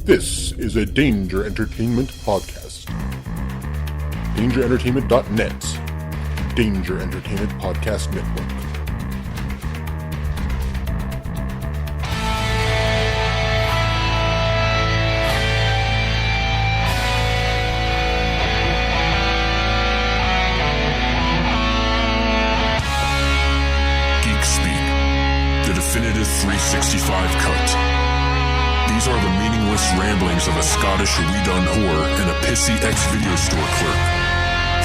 This is a Danger Entertainment podcast. DangerEntertainment.net. Danger Entertainment Podcast Network. Geek Speak, the definitive 365 cut. These are the meaningless ramblings of a Scottish redone whore and a pissy ex-video store clerk.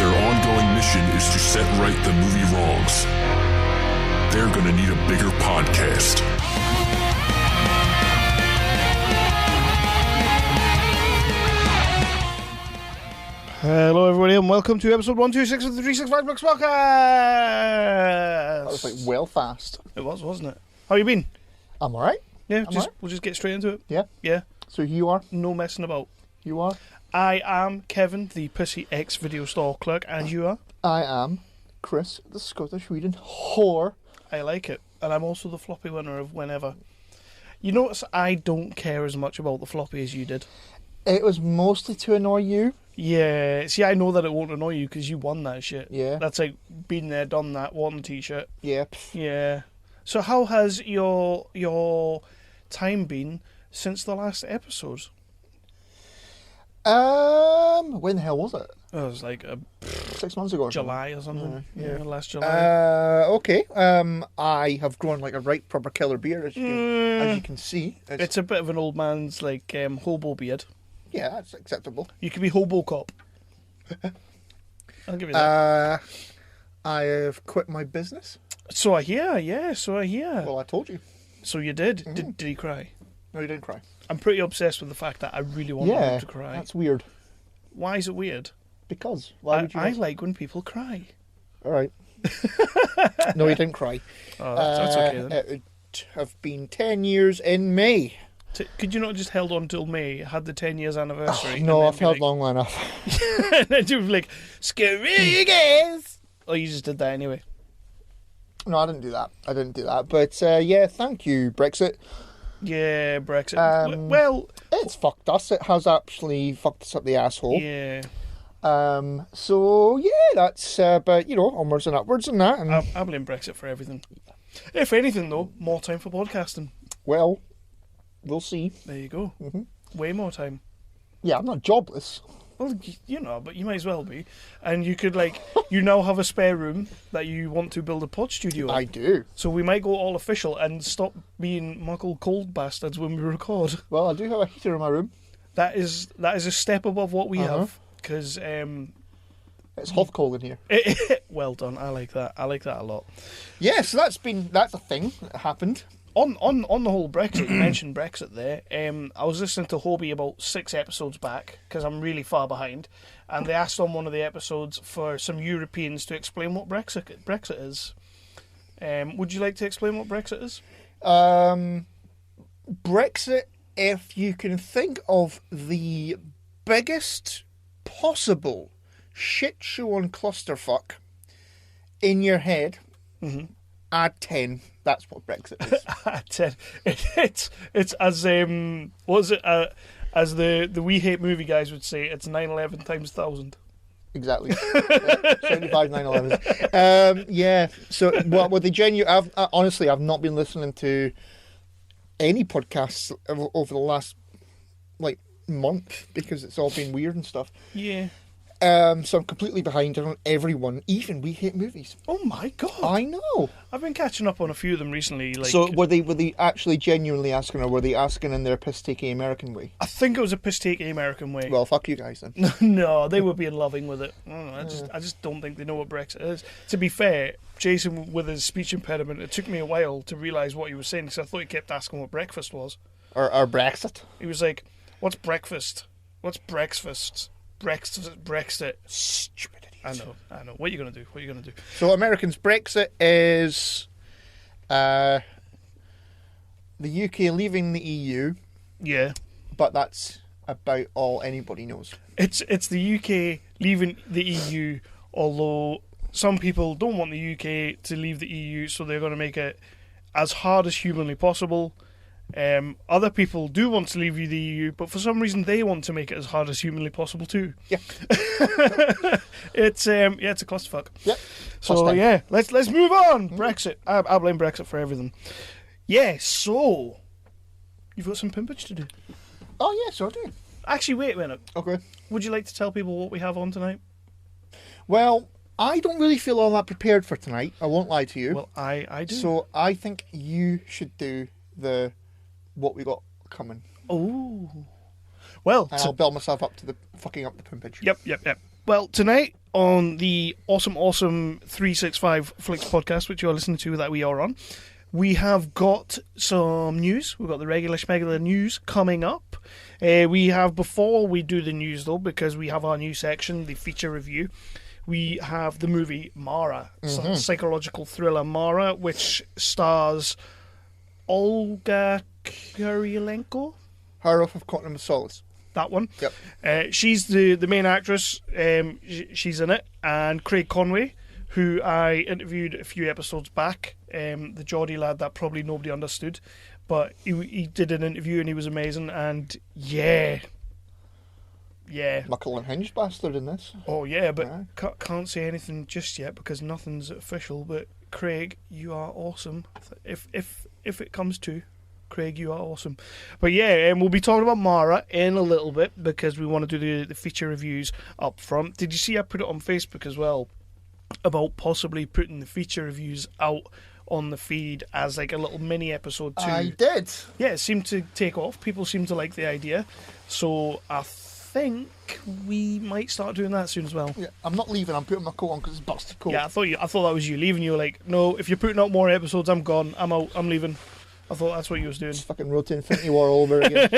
Their ongoing mission is to set right the movie wrongs. They're gonna need a bigger podcast. Hello everybody and welcome to episode 126 of the 365 Books Podcast! That was like well fast. It was, wasn't it? How you been? I'm alright. Yeah, alright. we'll just get straight into it. Yeah. Yeah, So you are? no messing about. You are? I am Kevin, the pissy ex-video store clerk, and you are? I am Chris, the Scottish reading whore. I like it. And I'm also the floppy winner of whenever. You notice I don't care as much about the floppy as you did. It was mostly to annoy you. Yeah, see, I know that it won't annoy you because you won that shit. Yeah. That's like, been there, done that, won the t-shirt. Yeah. Yeah. So how has your time been since the last episode? When the hell was it? It was like 6 months ago or July or something. Yeah. Last July. Okay. I have grown like a right proper killer beard, as you can see. It's a bit of an old man's like hobo beard. Yeah, that's acceptable. You could be hobo cop. I'll give you that. I have quit my business. So I hear, yeah. So I hear. Well, I told you. So you did. Did he cry? No, you didn't cry. I'm pretty obsessed with the fact that I really want him to cry. That's weird. Why is it weird? Because why would you? I like when people cry. All right. No, you didn't cry. Oh, that's okay then. It would have been 10 years in May. Could you not just held on till May, had the 10 years anniversary? No, and I've held long enough. And then you were like, scary guys! Oh, you just did that anyway. No, I didn't do that. But yeah, thank you, Brexit. Yeah, Brexit. Well, it's fucked us. It has actually fucked us up the asshole. Yeah. So yeah, that's but onwards and upwards and that. And I blame Brexit for everything. If anything, though, more time for podcasting. well, we'll see. There you go. Mm-hmm. Way more time. Yeah, I'm not jobless. Well, but you might as well be. And you could, you now have a spare room that you want to build a pod studio in. I do. So we might go all official and stop being muckle cold bastards when we record. Well, I do have a heater in my room. That is a step above what we have. Because, it's hot cold in here. well done. I like that. I like that a lot. Yeah, so that's a thing that happened. On the whole Brexit, you mentioned Brexit there. I was listening to Hobie about 6 episodes back, because I'm really far behind, and they asked on one of the episodes for some Europeans to explain what Brexit is. Would you like to explain what Brexit is? Brexit, if you can think of the biggest possible shit show on clusterfuck in your head, add 10. That's what Brexit is. Add 10. It's as as the We Hate Movie guys would say, it's 9/11 times 1,000. Exactly. 75 9/11s. Yeah. So, with the genuine, honestly, I've not been listening to any podcasts over the last month because it's all been weird and stuff. Yeah. So I'm completely behind on everyone, even We Hate Movies. Oh my god! I know. I've been catching up on a few of them recently. So were they actually genuinely asking, or were they asking in their piss-taking American way? I think it was a piss-taking American way. Well, fuck you guys then. No, they were being loving with it. I just don't think they know what Brexit is. To be fair, Jason with his speech impediment, it took me a while to realise what he was saying because I thought he kept asking what breakfast was. Or Brexit. He was like, "What's breakfast? What's breakfast? Brexit." Stupid idiot. I know. What are you gonna do? So Americans, Brexit is the UK leaving the EU. Yeah. But that's about all anybody knows. It's the UK leaving the EU, although some people don't want the UK to leave the EU, so they're going to make it as hard as humanly possible. Other people do want to leave the EU, but for some reason they want to make it as hard as humanly possible too. Yeah. It's a clusterfuck. Yep. So yeah, let's move on. Brexit. I blame Brexit for everything. Yeah. So you've got some pimpage to do. Oh yeah, so I do. Actually, wait a minute. Okay. Would you like to tell people what we have on tonight? Well, I don't really feel all that prepared for tonight. I won't lie to you. Well, I do. So I think you should do what we got coming. Oh. Well, And I'll build myself up to the fucking up the pimpage. Yep. Well, tonight on the awesome 365 Flicks podcast, which you're listening to, that we are on, we have got some news. We've got the Reguular Schmegular news coming up. We have, before we do the news though, because we have our new section, the feature review, we have the movie Mara, psychological thriller Mara, which stars Olga Kurylenko. Her off of Quantum of Solace. That one. Yep. She's the main actress. She's in it. And Craig Conway, who I interviewed a few episodes back, the Geordie lad that probably nobody understood. But he did an interview and he was amazing. And yeah. Muckle unhinged bastard in this. Oh yeah, but can't say anything just yet because nothing's official. But Craig, you are awesome. If it comes to Craig, you are awesome. But yeah, and we'll be talking about Mara in a little bit because we want to do the feature reviews up front. Did you see I put it on Facebook as well about possibly putting the feature reviews out on the feed as like a little mini episode too? I did. Yeah, it seemed to take off. People seem to like the idea. So I think we might start doing that soon as well. Yeah, I'm not leaving. I'm putting my coat on because it's busted coat. Yeah, I thought that was you leaving. You were like, no, if you're putting out more episodes, I'm gone. I'm out. I'm leaving. I thought that's what you was doing. It's fucking Road to Infinity War all over again.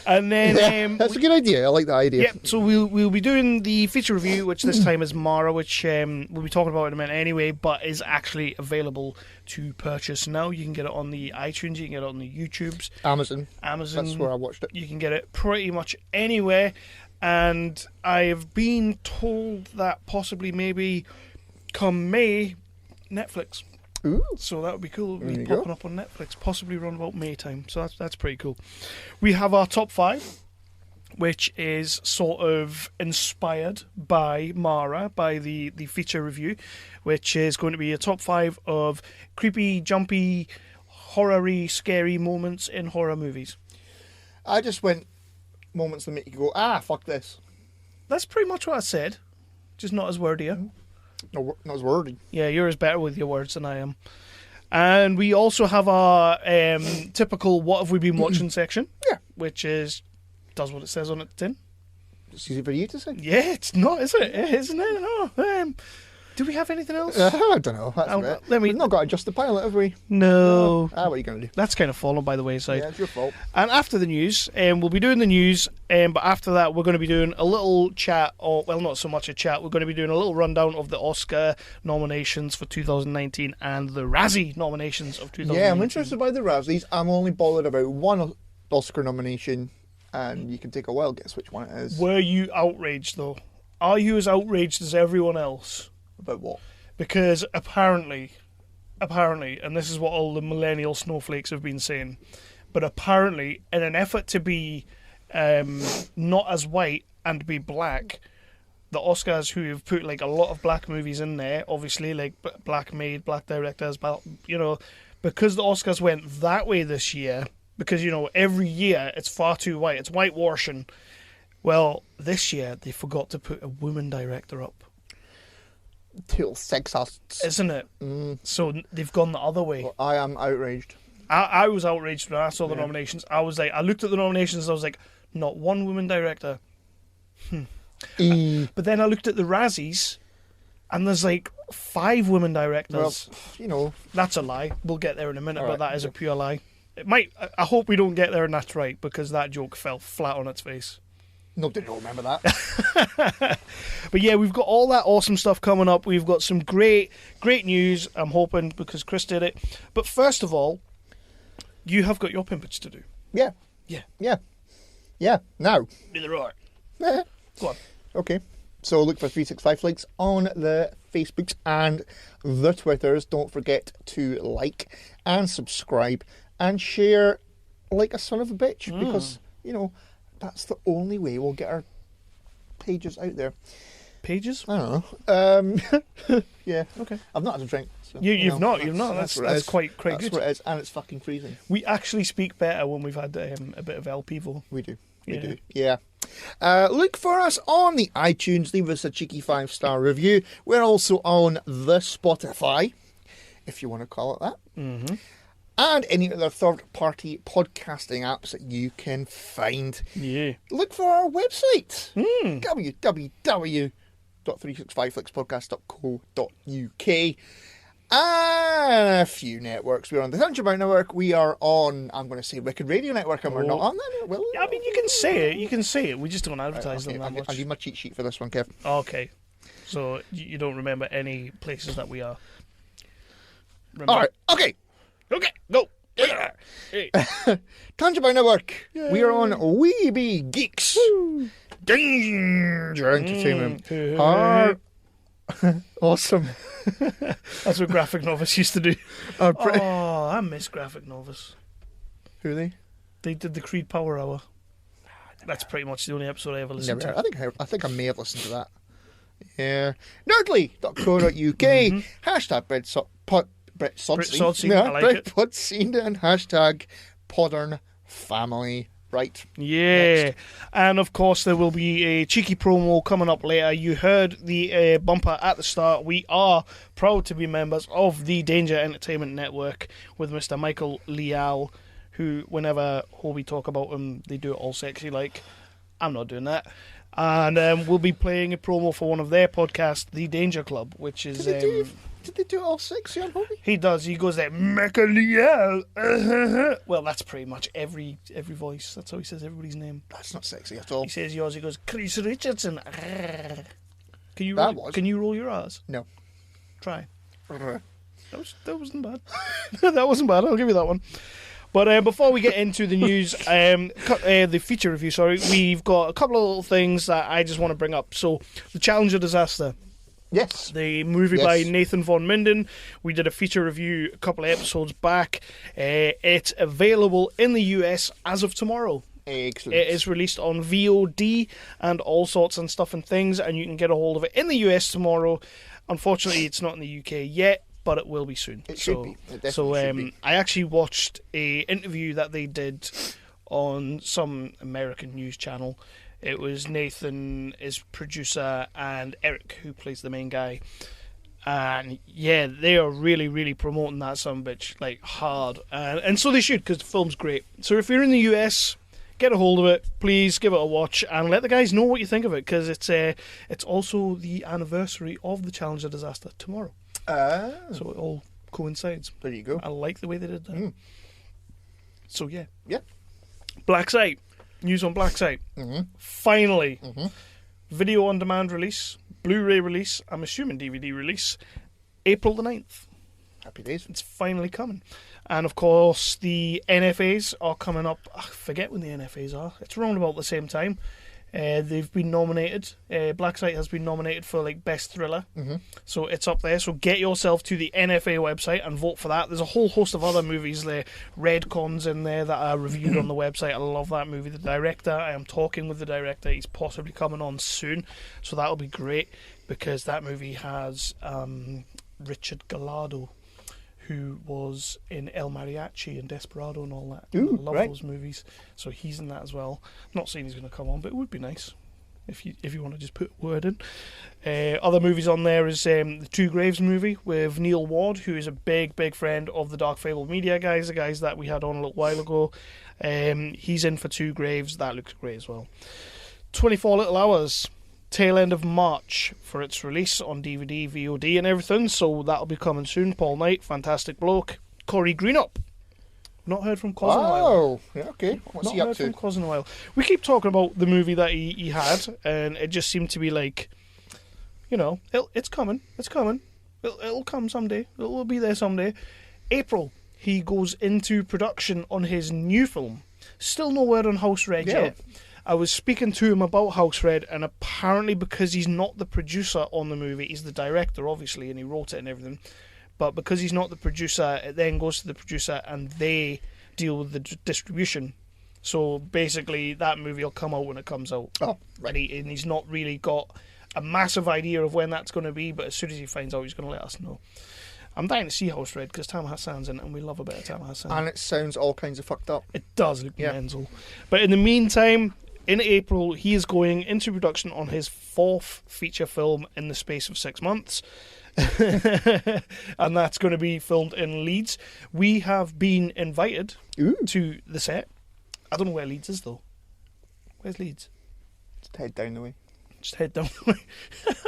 And then that's a good idea. I like that idea. Yeah, so we'll be doing the feature review, which this time is Mara, which we'll be talking about in a minute anyway, but is actually available to purchase now. You can get it on the iTunes, you can get it on the YouTubes, Amazon. That's where I watched it. You can get it pretty much anywhere. And I've been told that possibly maybe come May, Netflix. Ooh. So that would be cool. It would be popping up on Netflix, possibly around about May time. So that's pretty cool. We have our top 5, which is sort of inspired by Mara, by the feature review, which is going to be a top 5 of creepy, jumpy, horror-y, scary moments in horror movies. I just went moments that make you go, fuck this. That's pretty much what I said, just not as wordy. No, not as wordy. Yeah, you're as better with your words than I am. And we also have our typical what have we been watching section. Yeah. Which does what it says on it, the tin. It's easy for you to say. Yeah, it's not, is it? Isn't it? No. Do we have anything else? I don't know. That's it. We've not got to adjust the pilot, have we? No. What are you going to do? That's kind of fallen by the wayside. Yeah, it's your fault. And after the news, we'll be doing the news, but after that we're going to be doing a little chat, or well, not so much a chat, we're going to be doing a little rundown of the Oscar nominations for 2019 and the Razzie nominations of 2019. Yeah, I'm interested by the Razzies. I'm only bothered about one Oscar nomination, and you can take a wild guess which one it is. Were you outraged, though? Are you as outraged as everyone else? About what? Because apparently, and this is what all the millennial snowflakes have been saying, but apparently, in an effort to be not as white and be black, the Oscars, who have put like a lot of black movies in there, obviously like black made, black directors, because the Oscars went that way this year, because every year it's far too white, it's whitewashing. Well, this year they forgot to put a woman director up. Total sexists. Isn't it? So they've gone the other way. Well, I am outraged. I was outraged when I saw the nominations. I looked at the nominations and I was like, not one woman director. But then I looked at the Razzies and there's like 5 women directors. Well, That's a lie. We'll get there in a minute, All but right, that is a pure lie. It might. I hope we don't get there and that's right, because that joke fell flat on its face. Nobody will remember that. But yeah, we've got all that awesome stuff coming up. We've got some great news, I'm hoping, because Chris did it. But first of all, you have got your pimpage to do. Yeah. Now. Do the roar. Go on. Okay. So look for 365 Flicks on the Facebooks and the Twitters. Don't forget to like and subscribe and share like a son of a bitch because, that's the only way we'll get our pages out there. Pages? I don't know. Yeah. Okay. I've not had a drink. So, You've not. That's quite That's good. what it is, and it's fucking freezing. We actually speak better when we've had a bit of LPvo. We do. Yeah. We do. Yeah. Look for us on the iTunes. Leave us a cheeky 5-star review. We're also on the Spotify, if you want to call it that. Mm-hmm. And any other third-party podcasting apps that you can find. Yeah. Look for our website, www.365flixpodcast.co.uk. And a few networks. We're on the Thunderbird Network. We are on, I'm going to say, Wicked Radio Network, and we're not on that. Well, I mean, you can say it. You can say it. We just don't advertise them that much. I'll give my cheat sheet for this one, Kev. Okay. So you don't remember any places that we are. All right. Okay. Okay. Go. Hey. Thunderbird Network. Yay. We are on Weeby Geeks. Woo. Danger Entertainment. Awesome. That's what Graphic Novice used to do. I miss Graphic Novice. Who are they? They did the Creed Power Hour. That's pretty much the only episode I ever listened to. I think I may have listened to that. Yeah. Nerdly.co.uk. Hashtag Brit I like it. Podscene and hashtag Podern Family. Right. Yeah. Next. And of course, there will be a cheeky promo coming up later. You heard the bumper at the start. We are proud to be members of the Danger Entertainment Network with Mr. Michael Leal, who, whenever Hobie talk about him, they do it all sexy like. I'm not doing that. And we'll be playing a promo for one of their podcasts, The Danger Club, which is... Did they do it all sexy on Hobie? He does. He goes there, Michael. Well, that's pretty much every voice. That's how he says everybody's name. That's not sexy at all. He says yours. He goes, Chris Richardson. Can you roll your R's? No. Try. That wasn't bad. That wasn't bad. I'll give you that one. But before we get into the news, the feature review, we've got a couple of little things that I just want to bring up. So, The Challenger Disaster. Yes. The movie by Nathan Von Minden. We did a feature review a couple of episodes back. It's available in the US as of tomorrow. Excellent. It is released on VOD and all sorts and stuff and things, and you can get a hold of it in the US tomorrow. Unfortunately, it's not in the UK yet, but it will be soon. It should be. It definitely should be. I actually watched a interview that they did on some American news channel. It was Nathan, his producer, and Eric, who plays the main guy. And yeah, they are really, really promoting that son-of-a-bitch, like, hard. And so they should, because the film's great. So if you're in the US, get a hold of it. Please give it a watch and let the guys know what you think of it, because it's also the anniversary of the Challenger disaster tomorrow. So it all coincides. There you go. I like the way they did that. So yeah. Yeah. Black Site. News on Black Site. Finally. Video on demand release. Blu-ray release. I'm assuming DVD release. April the 9th. Happy days. It's finally coming. And of course, the NFAs are coming up. I forget when the NFAs are. It's around about the same time. They've been nominated. Black Site has been nominated for like Best Thriller. So it's up there. So get yourself to the NFA website and vote for that. There's a whole host of other movies there. Redcon's in there that are reviewed on the website. I love that movie. The director, I am talking with the director. He's possibly coming on soon. So that'll be great, because that movie has Richard Gallardo, who was in El Mariachi and Desperado and all that. Ooh, I love right. those movies. So he's in that as well. Not saying he's going to come on, but it would be nice if you want to just put a word in. Other movies on there is the Two Graves movie with Neil Ward, who is a big, big friend of the Dark Fable Media guys, the guys that we had on a little while ago. He's in for Two Graves. That looks great as well. 24 Little Hours. Tail end of March for its release on DVD, VOD and everything, so that'll be coming soon. Paul Knight, fantastic bloke. Corey Greenup. Not heard from Cos in a while. Oh, yeah, okay. What's he up to? Not heard from Cos in a while. We keep talking about the movie that he had, and it just seemed to be like, it's coming. It's coming. It'll come someday. It'll be there someday. April, he goes into production on his new film. Still no word on House Red yet. I was speaking to him about House Red, and apparently because he's not the producer on the movie, he's the director, obviously, and he wrote it and everything, but because he's not the producer, it then goes to the producer, and they deal with the distribution. So basically, that movie will come out when it comes out. Oh, right. And he's not really got a massive idea of when that's going to be, but as soon as he finds out, he's going to let us know. I'm dying to see House Red because Tam Hassan's in it, and we love a bit of Tam Hassan. And it sounds all kinds of fucked up. It does look mental. But in the meantime, in April, he is going into production on his 4th feature film in the space of 6 months. And that's going to be filmed in Leeds. We have been invited to the set. I don't know where Leeds is, though. Where's Leeds? Just head down the way. Just head down the way.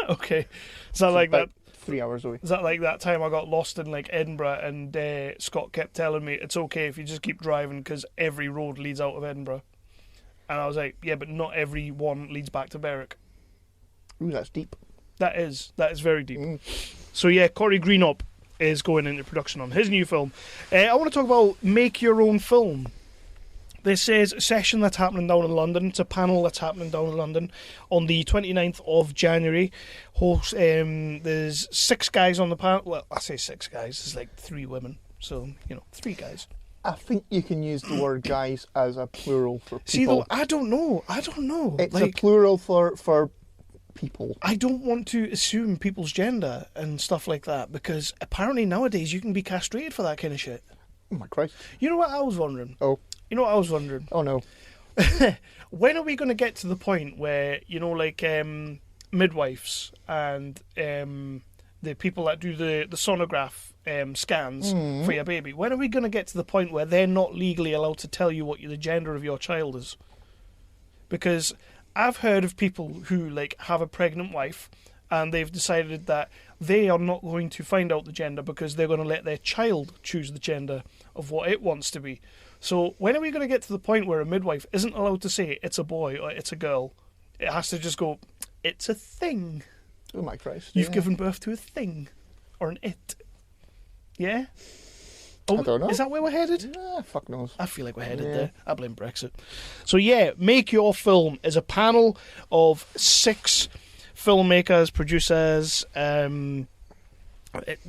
Okay. Is that like that? 3 hours away. Is that like that time I got lost in like Edinburgh and Scott kept telling me it's okay if you just keep driving because every road leads out of Edinburgh. And I was like, yeah, but not every one leads back to Berwick. Ooh, that's deep. That is very deep. So yeah, Corey Greenup is going into production on his new film. I want to talk about Make Your Own Film. This is a session that's happening down in London. It's a panel that's happening down in London on the 29th of January. There's 6 guys on the panel. Well, I say 6 guys. There's like 3 women. So, 3 guys. I think you can use the word guys as a plural for people. See, though, I don't know. It's like, a plural for people. I don't want to assume people's gender and stuff like that because apparently nowadays you can be castrated for that kind of shit. Oh, my Christ. You know what I was wondering? Oh. You know what I was wondering? Oh, no. When are we going to get to the point where, midwives and the people that do the sonograph scans for your baby, when are we going to get to the point where they're not legally allowed to tell you what the gender of your child is? Because I've heard of people who, have a pregnant wife and they've decided that they are not going to find out the gender because they're going to let their child choose the gender of what it wants to be. So when are we going to get to the point where a midwife isn't allowed to say it's a boy or it's a girl? It has to just go, it's a thing. Oh my Christ. You've given birth to a thing. Or an it. Yeah? I don't know. Is that where we're headed? Fuck knows. I feel like we're headed there. I blame Brexit. So yeah, Make Your Film is a panel of 6 filmmakers, producers,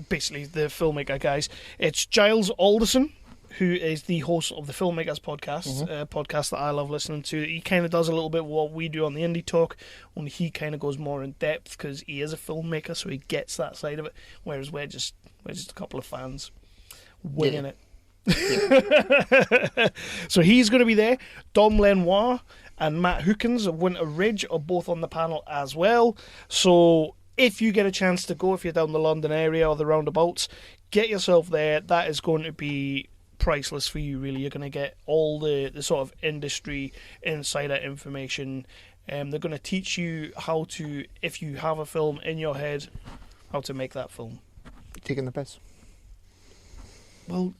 basically the filmmaker guys. It's Giles Alderson, who is the host of the Filmmakers podcast, a podcast that I love listening to. He kind of does a little bit what we do on the Indie Talk, only he kind of goes more in depth because he is a filmmaker, so he gets that side of it, whereas we're just a couple of fans winging it. So he's going to be there. Dom Lenoir and Matt Hookins of Winter Ridge are both on the panel as well. So if you get a chance to go, if you're down the London area or the roundabouts, get yourself there. That is going to be priceless for you, really. You're going to get all the sort of industry insider information. They're going to teach you how to, if you have a film in your head, how to make that film. Taking the piss. Well,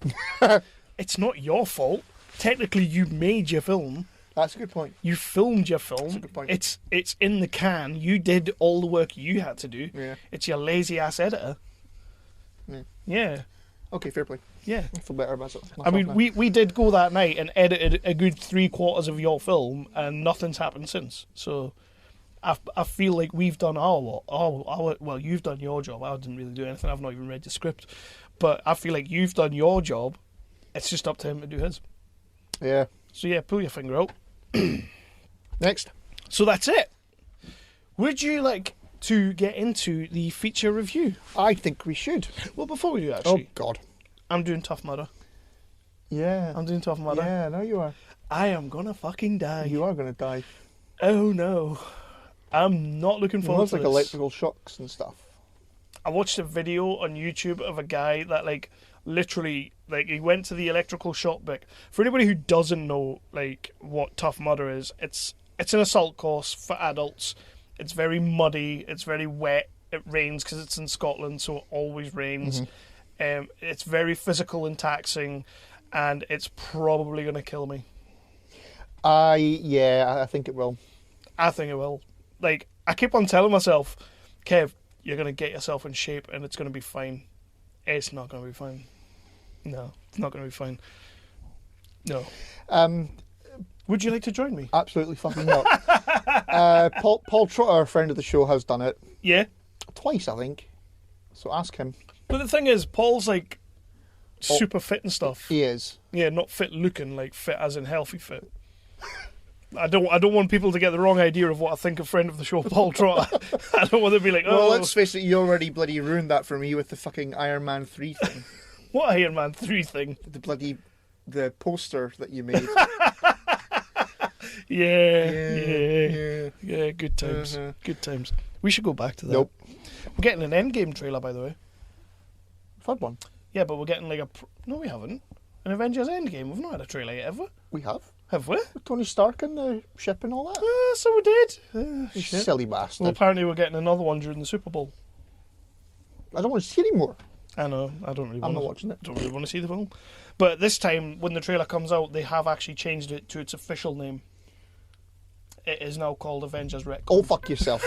it's not your fault. Technically, you made your film. That's a good point. You filmed your film. That's a good point. It's in the can. You did all the work you had to do. Yeah. It's your lazy ass editor. Yeah. Okay, fair play. Yeah. I feel better about it. I mean, we did go that night and edited a good 3/4 of your film, and nothing's happened since. So, I feel like we've done our well, you've done your job. I didn't really do anything. I've not even read the script, but I feel like you've done your job. It's just up to him to do his. Yeah. So yeah, pull your finger out. Next. So that's it. Would you like to get into the feature review? I think we should. Well, before we do, actually. Oh, God. I'm doing Tough Mudder. Yeah. I'm doing Tough Mudder. Yeah, no, you are. I am gonna fucking die. You are going to die. Oh, no. I'm not looking forward to like this. electrical shocks and stuff. I watched a video on YouTube of a guy that, literally, he went to the electrical shock bit. For anybody who doesn't know, what Tough Mudder is, it's an assault course for adults. It's very muddy. It's very wet. It rains because it's in Scotland, so it always rains. It's very physical and taxing, and it's probably going to kill me. I think it will. I think it will. I keep on telling myself, Kev, you're going to get yourself in shape and it's going to be fine. It's not going to be fine. No, it's not going to be fine. No. Would you like to join me? Absolutely fucking not. Paul Trotter, friend of the show, has done it. Yeah? Twice, I think. So ask him. But the thing is, Paul's super fit and stuff. He is. Yeah, not fit looking, like fit as in healthy fit. I don't want people to get the wrong idea of what I think of friend of the show Paul Trotter. I don't want to be like, oh. Well, let's face it, you already bloody ruined that for me with the fucking Iron Man 3 thing. What Iron Man 3 thing? The poster that you made. Yeah, good times. Good times. We should go back to that. Nope. We're getting an Endgame trailer, by the way. I've had one. Yeah, but we're getting like no, we haven't. An Avengers Endgame. We've not had a trailer yet, have we? We have. Have we? With Tony Stark and the ship and all that. So we did. You Shit. silly bastard. Well, apparently we're getting another one during the Super Bowl. I don't want to see any more. I know. I don't really. I'm not watching it. Don't really want to see the film. But this time, when the trailer comes out, they have actually changed it to its official name. It is now called Avengers Retcon. Oh, fuck yourself.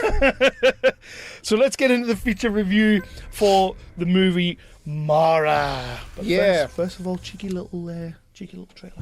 So let's get into the feature review for the movie Mara. But Yeah. First of all, cheeky little trailer.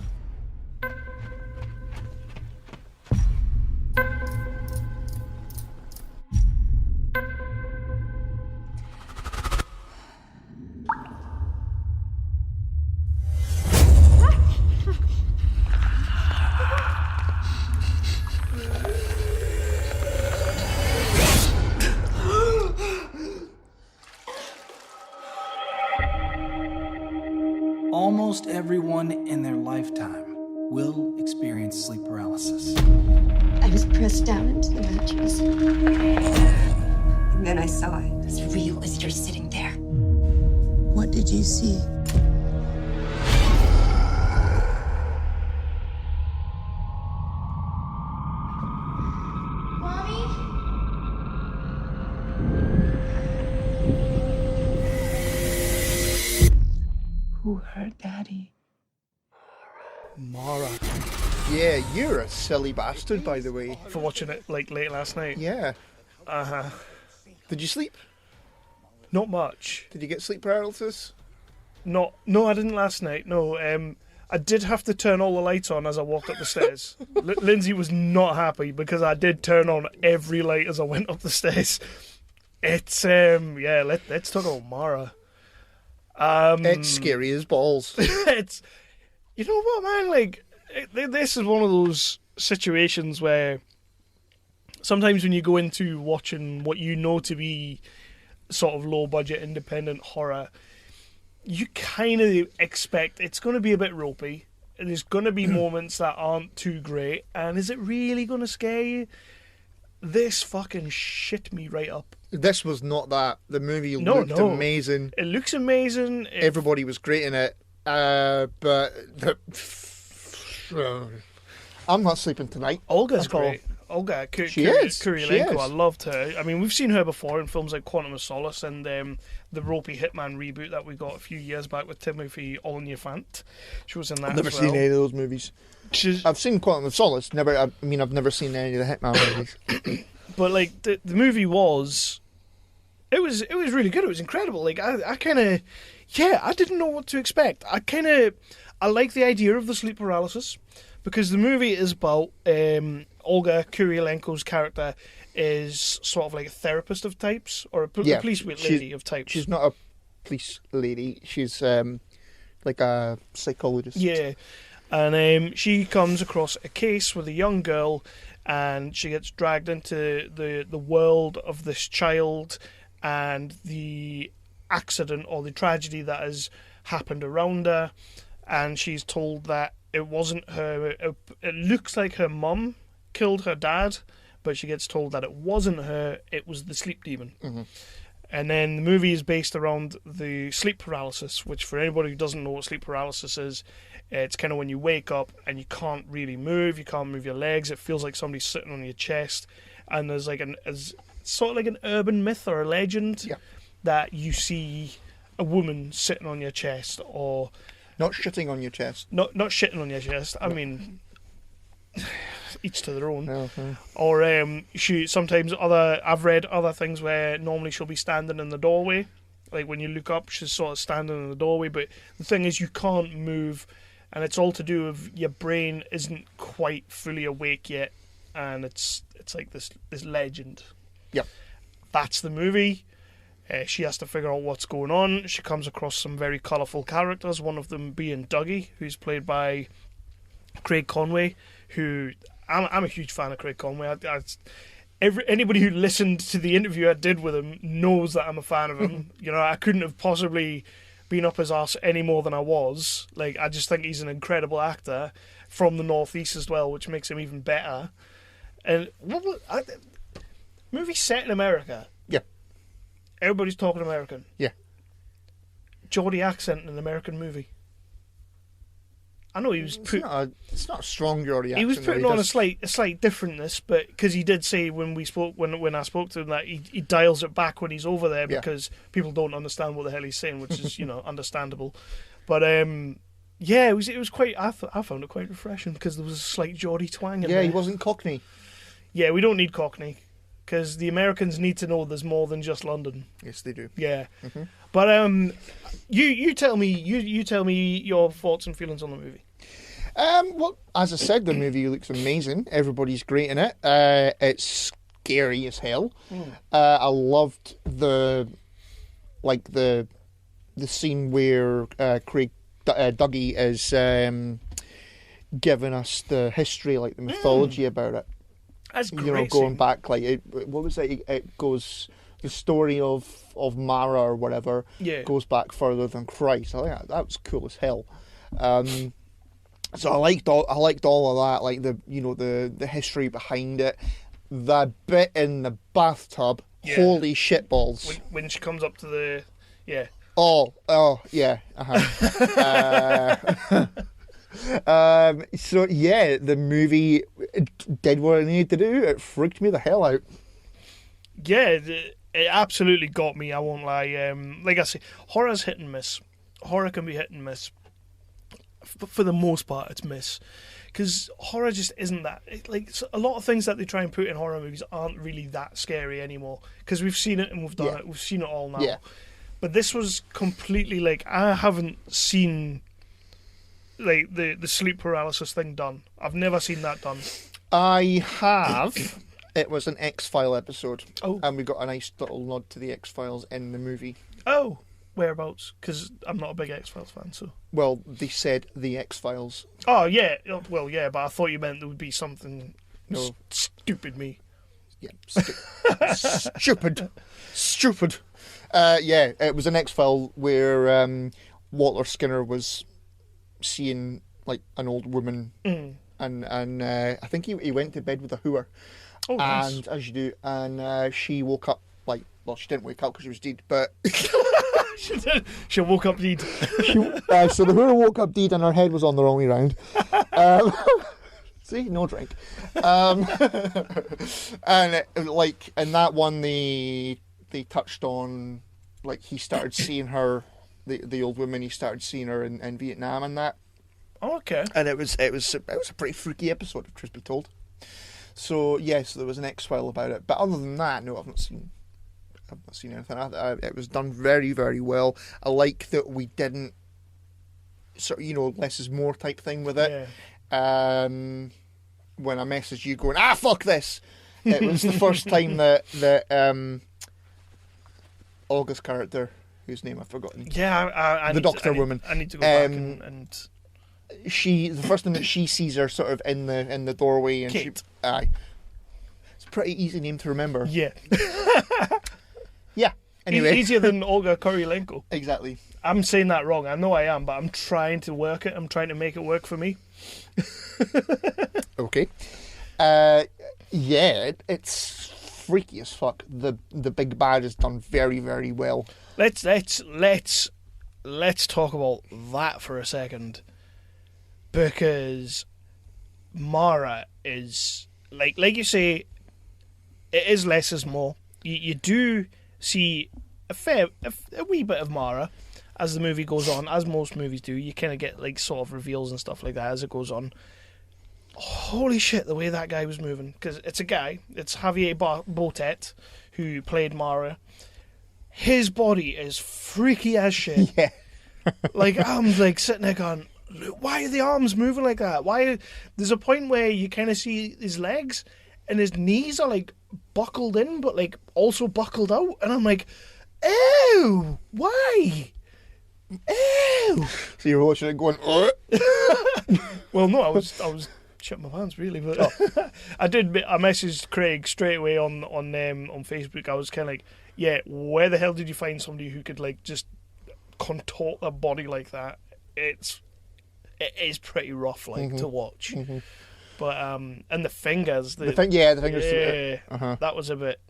Almost everyone in their lifetime will experience sleep paralysis. I was pressed down into the mattress. And then I saw it as real as you're sitting there. What did you see? Who hurt Daddy? Mara. Yeah, you're a silly bastard, by the way. For watching it like late last night. Yeah. Uh-huh. Did you sleep? Not much. Did you get sleep paralysis? No, I didn't last night. No, I did have to turn all the lights on as I walked up the stairs. Lindsay was not happy because I did turn on every light as I went up the stairs. It's let's talk about Mara. It's scary as balls. It's, you know what, man? Like, this is one of those situations where sometimes when you go into watching what you know to be sort of low budget independent horror, you kind of expect it's going to be a bit ropey. There's going to be moments that aren't too great, and is it really going to scare you? This fucking shit me right up. This was not that. The movie looked amazing. It looks amazing. Everybody was great in it. But I'm not sleeping tonight. Olga's That's all. great. Olga, She is. Kurylenko, I loved her. I mean, we've seen her before in films like Quantum of Solace and the ropey Hitman reboot that we got a few years back with Timothy Olyphant. She was in that. I've never as well. seen any of those movies. I've seen Quantum of Solace. I've never seen any of the Hitman movies. But like the movie was really good. It was incredible. Like I kind of, I didn't know what to expect. I like the idea of the sleep paralysis because the movie is about Olga Kurylenko's character is sort of like a therapist of types or a police lady of types. She's not a police lady. She's like a psychologist. Yeah. And she comes across a case with a young girl, and she gets dragged into the world of this child and the accident or the tragedy that has happened around her. And she's told that it wasn't her. It looks like her mum killed her dad, but she gets told that it wasn't her. It was the sleep demon. Mm-hmm. And then the movie is based around the sleep paralysis, which for anybody who doesn't know what sleep paralysis is, it's kind of when you wake up and you can't really move, you can't move your legs, it feels like somebody's sitting on your chest, and there's like sort of like an urban myth or a legend that you see a woman sitting on your chest, or not shitting on your chest. Not shitting on your chest. I mean, each to their own. Okay. Or she sometimes I've read other things where normally she'll be standing in the doorway. Like when you look up, she's sort of standing in the doorway. But the thing is, you can't move, and it's all to do with your brain isn't quite fully awake yet, and it's like this legend. Yep. That's the movie. She has to figure out what's going on. She comes across some very colourful characters, one of them being Dougie, who's played by Craig Conway, who I'm a huge fan of Craig Conway. Anybody who listened to the interview I did with him knows that I'm a fan of him. You know, I couldn't have possibly been up his arse any more than I was. Like, I just think he's an incredible actor from the Northeast as well, which makes him even better. And movie set in America. Yeah. Everybody's talking American. Yeah. Geordie accent in an American movie. I know he was It's not a strong Geordie accent. He was putting on a slight differentness, but because he did say when I spoke to him that he dials it back when he's over there because people don't understand what the hell he's saying, which is understandable. But it was quite. I found it quite refreshing because there was a slight Geordie twang in there. Yeah, he wasn't Cockney. Yeah, we don't need Cockney because the Americans need to know there's more than just London. Yes, they do. Yeah, but you tell me your thoughts and feelings on the movie. Well, as I said, the movie looks amazing. Everybody's great in it. It's scary as hell. I loved the scene where Craig Dougie is giving us the history, like the mythology about it. That's great. You know, going back, like what was it? It goes. The story of Mara or whatever goes back further than Christ. I think that was cool as hell. So I liked all of that, like the history behind it. The bit in the bathtub, holy shitballs! When she comes up to the Oh yeah. So yeah, the movie did what it needed to do. It freaked me the hell out. Yeah, it absolutely got me, I won't lie. Like I say, horror's hit and miss. Horror can be hit and miss. For the most part, it's miss. Because horror just isn't that... a lot of things that they try and put in horror movies aren't really that scary anymore. Because we've seen it and we've done it. We've seen it all now. Yeah. But this was completely I haven't seen the sleep paralysis thing done. I've never seen that done. I have... It was an X-File episode. Oh. And we got a nice little nod to the X-Files in the movie. Oh, whereabouts? Because I'm not a big X-Files fan, so... Well, they said the X-Files. Oh, yeah. Well, yeah, but I thought you meant there would be something stupid me. Yeah, stupid. Yeah, it was an X-File where Walter Skinner was seeing, like, an old woman, and I think he went to bed with a hooer. Oh, nice. And as you do, and she woke up she didn't wake up because she was dead, but she woke up dead. So the hooer woke up dead, and her head was on the wrong way round. See, no drink. And in that one, they touched on he started seeing her, the old woman. He started seeing her in Vietnam and that. Oh, okay. And it was a pretty freaky episode, if truth be told. So yes, there was an X-File about it, but other than that, no, I've not seen anything. It was done very, very well. I like that we didn't sort of, less is more type thing with it. Yeah. When I messaged you going, fuck this, it was the first time that Olga's character, whose name I've forgotten. Yeah, the doctor woman. I need to go back and. The first time that she sees her sort of in the doorway, and Kate. It's a pretty easy name to remember. Yeah. Yeah. Anyway, easier than Olga Kurylenko. Exactly. I'm saying that wrong. I know I am, but I'm trying to work it. I'm trying to make it work for me. Okay. Yeah, it's freaky as fuck. The big bad is done very, very well. Let's talk about that for a second. Because Mara is like you say, it is less is more. You do see a wee bit of Mara as the movie goes on, as most movies do. You kind of get sort of reveals and stuff like that as it goes on. Holy shit, the way that guy was moving, because it's a guy. It's Javier Botet who played Mara. His body is freaky as shit. Yeah. I'm sitting there going, why are the arms moving like that? There's a point where you kind of see his legs and his knees are buckled in, but also buckled out, and I'm like, Ew! Why? Ew! So you were watching it going, Well, no, I was shitting my pants really, but I messaged Craig straight away on Facebook. I was kind of like, yeah, where the hell did you find somebody who could like just contort their body like that? It is pretty rough, like to watch. But and the fingers, the fingers, that was a bit.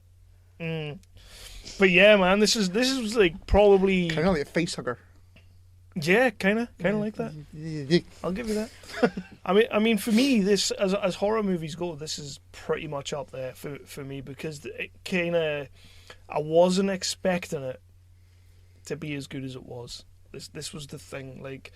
But yeah, man, this is like probably kind of like a face hugger. Yeah, kind of like that. I'll give you that. I mean, for me, this as horror movies go, this is pretty much up there for me because it kind of, I wasn't expecting it to be as good as it was. This was the thing. Like,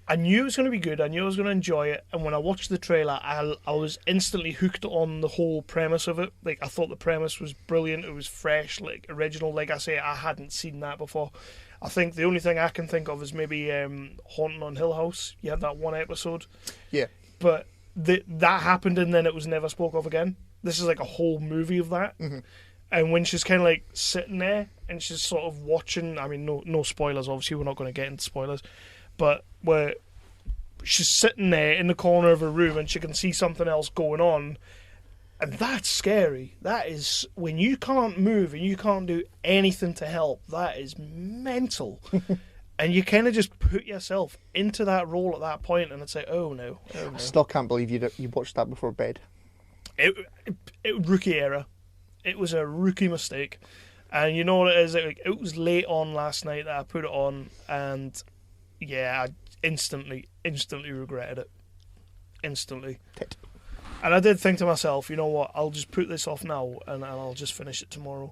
I knew it was going to be good. I knew I was going to enjoy it. And when I watched the trailer, I was instantly hooked on the whole premise of it. Like, I thought the premise was brilliant. It was fresh, like original. Like I say, I hadn't seen that before. I think the only thing I can think of is maybe Haunting on Hill House. You had that one episode. Yeah. But that happened and then it was never spoke of again. This is like a whole movie of that. And when she's kind of like sitting there and she's sort of watching, I mean, no spoilers, obviously, we're not going to get into spoilers, but where she's sitting there in the corner of her room and she can see something else going on. And that's scary. That is, when you can't move and you can't do anything to help, that is mental. And you kind of just put yourself into that role at that point, and it's like, oh no. I still can't believe you watched that before bed. It rookie error. It was a rookie mistake. And you know what it is? It was late on last night that I put it on, and yeah, I instantly regretted it. Instantly. And I did think to myself, you know what, I'll just put this off now and I'll just finish it tomorrow.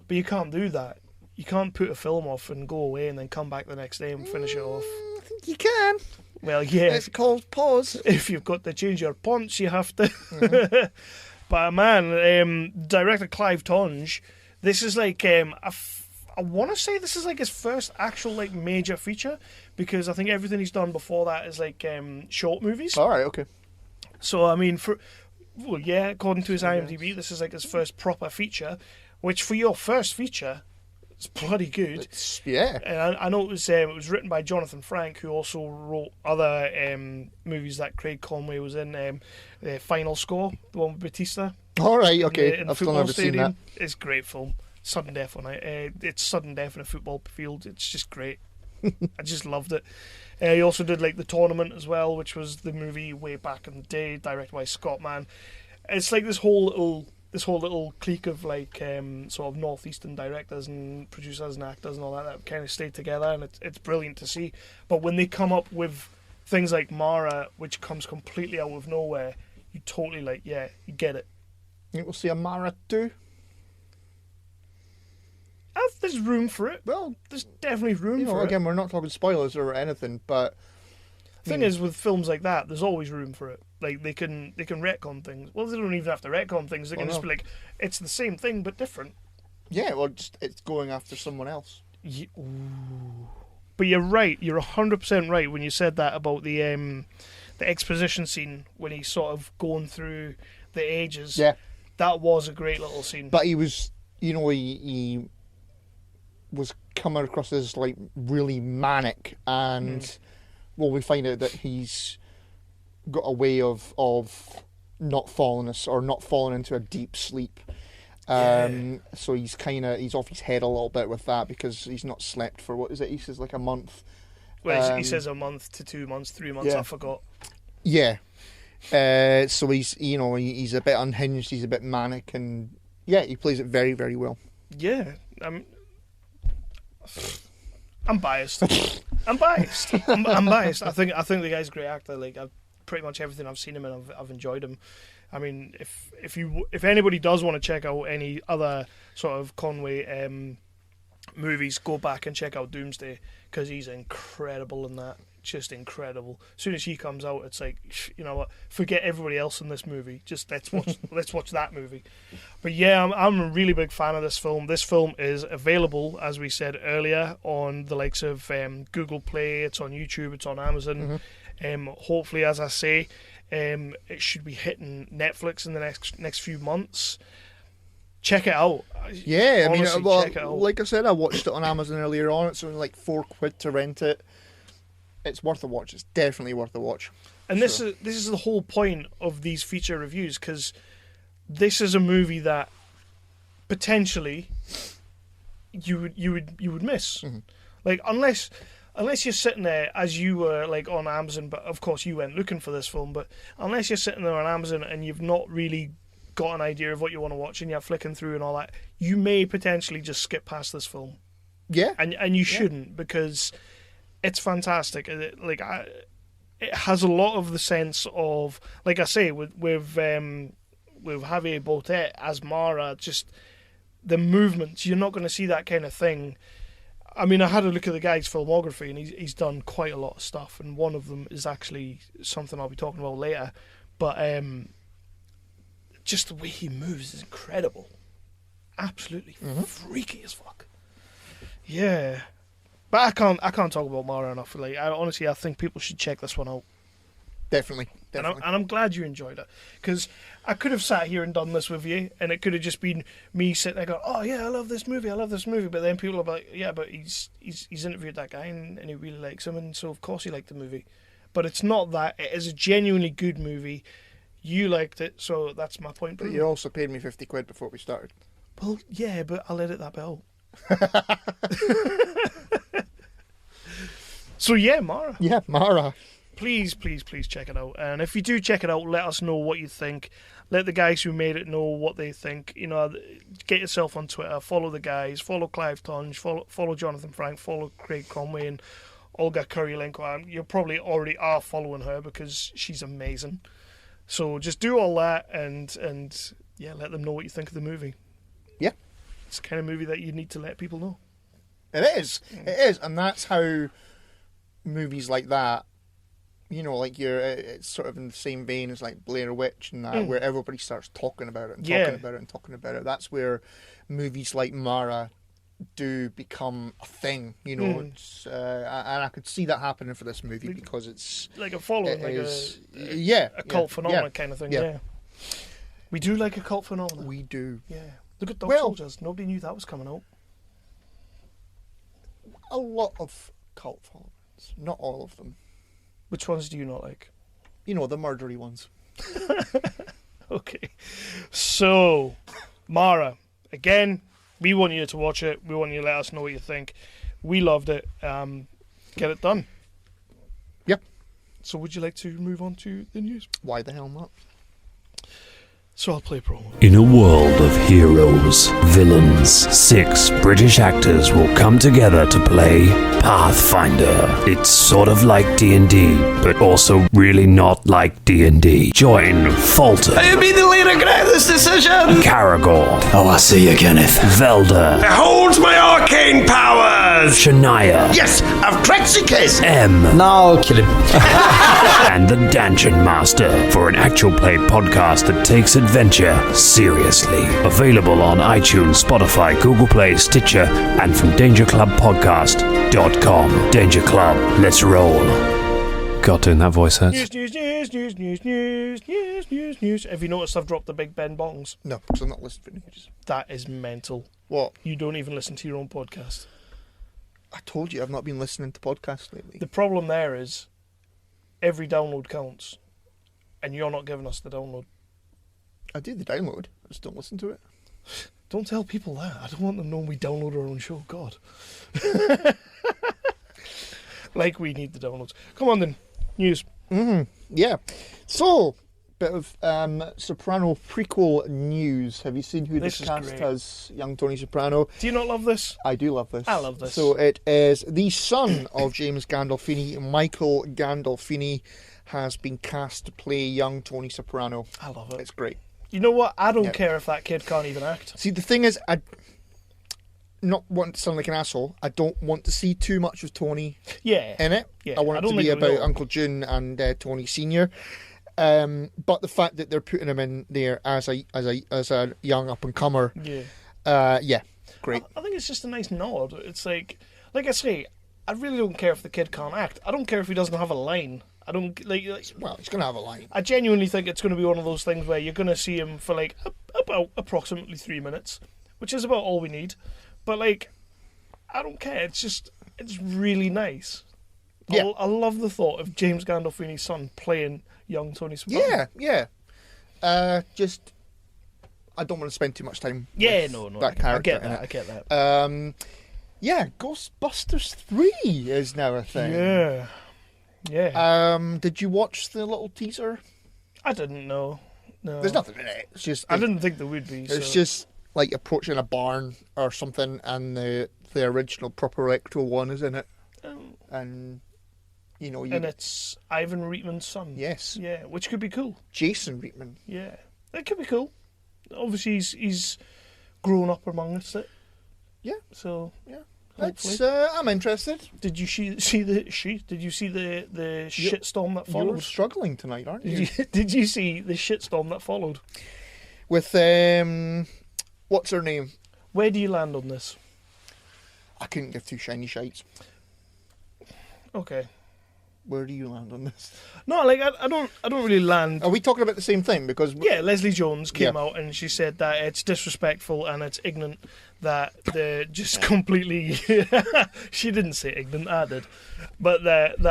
But you can't do that. You can't put a film off and go away and then come back the next day and finish it off. I think you can. Well, yeah. It's called pause. If you've got to change your punch, you have to. But man, director Clive Tonge, this is like, I want to say this is like his first actual like major feature, because I think everything he's done before that is like short movies. All right, okay. So, I mean, according to his IMDb, this is like his first proper feature, which for your first feature, it's bloody good. Yeah. And I know it was written by Jonathan Frank, who also wrote other movies that Craig Conway was in. The Final Score, the one with Batista. All right, okay. In the I've still football never stadium. seen that. It's a great film. Sudden death on it. It's sudden death in a football field. It's just great. I just loved it. He also did like The Tournament as well, which was the movie way back in the day, directed by Scott Mann. It's like this whole little clique of like sort of northeastern directors and producers and actors and all that kind of stayed together, and it's brilliant to see. But when they come up with things like Mara, which comes completely out of nowhere, you totally like, yeah, you get it. You will see a Mara 2? There's room for it. Well, there's definitely room for it. Again, we're not talking spoilers or anything, but the thing is, with films like that, there's always room for it. Like, they can retcon things. Well, they don't even have to retcon things. They can just be like, it's the same thing but different. Yeah, well, it's going after someone else. But you're right. You're 100% right when you said that about the exposition scene when he's sort of going through the ages. Yeah, that was a great little scene. But he was, he was coming across as like really manic, and well, we find out that he's got a way of not falling into a deep sleep. So he's off his head a little bit with that because he's not slept for, what is it? He says like a month. Well, he says a month to 2 months, 3 months. Yeah. I forgot. Yeah. So he's he's a bit unhinged. He's a bit manic, and yeah, he plays it very, very well. Yeah, I'm biased. I'm biased. I think the guy's a great actor. Like, pretty much everything I've seen him in, I've enjoyed him. I mean, if anybody does want to check out any other sort of Conway movies, go back and check out Doomsday, because he's incredible in that. Just incredible. As soon as he comes out, it's like, you know what? Forget everybody else in this movie. Just let's watch that movie. But yeah, I'm a really big fan of this film. This film is available, as we said earlier, on the likes of Google Play. It's on YouTube. It's on Amazon. Hopefully, as I say, it should be hitting Netflix in the next few months. check it out. Yeah, Honestly, check it out. like I said, I watched it on Amazon earlier on. It's only like £4 to rent it. It's worth a watch. It's definitely worth a watch. And this is the whole point of these feature reviews, because this is a movie that potentially you would miss. Mm-hmm. Like unless you're sitting there as you were like on Amazon, but of course you went looking for this film, but unless you're sitting there on Amazon and you've not really got an idea of what you want to watch and you're flicking through and all that, you may potentially just skip past this film. Yeah. And you shouldn't, because it's fantastic. It has a lot of the sense of, like I say, with Javier Botet as Mara, just the movements. You're not going to see that kind of thing. I mean, I had a look at the guy's filmography, and he's done quite a lot of stuff, and one of them is actually something I'll be talking about later. But just the way he moves is incredible. Absolutely freaky as fuck. Yeah. But I can't talk about Mara enough. Like, honestly, I think people should check this one out. Definitely. And I'm glad you enjoyed it, because I could have sat here and done this with you, and it could have just been me sitting there going, "Oh yeah, I love this movie. But then people are like, "Yeah, but he's interviewed that guy and he really likes him, and so of course he liked the movie." But it's not that. It is a genuinely good movie. You liked it, so that's my point. But you also paid me £50 before we started. Well, yeah, but I'll edit that bit out. So yeah, Mara. Yeah, Mara. Please check it out. And if you do check it out, let us know what you think. Let the guys who made it know what they think. You know, get yourself on Twitter. Follow the guys. Follow Clive Tunge. Follow Jonathan Frank. Follow Craig Conway and Olga Kurylenko. You probably already are following her because she's amazing. So just do all that and yeah, let them know what you think of the movie. Yeah. It's the kind of movie that you need to let people know. It is. And that's how movies like that, you know, like it's sort of in the same vein as like Blair Witch and that, where everybody starts talking about it and talking about it. That's where movies like Mara do become a thing, you know. It's, and I could see that happening for this movie because it's like a following, like a cult phenomenon kind of thing. Yeah. We do like a cult phenomenon. We do. Yeah. Look at Dog Soldiers. Nobody knew that was coming out. A lot of cult followings. Not all of them. Which ones do you not like? You know, the murdery ones. Okay. So, Mara. Again, we want you to watch it. We want you to let us know what you think. We loved it. Get it done. Yep. So would you like to move on to the news? Why the hell not? So I'll play promo. In a world of heroes, villains, 6 British actors will come together to play Pathfinder. It's sort of like D&D, but also really not like D&D. Join Fulton. I immediately regret this decision! Caragor. Oh, I see you, Kenneth. Velda. Behold my arcane powers! Shania. Yes, I've cracked the case! M. No, I'll kill him. And the Dungeon Master, for an actual play podcast that takes adventure seriously. Available on iTunes, Spotify, Google Play, Stitcher, and from DangerClubPodcast.com. Danger Club, let's roll. God, doing that voice hurts. News. Have you noticed I've dropped the Big Ben bongs? No, because I'm not listening for news. That is mental. What? You don't even listen to your own podcast. I told you I've not been listening to podcasts lately. The problem there is every download counts, and you're not giving us the download. I do the download. I just don't listen to it. Don't tell people that. I don't want them knowing we download our own show. God. Like we need the downloads. Come on then. News. Yeah. So, bit of Soprano prequel news. Have you seen who This the is cast great. has young Tony Soprano? Do you not love this? I do love this. I love this. So it is the son of James Gandolfini, Michael Gandolfini, has been cast to play young Tony Soprano. I love it. It's great. You know what? I don't care if that kid can't even act. See, the thing is, I not wanting to sound like an asshole, I don't want to see too much of Tony Yeah. in it. Yeah, I want I it don't to be think we about will. Uncle June and Tony Senior. But the fact that they're putting him in there as a young up and comer, Yeah. great. I think it's just a nice nod. It's like I say, I really don't care if the kid can't act. I don't care if he doesn't have a line. I don't like Well, he's gonna have a line. I genuinely think it's going to be one of those things where you're going to see him for like a about approximately 3 minutes, which is about all we need. But, like, I don't care. It's really nice. Yeah. I love the thought of James Gandolfini's son playing young Tony Soprano. Yeah. Just, I don't want to spend too much time with no. that character. I get that. Yeah, Ghostbusters 3 is now a thing. Yeah. Did you watch the little teaser? I didn't know. No. There's nothing in it. It's just... I didn't think there would be. It's just, like, approaching a barn or something, and the original proper Ecto one is in it. And... You know, and it's Ivan Reitman's son. Yes. Yeah, which could be cool. Jason Reitman. Yeah, it could be cool. Obviously, he's grown up amongst it. Yeah. So yeah, I'm interested. Did you see the shitstorm that followed? You're struggling tonight, aren't you? Did you see the shitstorm that followed? With what's her name? Where do you land on this? I couldn't give two shiny shites. Okay. Where do you land on this? No, like I don't really land. Are we talking about the same thing? Because Leslie Jones came out and she said that it's disrespectful and it's ignorant that they're just completely. She didn't say ignorant, I did, but that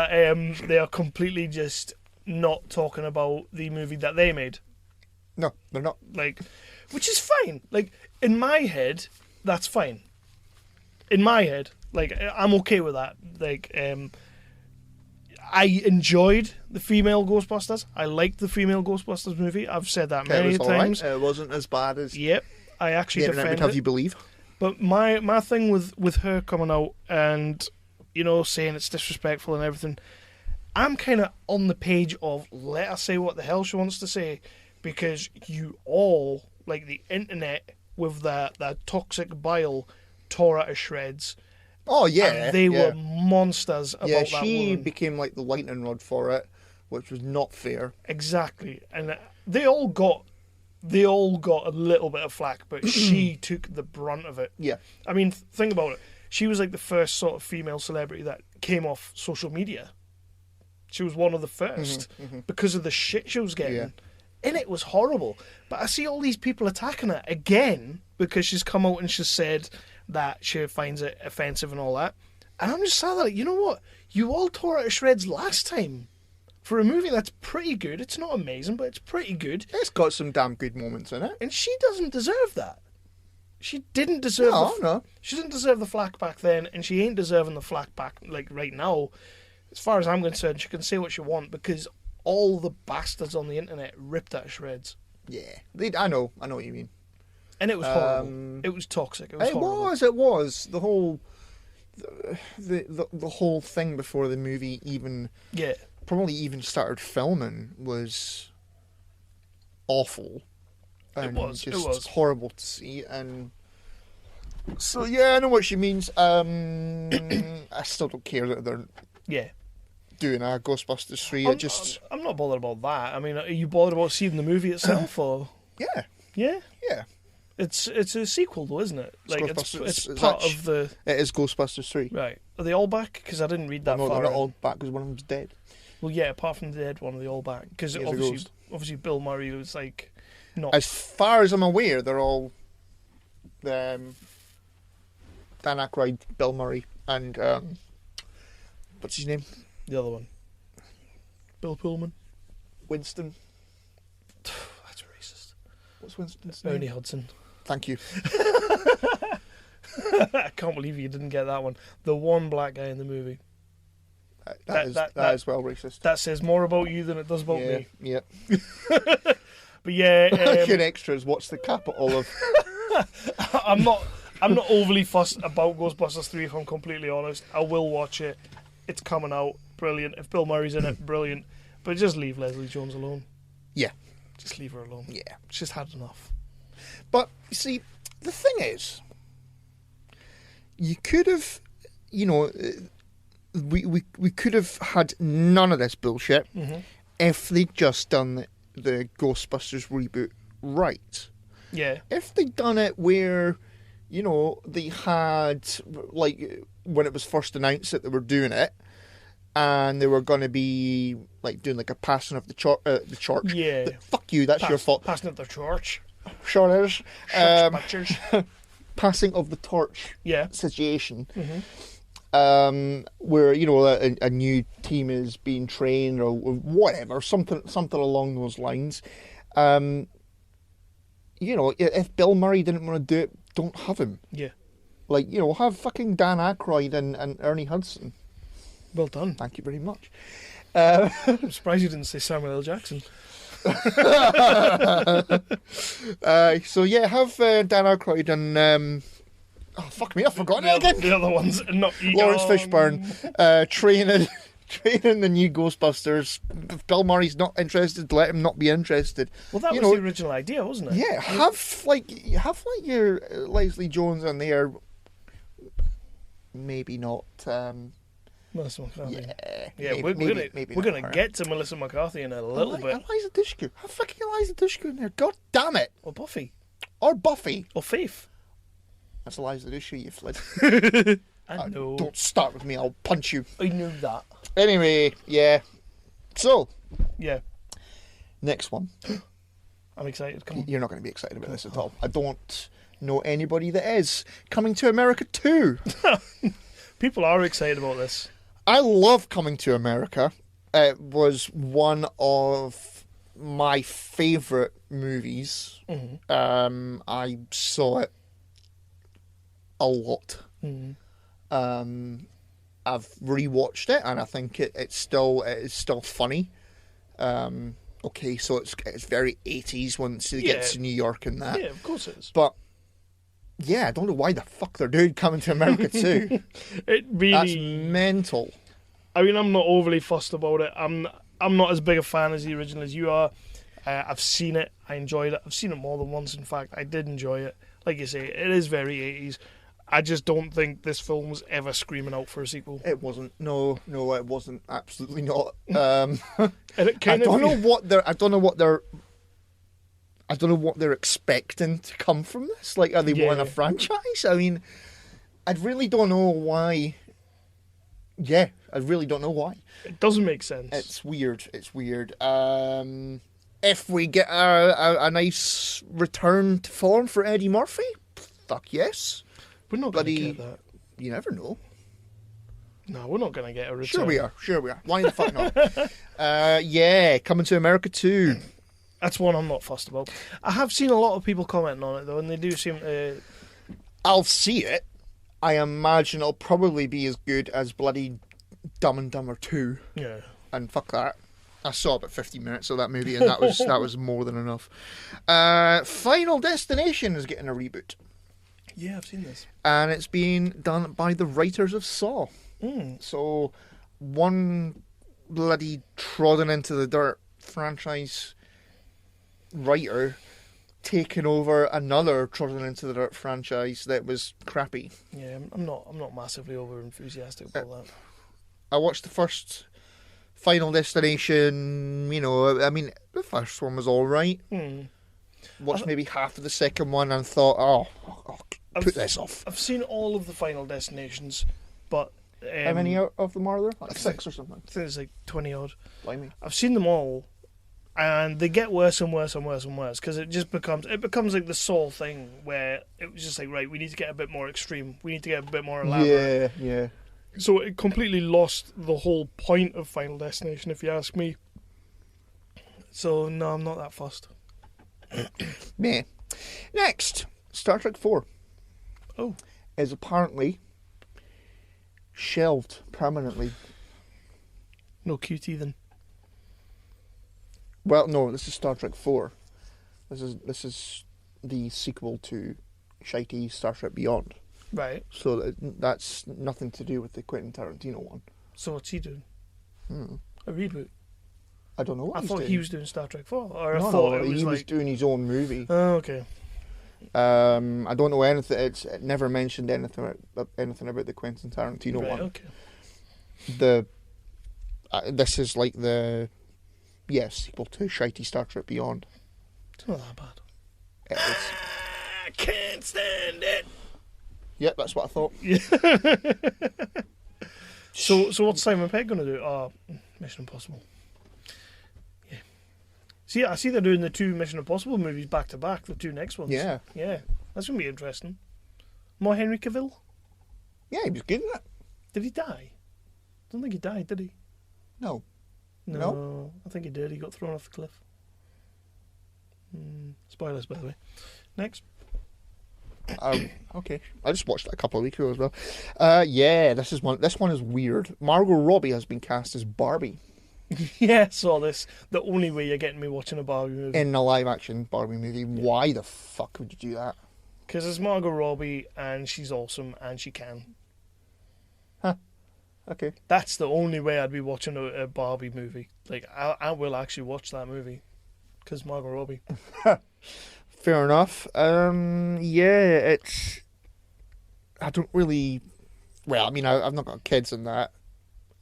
they are completely just not talking about the movie that they made. No, they're not. Like, which is fine. Like in my head, that's fine. In my head, like I'm okay with that. Like I enjoyed the female Ghostbusters. I liked the female Ghostbusters movie. I've said that many times. Right. It wasn't as bad as... Yep. I actually defend would have you believe. But my thing with her coming out and, you know, saying it's disrespectful and everything, I'm kind of on the page of let her say what the hell she wants to say, because you all, like the internet with that toxic bile, tore out of shreds. Oh, yeah. And they were monsters about that woman. Yeah, she became like the lightning rod for it, which was not fair. Exactly. And they all got a little bit of flack, but she took the brunt of it. Yeah. I mean, think about it. She was like the first sort of female celebrity that came off social media. She was one of the first because of the shit she was getting. Yeah. And it was horrible. But I see all these people attacking her again because she's come out and she's said that she finds it offensive and all that. And I'm just sad that, you know what? You all tore it to shreds last time. For a movie that's pretty good. It's not amazing, but it's pretty good. It's got some damn good moments in it. And she doesn't deserve that. She didn't deserve No. She didn't deserve the flack back then, and she ain't deserving the flack back like right now. As far as I'm concerned, she can say what she wants because all the bastards on the internet ripped her to shreds. Yeah. I know what you mean. And it was horrible. It was toxic. It was horrible. It was. The whole the whole thing before the movie probably even started filming was awful. And it was horrible to see. And so yeah, I know what she means. I still don't care that they're doing a Ghostbusters 3. I'm not bothered about that. I mean, are you bothered about seeing the movie itself or? Yeah. Yeah. It's a sequel though, isn't it? Like it's part of the. It is Ghostbusters 3. Right. Are they all back? Because I didn't read that far. No, they're not all back because one of them's dead. Well, yeah. Apart from the dead one, are they all back? Because obviously Bill Murray was like not. As far as I'm aware, they're all. Dan Aykroyd, Bill Murray, and what's his name? The other one. Bill Pullman. Winston. That's racist. What's Winston's name? Ernie Hudson. Thank you. I can't believe you didn't get that one. The one black guy in the movie. That is well racist. That says more about you than it does about me. Yeah. But yeah, good extras. What's the capital of? I'm not overly fussed about Ghostbusters 3. If I'm completely honest, I will watch it. It's coming out, brilliant. If Bill Murray's in it, brilliant. But just leave Leslie Jones alone. Yeah, just leave her alone. Yeah, she's had enough. But you see, the thing is, you could have, we could have had none of this bullshit if they'd just done the Ghostbusters reboot right. Yeah. If they'd done it where, they had, like, when it was first announced that they were doing it, and they were going to be, like, doing, like, a passing of the church. Yeah. Fuck you, that's your fault. Passing of the church. Sure is. Butchers. Passing of the torch Yeah. situation. Where, you know, a new team is being trained or whatever, something along those lines. You know, if Bill Murray didn't want to do it, don't have him. Yeah. Like, you know, have fucking Dan Aykroyd and Ernie Hudson. Well done. Thank you very much. I'm surprised you didn't say Samuel L. Jackson. So yeah, have Dan Aykroyd and oh fuck me, I've forgotten it again. The other ones, not Lawrence Fishburne training the new Ghostbusters. If Bill Murray's not interested, let him not be interested. Well, that You was know, the original idea, wasn't it? Yeah, have your Leslie Jones in there. Maybe not. Melissa McCarthy. Yeah, we're maybe gonna not her. get to Melissa McCarthy in a little bit. Eliza Dushku. Have fucking Eliza Dushku in there. God damn it. Or Buffy. Or Buffy. Or Faith. That's Eliza Dushku, you flid. I know. Don't start with me, I'll punch you. I knew that. Anyway, yeah. So, Yeah. next one. I'm excited. Come on. You're not going to be excited about this at all. I don't know anybody that is. Coming to America 2. People are excited about this. I love Coming to America. It was one of my favourite movies. I saw it a lot. I've rewatched it, and I think it is still funny. Okay, so it's very 80s once it gets to New York and that. Yeah, of course it is. But yeah, I don't know why the fuck they're doing Coming to America 2. It really. That's mental. I mean, I'm not overly fussed about it. I'm not as big a fan as the original as you are. I've seen it. I enjoyed it. I've seen it more than once. In fact, I did enjoy it. Like you say, it is very 80s. I just don't think this film was ever screaming out for a sequel. It wasn't. No, it wasn't. Absolutely not. And it I don't know what they're expecting to come from this. Like, are they wanting a franchise? I mean, I really don't know why. Yeah, I really don't know why. It doesn't make sense. It's weird. If we get a nice return to form for Eddie Murphy, fuck yes. We're not going to get that. You never know. No, we're not going to get a return. Sure we are. Why the fuck not? Yeah, Coming to America 2. That's one I'm not fussed about. I have seen a lot of people commenting on it, though, and they do seem to... I'll see it. I imagine it'll probably be as good as bloody Dumb and Dumber 2. Yeah. And fuck that. I saw about 50 minutes of that movie, and that was more than enough. Final Destination is getting a reboot. Yeah, I've seen this. And it's being done by the writers of Saw. So, one bloody trodden into the dirt franchise writer taking over another trodden into the dirt franchise that was crappy. Yeah, I'm not massively over enthusiastic about that. I watched the first Final Destination. You know, I mean, the first one was all right. Watched maybe half of the second one and thought, oh, put this off. I've seen all of the Final Destinations, but how many of them are there? Like 6 or something. I think it's like 20 odd. Blimey. I've seen them all, and they get worse and worse and worse and worse because it becomes like the Saw thing where it was just like, right, we need to get a bit more extreme, we need to get a bit more elaborate. Yeah. So it completely lost the whole point of Final Destination, if you ask me. So no, I'm not that fussed. Meh. Next, Star Trek 4. Oh. Is apparently shelved permanently. No QT then. Well, no, this is Star Trek 4. This is the sequel to shitey Star Trek Beyond. Right. So that's nothing to do with the Quentin Tarantino one. So what's he doing? A reboot? I don't know what I thought he was doing Star Trek 4. Or No, I thought he was doing his own movie. Oh, okay. I don't know anything. It never mentioned anything about the Quentin Tarantino Right, one. okay. This is like the sequel to shitey Star Trek Beyond. It's not that bad. It is. I can't stand it. Yep, that's what I thought. So what's Simon Pegg going to do? Mission Impossible. See, I see they're doing the 2 Mission Impossible movies back to back, the 2 next ones. Yeah. Yeah. That's going to be interesting. More Henry Cavill? Yeah, he was good in it. Did he die? I don't think he died, did he? No. No. I think he did. He got thrown off the cliff. Spoilers, by the way. Next. Okay. I just watched that a couple of weeks ago as well. Yeah, this one is weird. Margot Robbie has been cast as Barbie Yeah, saw this. The only way you're getting me watching a Barbie movie. in a live-action Barbie movie. Why the fuck would you do that? Because it's Margot Robbie, and she's awesome, and she can. Okay. That's the only way I'd be watching a Barbie movie. Like, I will actually watch that movie. Because Margot Robbie. Fair enough. Yeah, it's... I don't really... Well, I mean, I've not got kids and that.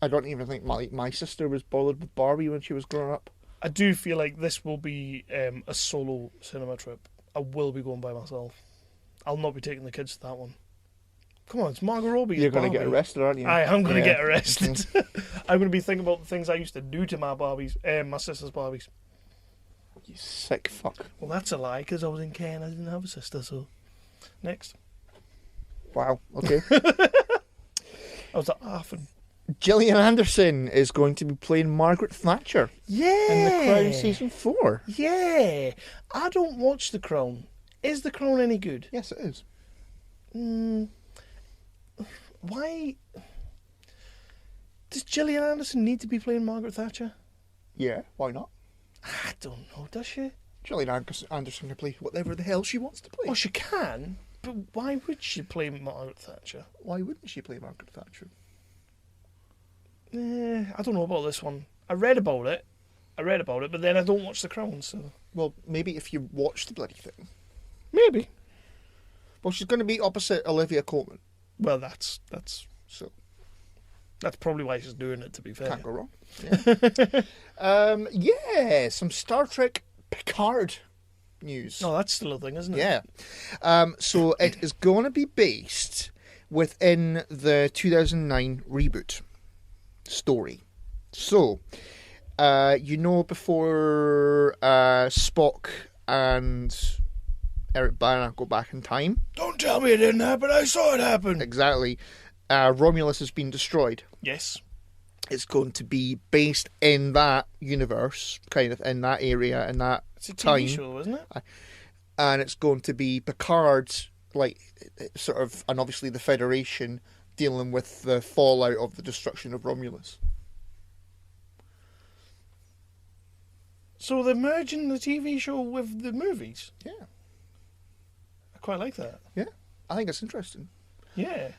I don't even think my sister was bothered with Barbie when she was growing up. I do feel like this will be a solo cinema trip. I will be going by myself. I'll not be taking the kids to that one. Come on, it's Margot Robbie. You're going to get arrested, aren't you? I am going to get arrested. I'm going to be thinking about the things I used to do to my Barbies, my sister's Barbies. You sick fuck. Well, that's a lie, because I was in Care and I didn't have a sister, so... Next. Wow, okay. I was at Arfin. Gillian Anderson is going to be playing Margaret Thatcher Yeah! in The Crown Season 4. Yeah! I don't watch The Crown. Is The Crown any good? Yes, it is. Why... Does Gillian Anderson need to be playing Margaret Thatcher? Yeah, why not? I don't know, does she? Gillian Anderson can play whatever the hell she wants to play. Well, she can, but why would she play Margaret Thatcher? Why wouldn't she play Margaret Thatcher? I don't know about this one. I read about it, but then I don't watch The Crown, so... Well, maybe if you watch the bloody thing. Maybe. Well, she's going to be opposite Olivia Colman. Well, that's So, probably why she's doing it, to be fair. can't go wrong. Yeah, some Star Trek Picard news. Oh, that's still a thing, isn't it? Yeah. So it is going to be based within the 2009 reboot story. So, before Spock and Eric Bana go back in time. Don't tell me it didn't happen, I saw it happen! Exactly. Romulus has been destroyed. Yes. It's going to be based in that universe, kind of in that area, in that It's a TV time. show, isn't it? And it's going to be Picard's, like, sort of, and obviously the Federation dealing with the fallout of the destruction of Romulus. So they're merging the TV show with the movies? Yeah. I quite like that. Yeah. I think it's interesting. Yeah.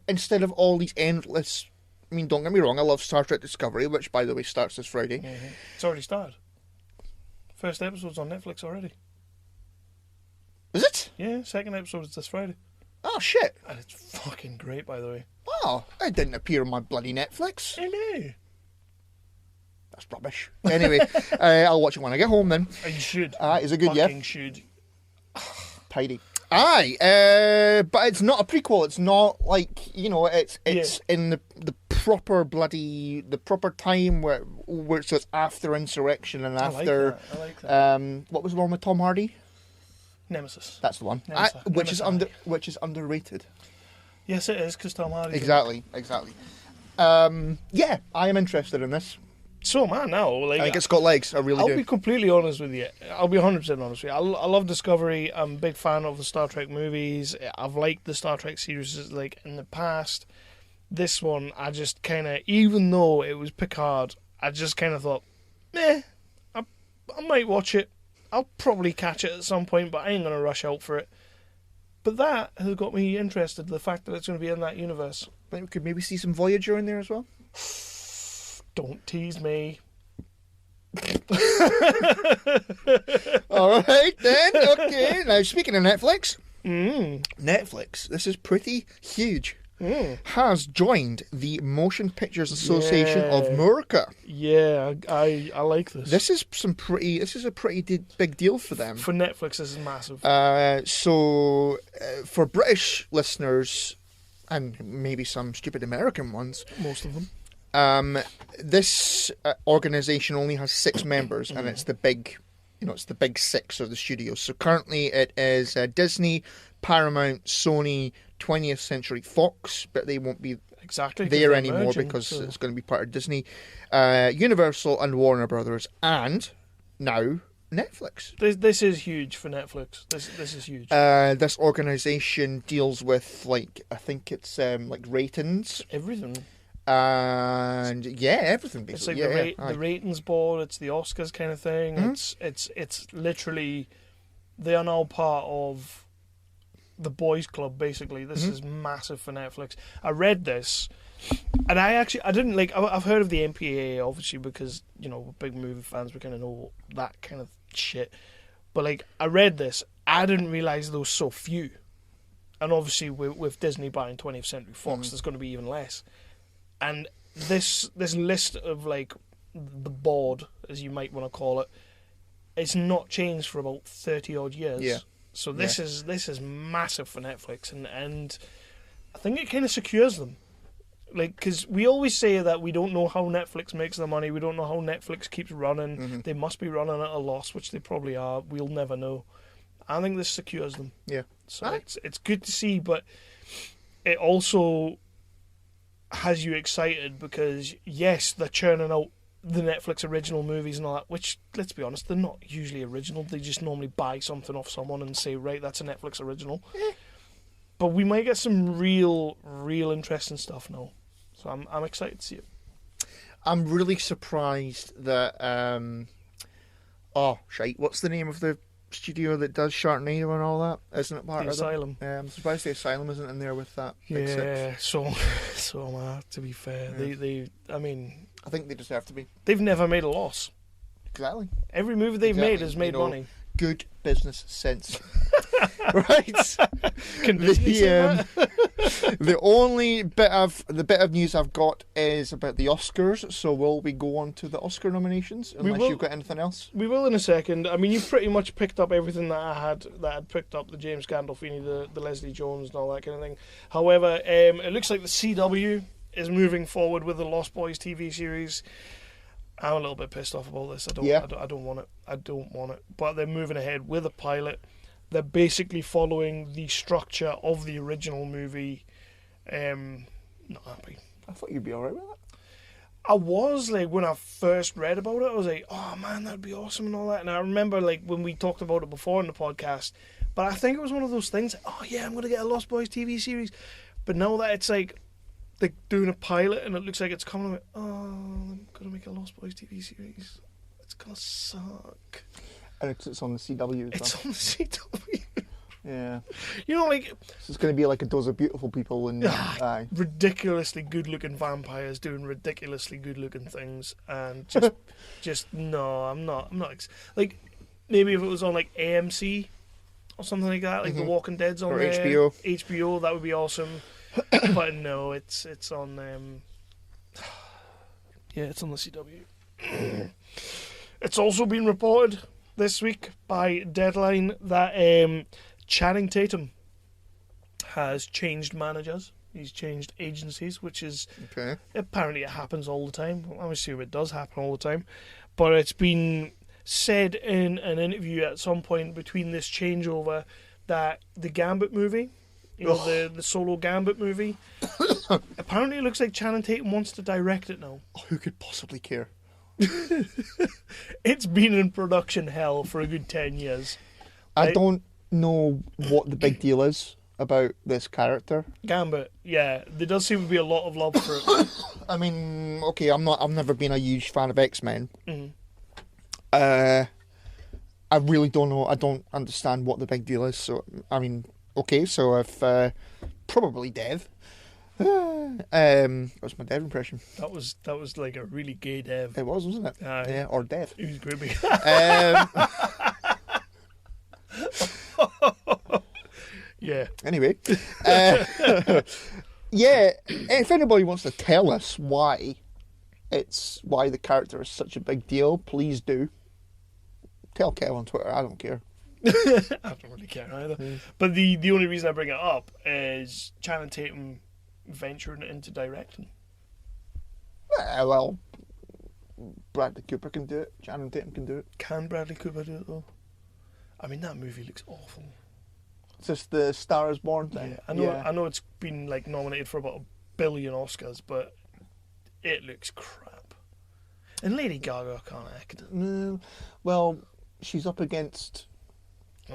Instead of all these endless... I mean, don't get me wrong, I love Star Trek Discovery, which, by the way, starts this Friday. Mm-hmm. It's already started. First episode's on Netflix already. Is it? Yeah, second episode is this Friday. Oh, shit. And it's fucking great, by the way. Oh, it didn't appear on my bloody Netflix. I know. That's rubbish. Anyway, I'll watch it when I get home then. You should. Is it good, fucking yeah? Should. Tidy. Aye, but it's not a prequel. It's not like, it's in the proper time where so it's after Insurrection and after. I like that. What was the one with Tom Hardy? Nemesis. That's the one. Nemesis. Which is underrated. Yes, it is, because Tom Hardy. Exactly. Yeah, I am interested in this. So, man, now, like, I think it's got legs. I really do. I'll be completely honest with you. I'll be 100% honest with you. I love Discovery. I'm a big fan of the Star Trek movies. I've liked the Star Trek series, like, in the past. This one, I just kind of, even though it was Picard, I just kind of thought, I might watch it. I'll probably catch it at some point, but I ain't going to rush out for it. But that has got me interested, the fact that it's going to be in that universe. Think we could maybe see some Voyager in there as well? Don't tease me. All right, then. Okay. Now, speaking of Netflix, Netflix, this is pretty huge, has joined the Motion Pictures Association of America. Yeah, I like this. This is a pretty big deal for them. For Netflix, this is massive. So, for British listeners, and maybe some stupid American ones, most of them. This organisation only has 6 members, and it's the big it's the big six of the studios. So currently it is Disney, Paramount, Sony, 20th Century Fox, but they won't be exactly there anymore because it's going to be part of Disney, Universal and Warner Brothers, and now Netflix. This is huge for Netflix. This is huge. This organisation deals with, I think it's ratings. Everything. And everything basically. It's like the ratings board. It's the Oscars kind of thing. Mm-hmm. It's literally, they are now part of the boys' club. Basically, this is massive for Netflix. I read this, and I didn't I've heard of the MPAA obviously because we're big movie fans. We kind of know that kind of shit. But I read this, I didn't realize there was so few, and obviously with Disney buying 20th Century Fox, there's going to be even less. And this list of the board, as you might want to call it, it's not changed for about 30 odd years. Yeah. So this is massive for Netflix, and I think it kind of secures them. Because we always say that we don't know how Netflix makes their money, we don't know how Netflix keeps running. Mm-hmm. They must be running at a loss, which they probably are. We'll never know. I think this secures them. Yeah. So it's good to see, but it also has you excited because yes, they're churning out the Netflix original movies and all that, which, let's be honest, they're not usually original. They just normally buy something off someone and say, right, that's a Netflix original. But we might get some real interesting stuff now. So I'm excited to see it. I'm really surprised that what's the name of the studio that does Sharknado and all that? Isn't it part the of Asylum? I'm surprised the Asylum isn't in there with that. Yeah, so to be fair, I think they deserve to be. They've never made a loss. Exactly. Every movie they've made has made money. Good business sense. Right. The only bit of news I've got is about the Oscars. So will we go on to the Oscar nominations? Unless you've got anything else. We will in a second. I mean, you've pretty much picked up everything that I had picked up, the James Gandolfini, the Leslie Jones and all that kind of thing. However, it looks like the CW is moving forward with the Lost Boys TV series. I'm a little bit pissed off about this. I don't want it. I don't want it. But they're moving ahead with a pilot. They're basically following the structure of the original movie. Not happy. I thought you'd be alright with that. I was, when I first read about it, I was like, oh man, that'd be awesome and all that. And I remember, when we talked about it before in the podcast, but I think it was one of those things, oh yeah, I'm going to get a Lost Boys TV series. But now that it's they're doing a pilot and it looks like it's coming, I'm like, oh, I'm going to make a Lost Boys TV series. It's going to suck. And it's on the CW. It's on the CW. Yeah. So it's going to be like a dose of beautiful people and ridiculously good-looking vampires doing ridiculously good-looking things, and just no, I'm not. Maybe if it was on AMC or something like that, The Walking Dead's on or there, HBO, that would be awesome. But no, it's on it's on the CW. It's also been reported this week by Deadline that Channing Tatum has changed managers. He's changed agencies, which is apparently it happens all the time. I'm assuming it does happen all the time, but it's been said in an interview at some point between this changeover that the Gambit movie, the solo Gambit movie, apparently it looks like Channing Tatum wants to direct it now. Who could possibly care? It's been in production hell for a good 10 years. I don't know what the big deal is about this character. Gambit, yeah. There does seem to be a lot of love for it. I mean, okay, I've never been a huge fan of X-Men. Mm-hmm. I really don't know. I don't understand what the big deal is. So, I mean, okay, so if probably Dev. That was my Dev impression. That was like a really gay Dev. It was, wasn't it? Yeah, or Dev. He was groovy. Yeah. Anyway, yeah. If anybody wants to tell us why the character is such a big deal, please do. Tell Kev on Twitter. I don't care. I don't really care either. But the only reason I bring it up is Channing Tatum venturing into directing. Well, Bradley Cooper can do it. Channing Tatum can do it. Can Bradley Cooper do it though? I mean, that movie looks awful. It's just the Star is Born thing. Yeah, I know it's been like nominated for about 1 billion Oscars, but it looks crap. And Lady Gaga can't act. Well, she's up against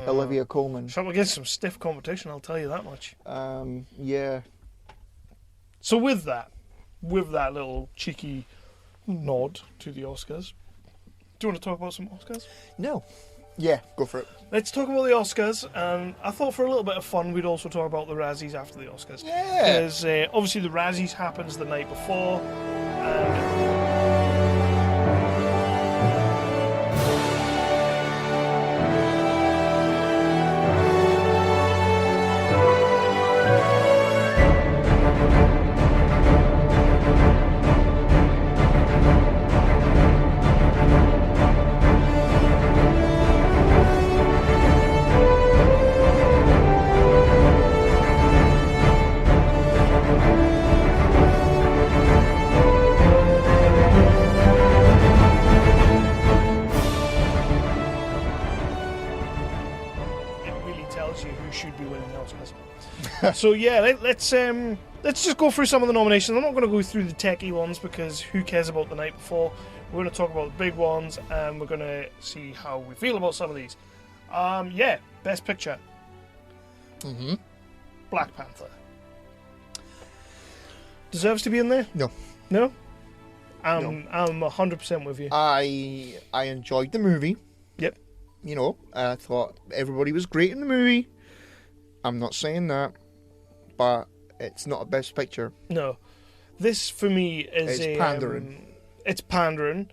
Olivia Colman. She's up against some stiff competition, I'll tell you that much. Yeah. So with that little cheeky nod to the Oscars, do you want to talk about some Oscars? No. Yeah, go for it. Let's talk about the Oscars, and I thought for a little bit of fun we'd also talk about the Razzies after the Oscars. Yeah. Because obviously the Razzies happens the night before, and so yeah, let's just go through some of the nominations. I'm not going to go through the techie ones because who cares about the night before. We're going to talk about the big ones, and we're going to see how we feel about some of these. Best Picture. Mm-hmm. Black Panther. Deserves to be in there? No. No? I'm 100% with you. I enjoyed the movie. Yep. You know, I thought everybody was great in the movie. I'm not saying that, but it's not a best picture. No. This, for me, is it's pandering. It's pandering.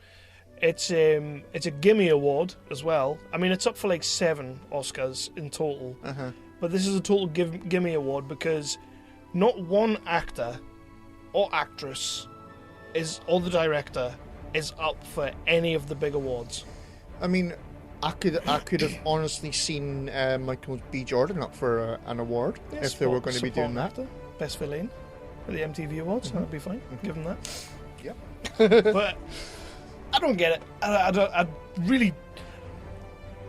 It's a gimme award as well. I mean, it's up for like 7 Oscars in total. Uh-huh. But this is a total gimme award because not one actor or actress or the director is up for any of the big awards. I mean, I could have honestly seen Michael B. Jordan up for an award if they were going to be doing that. Actor, best villain at the MTV Awards, that'd be fine. Give them that. Yeah. But I don't get it. I really.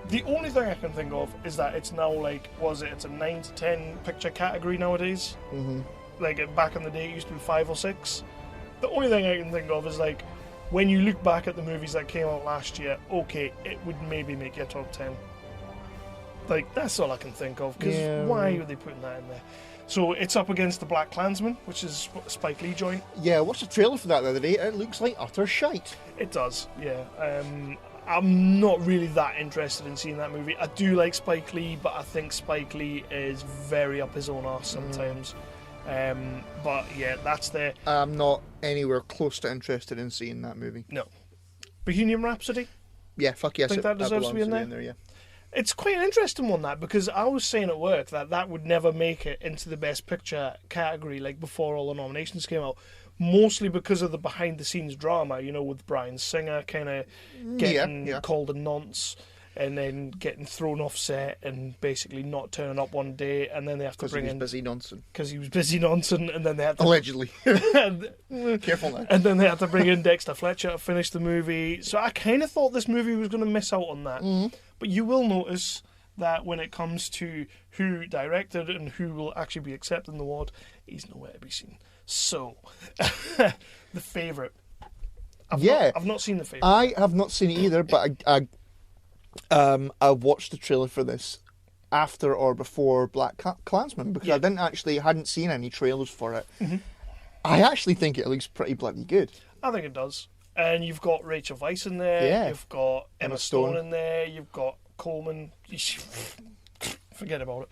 The only thing I can think of is that it's now like, it's a 9 to 10 picture category nowadays. Mm-hmm. Like back in the day, it used to be 5 or 6. The only thing I can think of is like, when you look back at the movies that came out last year, okay, it would maybe make your top 10. Like, that's all I can think of, because why are they putting that in there? So it's up against The Black Klansman, which is Spike Lee joint. Yeah, I watched the trailer for that the other day. It looks like utter shite. It does, yeah. I'm not really that interested in seeing that movie. I do like Spike Lee, but I think Spike Lee is very up his own arse sometimes. But yeah, that's the... I'm not anywhere close to interested in seeing that movie. No. Bohemian Rhapsody? Yeah, fuck yes. Think that deserves to be in there? Yeah. It's quite an interesting one, that, because I was saying at work that would never make it into the Best Picture category, like, before all the nominations came out. Mostly because of the behind-the-scenes drama, you know, with Bryan Singer kind of getting called a nonce and then getting thrown off set and basically not turning up one day, and then they have to bring in... Because he was busy noncing. Because he was busy noncing, and then they had to... Allegedly. Careful now. And then they had to bring in Dexter Fletcher to finish the movie. So I kind of thought this movie was going to miss out on that. Mm-hmm. But you will notice that when it comes to who directed and who will actually be accepting the award, he's nowhere to be seen. So, The Favourite. I've not seen The Favourite. I have not seen it either, but I watched the trailer for this after or before Black Klansman because I hadn't seen any trailers for it. Mm-hmm. I actually think it looks pretty bloody good. I think it does. And you've got Rachel Weisz in there. Yeah. You've got Emma Stone in there. You've got Coleman. Forget about it.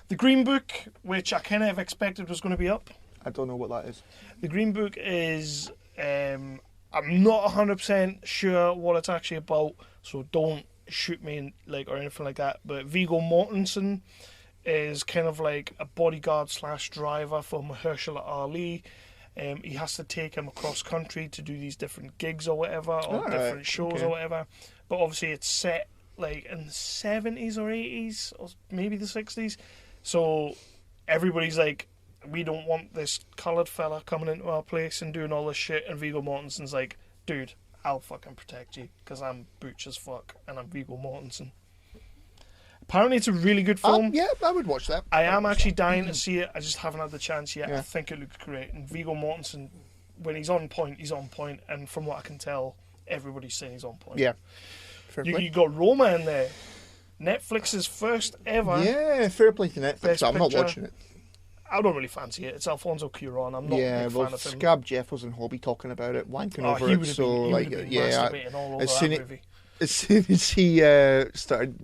The Green Book, which I kind of expected was going to be up. I don't know what that is. The Green Book is... I'm not 100% sure what it's actually about, so don't shoot me or anything like that. But Viggo Mortensen is kind of like a bodyguard / driver for Mahershala Ali. He has to take him across country to do these different gigs or whatever, or different shows or whatever. But obviously it's set like in the 70s or 80s, or maybe the 60s. So everybody's like, we don't want this coloured fella coming into our place and doing all this shit. And Viggo Mortensen's like, dude, I'll fucking protect you because I'm butch as fuck and I'm Viggo Mortensen. Apparently, it's a really good film. Yeah, I would watch that. I am actually dying to see it. I just haven't had the chance yet. Yeah. I think it looks great. And Viggo Mortensen, when he's on point, he's on point. And from what I can tell, everybody's saying he's on point. Yeah. Fair You play. got Roma in there. Netflix's first ever. Yeah, fair play to Netflix. Best I'm not Picture. watching it. I don't really fancy it. It's Alfonso Cuarón. I'm not Yeah, a big well, fan of him. Scab Jeff was in Hobby talking about it, wanking Oh, over he it. would have So, been, like, yeah, masturbating all over as that soon movie. as soon as he started,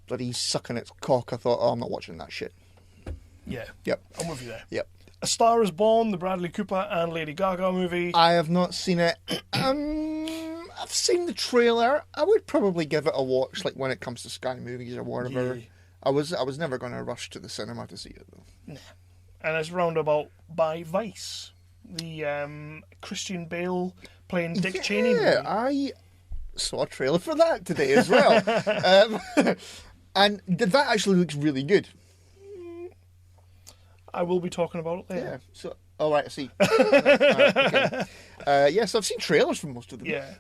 bloody sucking its cock, I thought, oh, I'm not watching that shit. Yeah. Yep. I'm with you there. Yep. A Star is Born, the Bradley Cooper and Lady Gaga movie. I have not seen it. I've seen the trailer. I would probably give it a watch, like when it comes to Sky Movies or whatever. Yeah. I was never going to rush to the cinema to see it though. And it's roundabout by Vice. The Christian Bale playing Dick Cheney movie. Yeah, I saw a trailer for that today as well. And that actually looks really good. I will be talking about it later. Yeah. So, all right, I see. Okay. Yes, I've seen trailers for most of them. Yeah.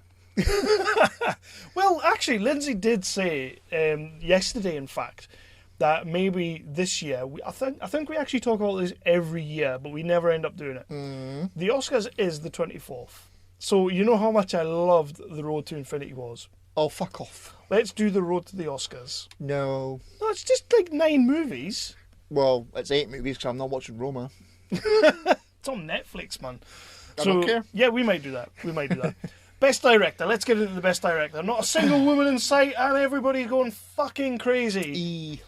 Well, actually, Lindsay did say yesterday, in fact, that maybe this year, I think we actually talk about this every year, but we never end up doing it. The Oscars is the 24th. So you know how much I loved The Road to Infinity Wars. Oh, fuck off. Let's do The Road to the Oscars. No. No, it's just like 9 movies. Well, it's 8 movies because I'm not watching Roma. It's on Netflix, man. I don't care. Yeah, we might do that. Best director. Let's get into the best director. Not a single woman in sight, and everybody's going fucking crazy.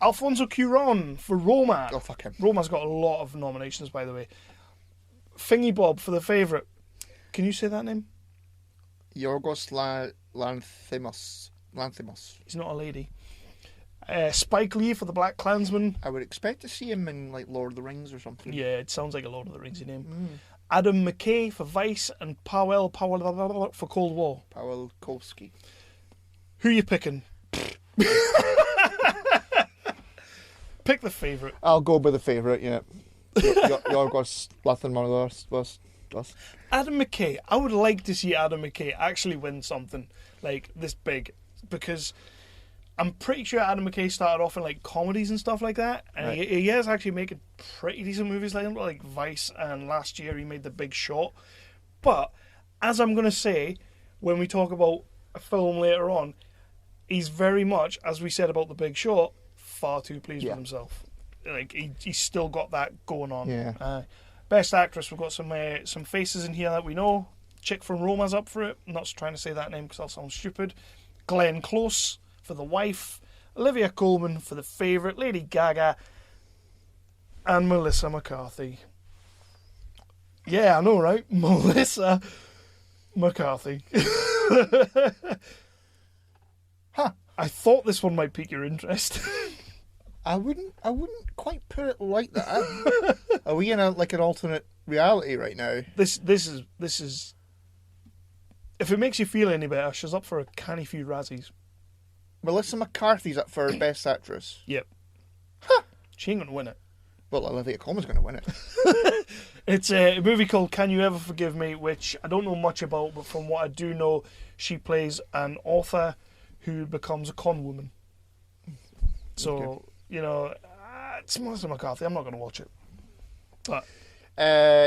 Alfonso Cuarón for Roma. Oh, fuck him. Roma's got a lot of nominations, by the way. Thingy Bob for The Favourite. Can you say that name? Yorgos Lanthimos. He's not a lady. Spike Lee for The Black Klansman. I would expect to see him in like Lord of the Rings or something. Yeah, it sounds like a Lord of the Ringsy name. Adam McKay for Vice and Powell for Cold War. Paweł Kowski. Who you picking? Pick The Favourite. I'll go with The Favourite, yeah. Yorgos Lanthimos. Adam McKay. I would like to see Adam McKay actually win something like this big, because I'm pretty sure Adam McKay started off in like comedies and stuff like that, and Right. he is actually making pretty decent movies like Vice, and last year he made The Big Short. But as I'm going to say when we talk about a film later on, he's very much, as we said about The Big Short, far too pleased with himself. Like he's still got that going on. Yeah. Best actress, we've got some faces in here that we know. Chick from Roma's up for it. I'm not trying to say that name because I'll sound stupid. Glenn Close for The Wife. Olivia Colman for The Favourite. Lady Gaga. And Melissa McCarthy. Yeah, I know, right? Melissa McCarthy. I thought this one might pique your interest. I wouldn't quite put it like that. Are we in an alternate reality right now? This is. If it makes you feel any better, she's up for a canny few Razzies. Melissa McCarthy's up for Best Actress. Yep. She ain't gonna win it. Well, Olivia Colman's going to win it. It's a movie called Can You Ever Forgive Me, which I don't know much about, but from what I do know, she plays an author who becomes a con woman. So, it's Melissa McCarthy. I'm not going to watch it. But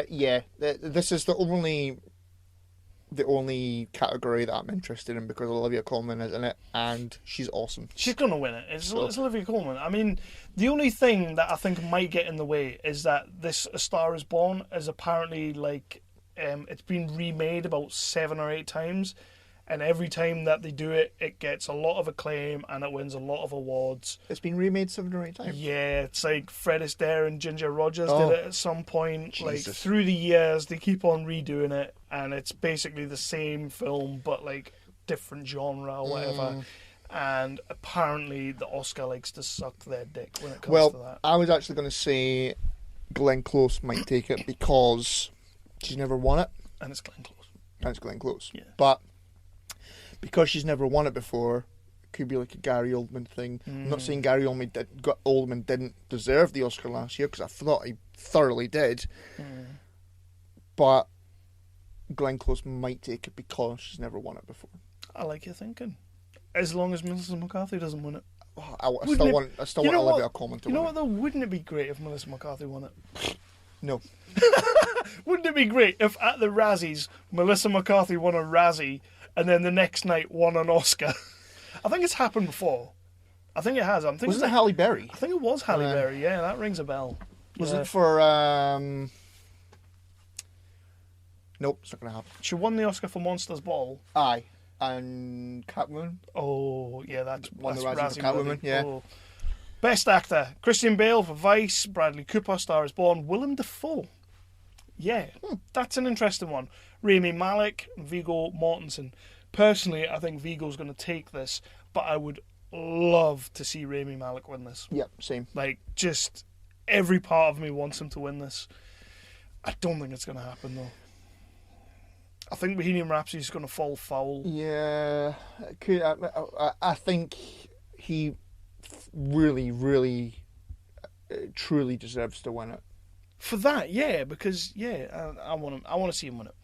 yeah, this is the only category that I'm interested in because Olivia Colman is in it and she's awesome. she's going to win it. It's Olivia Colman. I mean, the only thing that I think might get in the way is that this A Star is Born is apparently it's been remade about 7 or 8 times. And every time that they do it, it gets a lot of acclaim and it wins a lot of awards. It's been remade 7 or 8 times. Yeah, it's like Fred Astaire and Ginger Rogers Oh, did it at some point. Jesus. Like through the years, they keep on redoing it, and it's basically the same film but like different genre or whatever. And apparently, the Oscar likes to suck their dick when it comes to that. I was actually going to say Glenn Close might take it because she's never won it. And it's Glenn Close. And it's Glenn Close. Yeah. But because she's never won it before, it could be like a Gary Oldman thing. I'm not saying Gary Oldman didn't deserve the Oscar last year because I thought he thoroughly did. But Glenn Close might take it because she's never won it before. I like your thinking. As long as Melissa McCarthy doesn't win it. I still want Olivia Colman to win You know what it. though? Wouldn't it be great if Melissa McCarthy won it? No. Wouldn't it be great if at the Razzies, Melissa McCarthy won a Razzie and then the next night won an Oscar? I think it's happened before. I think it has. Wasn't it Halle Berry? I think it was Halle Berry, yeah, that rings a bell. Was it for... Nope, it's not going to happen. She won the Oscar for Monsters Ball. Aye. And Catwoman. Oh, yeah, that's Won the Razzie Razzie for Catwoman, worthy. yeah. Oh. Best Actor. Christian Bale for Vice, Bradley Cooper, Star is Born, Willem Dafoe. Yeah, that's an interesting one. Rami Malek, Viggo Mortensen. Personally, I think Viggo's going to take this, but I would love to see Rami Malek win this. Yep, same. Like, just every part of me wants him to win this. I don't think it's going to happen, though. I think Bohemian Rhapsody is going to fall foul. Yeah, I think he really, really, truly deserves to win it. For that, yeah, because I want to see him win it.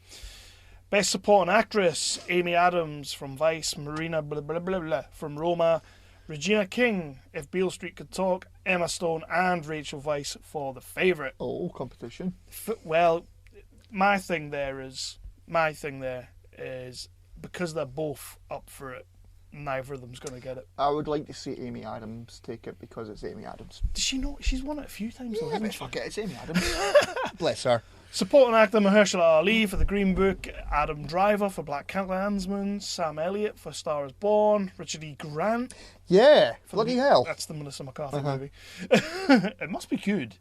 Best Supporting Actress: Amy Adams from Vice, Marina blah blah blah blah from Roma, Regina King, If Beale Street Could Talk, Emma Stone, and Rachel Weisz for The Favourite. Oh, competition. Well, my thing there is because they're both up for it, neither of them's going to get it. I would like to see Amy Adams take it because it's Amy Adams. Does she know? She's won it a few times. Yeah, though, but hasn't she? fuck it, it's Amy Adams. Bless her. Supporting actor Mahershala Ali for The Green Book, Adam Driver for Black Klansman, Sam Elliott for Star is Born, Richard E. Grant. Yeah, bloody hell. That's the Melissa McCarthy movie. It must be good.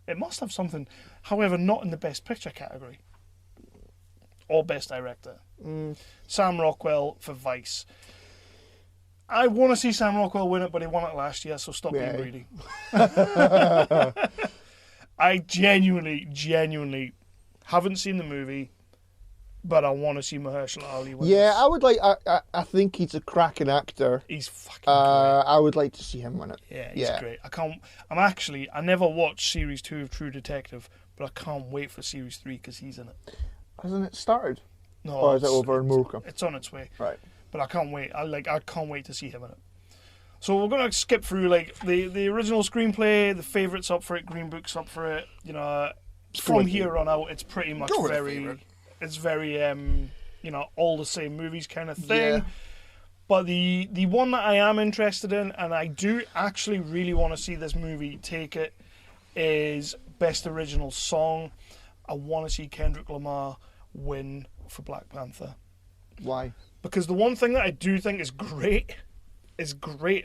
It must have something. However, not in the Best Picture category. Or Best Director. Sam Rockwell for Vice. I want to see Sam Rockwell win it, but he won it last year, so stop being greedy. I genuinely haven't seen the movie, but I want to see Mahershala Ali win this. I would like. I think he's a cracking actor. He's fucking great. I would like to see him win it. Yeah, he's great. I never watched Series 2 of True Detective, but I can't wait for Series 3 because he's in it. Hasn't it started? No. Or is it over in Morecambe? It's on its way. Right. But I can't wait. I can't wait to see him in it. So we're going to skip through like the original screenplay, The Favourite's up for it, Green Book's up for it. You know, from here on out, it's pretty much very all the same movies kind of thing. Yeah. But the one that I am interested in, and I do actually really want to see this movie take it, is Best Original Song. I want to see Kendrick Lamar win for Black Panther. Why? Because the one thing that I do think is great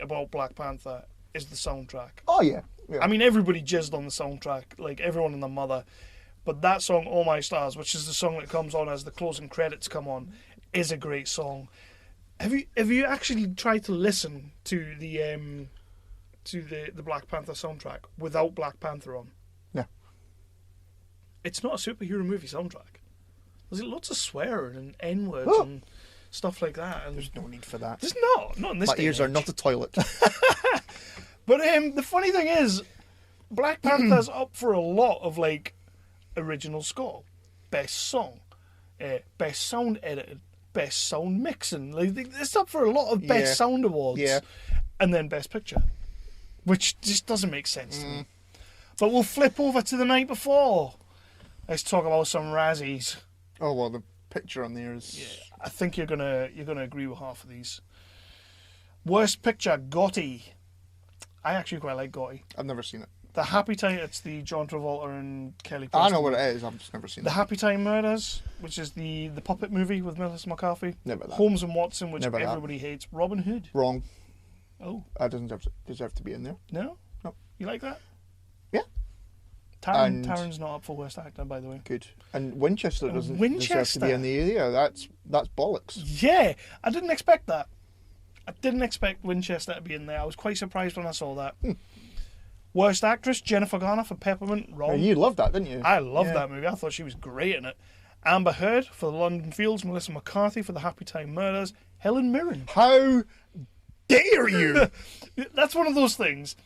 about Black Panther is the soundtrack. Oh, yeah. I mean, everybody jizzed on the soundtrack, like everyone and their mother. But that song, All My Stars, which is the song that comes on as the closing credits come on, is a great song. Have you actually tried to listen to the Black Panther soundtrack without Black Panther on? No. It's not a superhero movie soundtrack. There's lots of swearing and N-words and stuff like that. And there's no need for that. There's not in this. My ears are not a toilet. But the funny thing is, Black Panther's up for a lot of like original score, best song, best sound edited, best sound mixing. Like it's up for a lot of best sound awards. Yeah. And then best picture, which just doesn't make sense to me. But we'll flip over to the night before. Let's talk about some Razzies. Oh well, the picture on there is. Yeah, I think you're gonna agree with half of these. Worst picture, Gotti. I actually quite like Gotti. I've never seen it. The Happy Time. It's the John Travolta and Kelly. I know what it is. I've just never seen it. The Happy Time Murders, which is the puppet movie with Melissa McCarthy. Never that. Holmes and Watson, which Never everybody hates. Robin Hood. Wrong. Oh. That doesn't deserve to be in there. No. No. You like that? Yeah. Taron's not up for worst actor, by the way. Good. And Winchester doesn't deserve to be in the area. That's bollocks. Yeah, I didn't expect that. I didn't expect Winchester to be in there. I was quite surprised when I saw that. Worst actress, Jennifer Garner for Peppermint. Wrong. Oh, you loved that, didn't you? I loved that movie. I thought she was great in it. Amber Heard for The London Fields. Melissa McCarthy for The Happy Time Murders. Helen Mirren. How dare you? That's one of those things.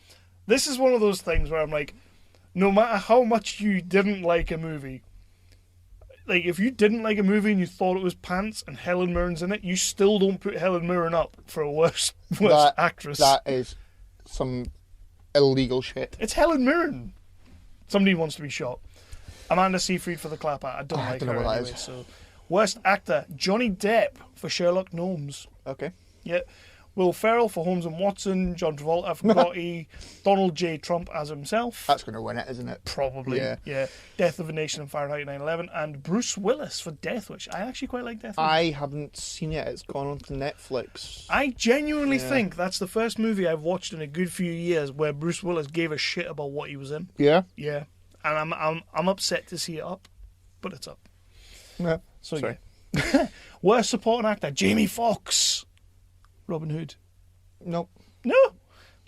This is one of those things where I'm like, no matter how much you didn't like a movie, like, if you didn't like a movie and you thought it was pants and Helen Mirren's in it, you still don't put Helen Mirren up for a worst actress. That is some illegal shit. It's Helen Mirren. Somebody wants to be shot. Amanda Seyfried for the clapper. I don't like know her what that anyway. is. So, worst actor, Johnny Depp for Sherlock Gnomes. Okay. Yeah. Will Ferrell for Holmes and Watson. John Travolta for Gotti. Donald J. Trump as himself. That's going to win it, isn't it? Probably. Yeah. Death of a Nation and Fahrenheit 9/11. And Bruce Willis for Death Wish. I actually quite like Death Wish. I haven't seen it. It's gone on to Netflix. I genuinely think that's the first movie I've watched in a good few years where Bruce Willis gave a shit about what he was in. Yeah? Yeah. And I'm upset to see it up, but it's up. Yeah. So Sorry. Yeah. Worst supporting actor, Jamie Foxx. Robin Hood. Nope. No.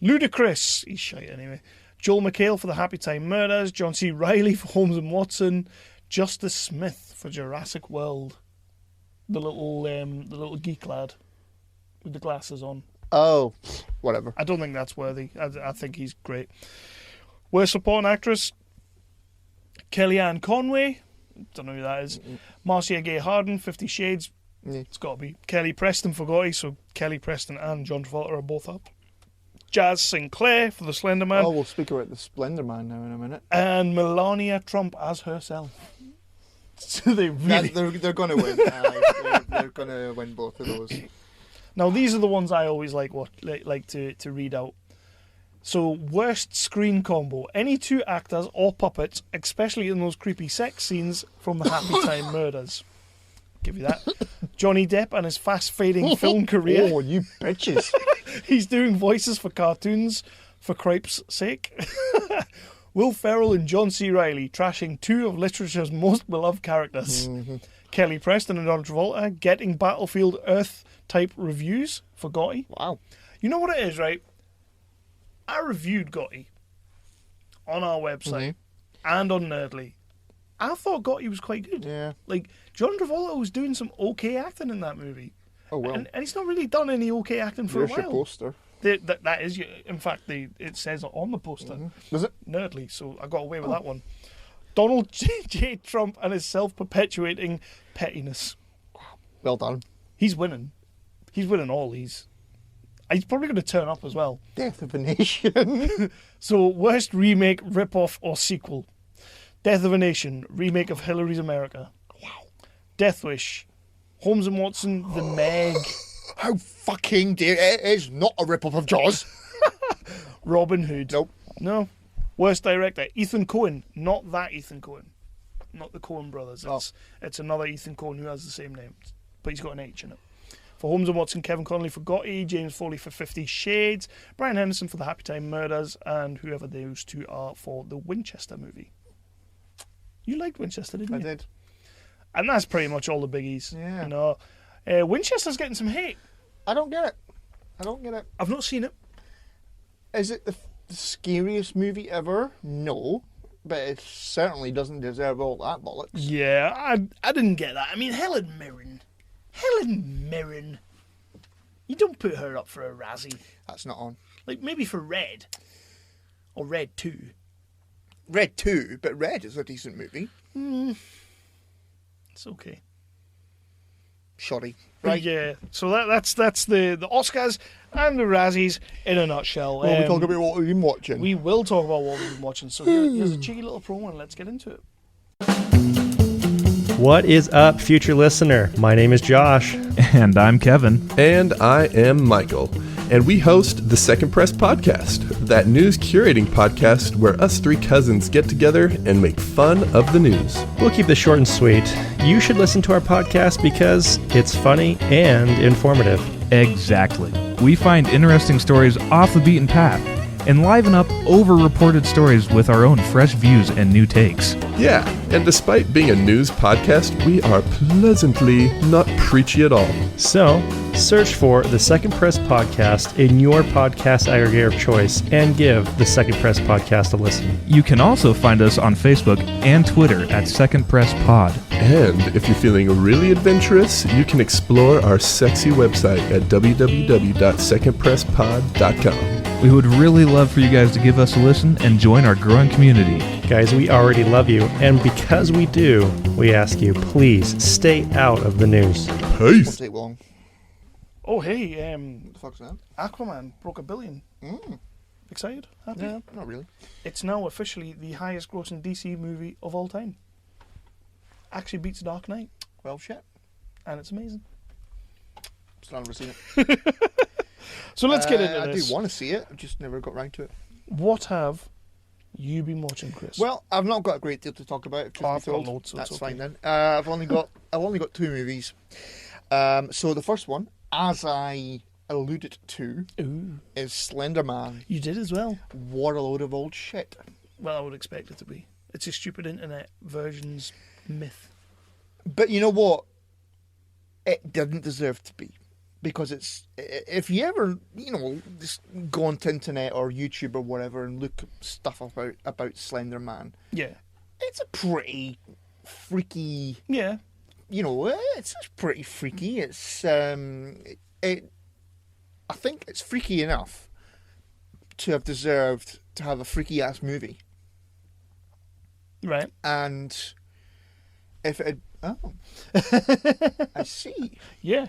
Ludacris. He's shite anyway. Joel McHale for the Happy Time Murders. John C. Reilly for Holmes and Watson. Justice Smith for Jurassic World. The little geek lad with the glasses on. Oh, whatever. I don't think that's worthy. I think he's great. Worst supporting actress, Kellyanne Conway. Don't know who that is. Marcia Gay Harden, 50 Shades. It's got to be. Kelly Preston for Gotti, so Kelly Preston and John Travolta are both up. Jazz Sinclair for the Slenderman. Oh, we'll speak about the Slenderman now in a minute. And Melania Trump as herself. So they really... They're going to win. They're going to win both of those. Now, these are the ones I always like to read out. So, worst screen combo. Any two actors or puppets, especially in those creepy sex scenes from the Happy Time Murders. Give you that. Johnny Depp and his fast-fading film career. Oh, you bitches. He's doing voices for cartoons, for cripe's sake. Will Ferrell and John C. Reilly trashing two of literature's most beloved characters. Mm-hmm. Kelly Preston and John Travolta getting Battlefield Earth-type reviews for Gotti. Wow. You know what it is, right? I reviewed Gotti on our website and on Nerdly. I thought Gotti was quite good. Yeah. Like, John Travolta was doing some okay acting in that movie. Oh, well. And he's not really done any okay acting for a while. There's your poster. That is, in fact, it says on the poster. Mm-hmm. Is it? Nerdly, so I got away with that one. Donald J. Trump and his self-perpetuating pettiness. Well done. He's winning. He's winning all these. He's probably going to turn up as well. Death of a Nation. So, worst remake, rip-off, or sequel. Death of a Nation, remake of Hillary's America. Wow. Death Wish, Holmes and Watson, The Meg. How fucking dare it is not a rip-off of Jaws. Robin Hood. Nope. No. Worst director, Ethan Coen. Not that Ethan Coen. Not the Coen brothers. It's another Ethan Coen who has the same name, but he's got an H in it. For Holmes and Watson, Kevin Connolly for Gotti, James Foley for 50 Shades, Brian Henderson for the Happy Time Murders, and whoever those two are for the Winchester movie. You liked Winchester, didn't you? I did. And that's pretty much all the biggies. Yeah. You know, Winchester's getting some hate. I don't get it. I've not seen it. Is it the scariest movie ever? No. But it certainly doesn't deserve all that bollocks. Yeah, I didn't get that. I mean, Helen Mirren. You don't put her up for a Razzie. That's not on. Like, maybe for Red. Or Red 2. Red 2, but Red is a decent movie. It's okay. Shoddy. Right. Yeah, so that's the Oscars and the Razzies in a nutshell. Well, we talk about what we've been watching. We will talk about what we've been watching. So here's a cheeky little promo and let's get into it. What is up, future listener? My name is Josh. And I'm Kevin. And I am Michael. And we host the Second Press Podcast, that news curating podcast where us three cousins get together and make fun of the news. We'll keep this short and sweet. You should listen to our podcast because it's funny and informative. Exactly. We find interesting stories off the beaten path and liven up over-reported stories with our own fresh views and new takes. Yeah, and despite being a news podcast, we are pleasantly not preachy at all. So, search for the Second Press Podcast in your podcast aggregator of choice and give the Second Press Podcast a listen. You can also find us on Facebook and Twitter at Second Press Pod. And if you're feeling really adventurous, you can explore our sexy website at www.secondpresspod.com. We would really love for you guys to give us a listen and join our growing community. guys, we already love you. And because we do, we ask you, please stay out of the news. Peace. Won't take long. Oh, hey, What the fuck's that? Aquaman broke $1 billion. Excited? Happy? Yeah, not really. It's now officially the highest grossing DC movie of all time. Actually beats Dark Knight. Well, shit. And it's amazing. Still never seen it. So let's get into I this. do want to see it. I've just never got round to it. What have you been watching, Chris? Well, I've not got a great deal to talk about. Truth I've be got told. loads, so it's That's okay. fine then. I've only got 2 movies. So the first one, as I alluded to, is Slenderman. You did as well. What a load of old shit. Well, I would expect it to be. It's a stupid internet version's myth. But you know what? It didn't deserve to be. Because it's, if you ever, just go onto internet or YouTube or whatever and look up stuff about Slenderman, Yeah. it's a pretty freaky, Yeah. it's pretty freaky. It's, I think it's freaky enough to have deserved to have a freaky ass movie. Right. And if it, I see. Yeah.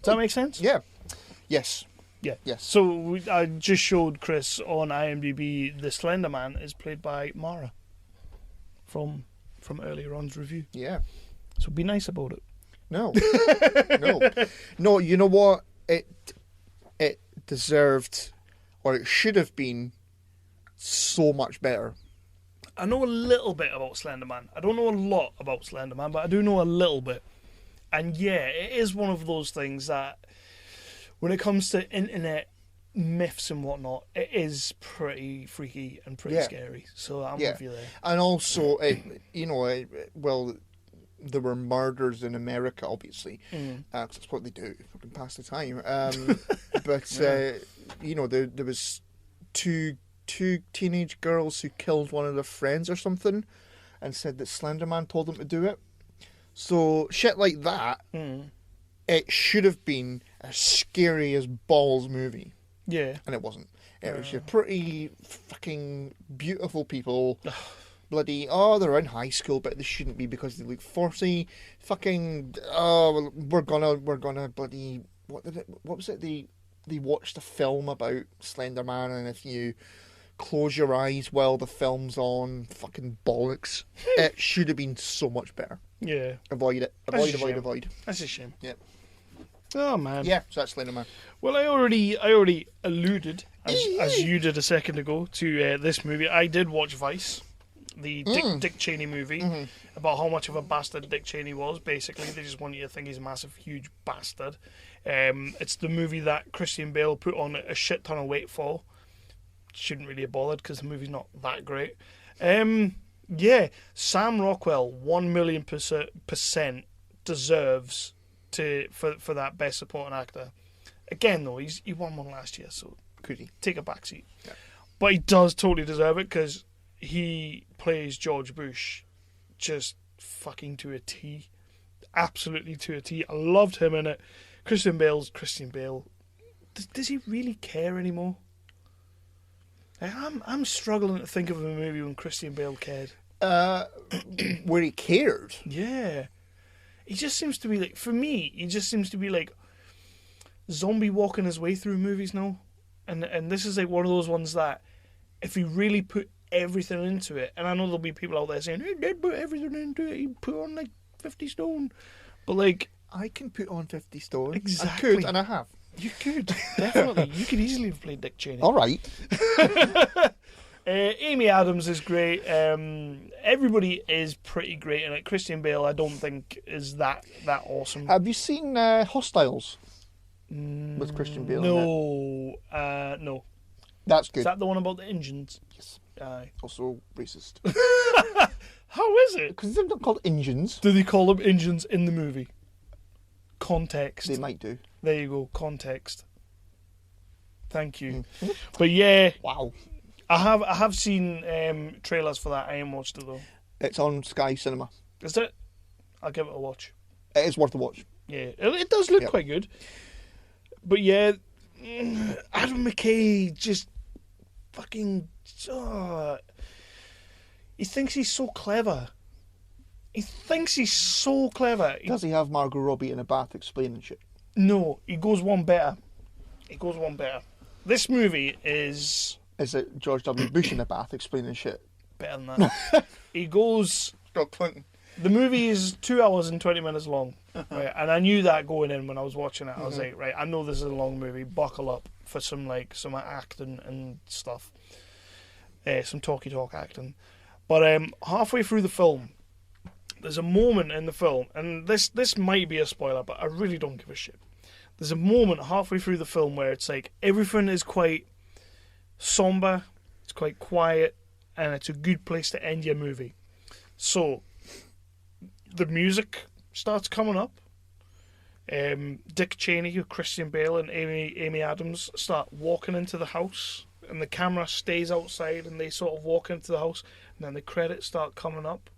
Does that make sense? Yeah. Yes. Yeah. Yes. So I just showed Chris on IMDb the Slender Man is played by Mara from earlier on's review. Yeah. So be nice about it. No. No, you know what? It deserved, or it should have been, so much better. I know a little bit about Slenderman. I don't know a lot about Slenderman, but I do know a little bit. And yeah, it is one of those things that, when it comes to internet myths and whatnot, it is pretty freaky and pretty scary. So I'm with you there. And also, well, there were murders in America, obviously, because that's what they do, fucking pass the time. But there was two teenage girls who killed one of their friends or something, and said that Slenderman told them to do it. So shit like that, it should have been a scary as balls movie. Yeah. And it wasn't. It was your pretty fucking beautiful people. Bloody, they're in high school, but they shouldn't be because they look 40. Fucking, we're gonna bloody, what was it? They watched a film about Slenderman, and if you close your eyes while the film's on, fucking bollocks. It should have been so much better. Yeah. Avoid it. Avoid. That's a shame. Yeah. Oh man. Yeah, so that's Slenderman. Well, I already alluded, as you did a second ago, to this movie. I did watch Vice, the Dick Cheney movie, about how much of a bastard Dick Cheney was. Basically, they just want you to think he's a massive, huge bastard. It's the movie that Christian Bale put on a shit ton of weight for. Shouldn't really have bothered because the movie's not that great. Yeah, Sam Rockwell, 1,000,000% deserves for that best supporting actor. Again, though, he won one last year, so could he take a backseat? Yeah. But he does totally deserve it because he plays George Bush just fucking to a T, absolutely to a T. I loved him in it. Christian Bale. Does he really care anymore? I'm struggling to think of a movie when Christian Bale cared. Where he cared? Yeah. He just seems to be like, for me, he just seems to be like zombie walking his way through movies now. And this is like one of those ones that if he really put everything into it, and I know there'll be people out there saying, he did put everything into it, he put on like 50 stone. But like, I can put on 50 stone. Exactly. I could, and I have. You could, definitely. You could easily have played Dick Cheney. All right. Amy Adams is great. Everybody is pretty great in it. Christian Bale, I don't think, is that awesome. Have you seen Hostiles with Christian Bale? No. That's good. Is that the one about the engines? Yes. Aye. Also racist. How is it? Because they're not called engines. Do they call them engines in the movie? Context. They might do. There you go. Context. Thank you. But yeah. Wow. I have seen trailers for that. I ain't watched it though. It's on Sky Cinema. Is it? I'll give it a watch. It is worth a watch. Yeah, it does look quite good. But yeah, Adam McKay just fucking... He thinks he's so clever. He thinks he's so clever. Does he have Margot Robbie in a bath explaining shit? No, he goes one better. This movie is... Is it George W. Bush in a bath explaining shit? Better than that. He goes... Bill Clinton. The movie is 2 hours and 20 minutes long. Right? And I knew that going in when I was watching it. I was like, right, I know this is a long movie. Buckle up for some acting and stuff. Some talky talk acting. But halfway through the film, there's a moment in the film, and this might be a spoiler, but I really don't give a shit. There's a moment halfway through the film where it's like everything is quite somber, it's quite quiet, and it's a good place to end your movie. So the music starts coming up. Dick Cheney, Christian Bale, and Amy Adams start walking into the house, and the camera stays outside, and they sort of walk into the house, and then the credits start coming up,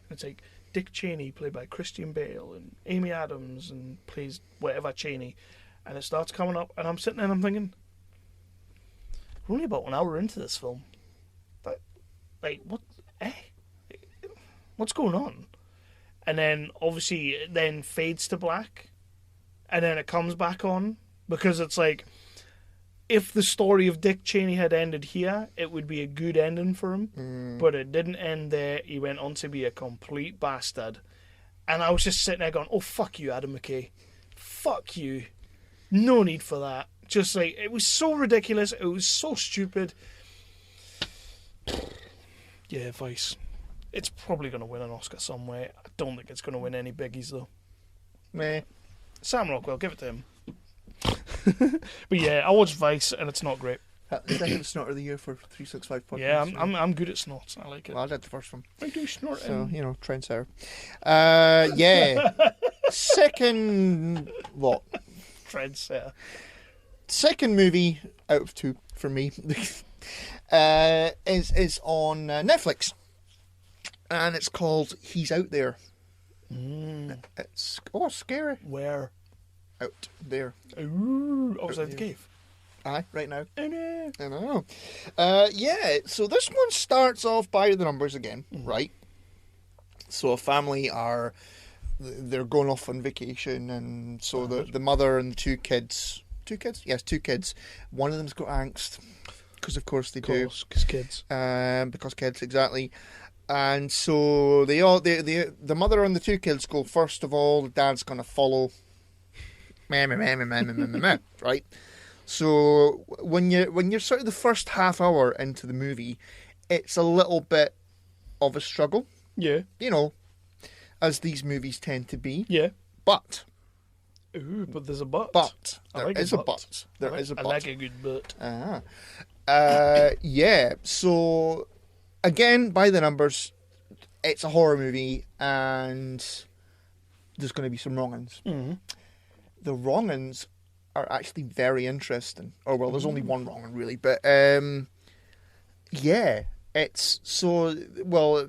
and it's like Dick Cheney, played by Christian Bale, and Amy Adams, and plays whatever Cheney, and it starts coming up, and I'm sitting there and I'm thinking, we're only about an hour into this film. What? What's going on? And then, obviously, it then fades to black, and then it comes back on, because it's like, if the story of Dick Cheney had ended here, it would be a good ending for him, but it didn't end there. He went on to be a complete bastard. And I was just sitting there going, oh, fuck you, Adam McKay. Fuck you. No need for that. Just like, it was so ridiculous. It was so stupid. Yeah, Vice. It's probably going to win an Oscar somewhere. I don't think it's going to win any biggies, though. Meh. Sam Rockwell, give it to him. But yeah, I watched Vice, and it's not great. Second snort of the year for 365 podcasts. Yeah, I'm good at snorts. I like it. Well, I did the first one. I do snort. So, trendsetter. Yeah. Second... What? Trendsetter. Second movie out of 2 for me is on Netflix. And it's called He's Out There. It's scary. Where? Out there. Ooh, outside the cave. Aye, right now. I know. Yeah, so this one starts off by the numbers again, right? So a family they're going off on vacation, and so the mother and the 2 kids. 2 kids? Yes, 2 kids. One of them's got angst, because of course they do. Because kids. Because kids, exactly. And so the mother and the 2 kids go, first of all, the dad's going to follow. Right? So when you're sort of the first half hour into the movie, it's a little bit of a struggle. Yeah. As these movies tend to be. Yeah. But. Ooh, but there's a but. But. There is a but. There is a but. I like a good but. Yeah. So, again, by the numbers, it's a horror movie, and there's going to be some wrong-uns. Mm-hmm. The wrong-uns are actually very interesting. Oh, well, there's only one wrong-un, really. But, yeah, it's so... Well,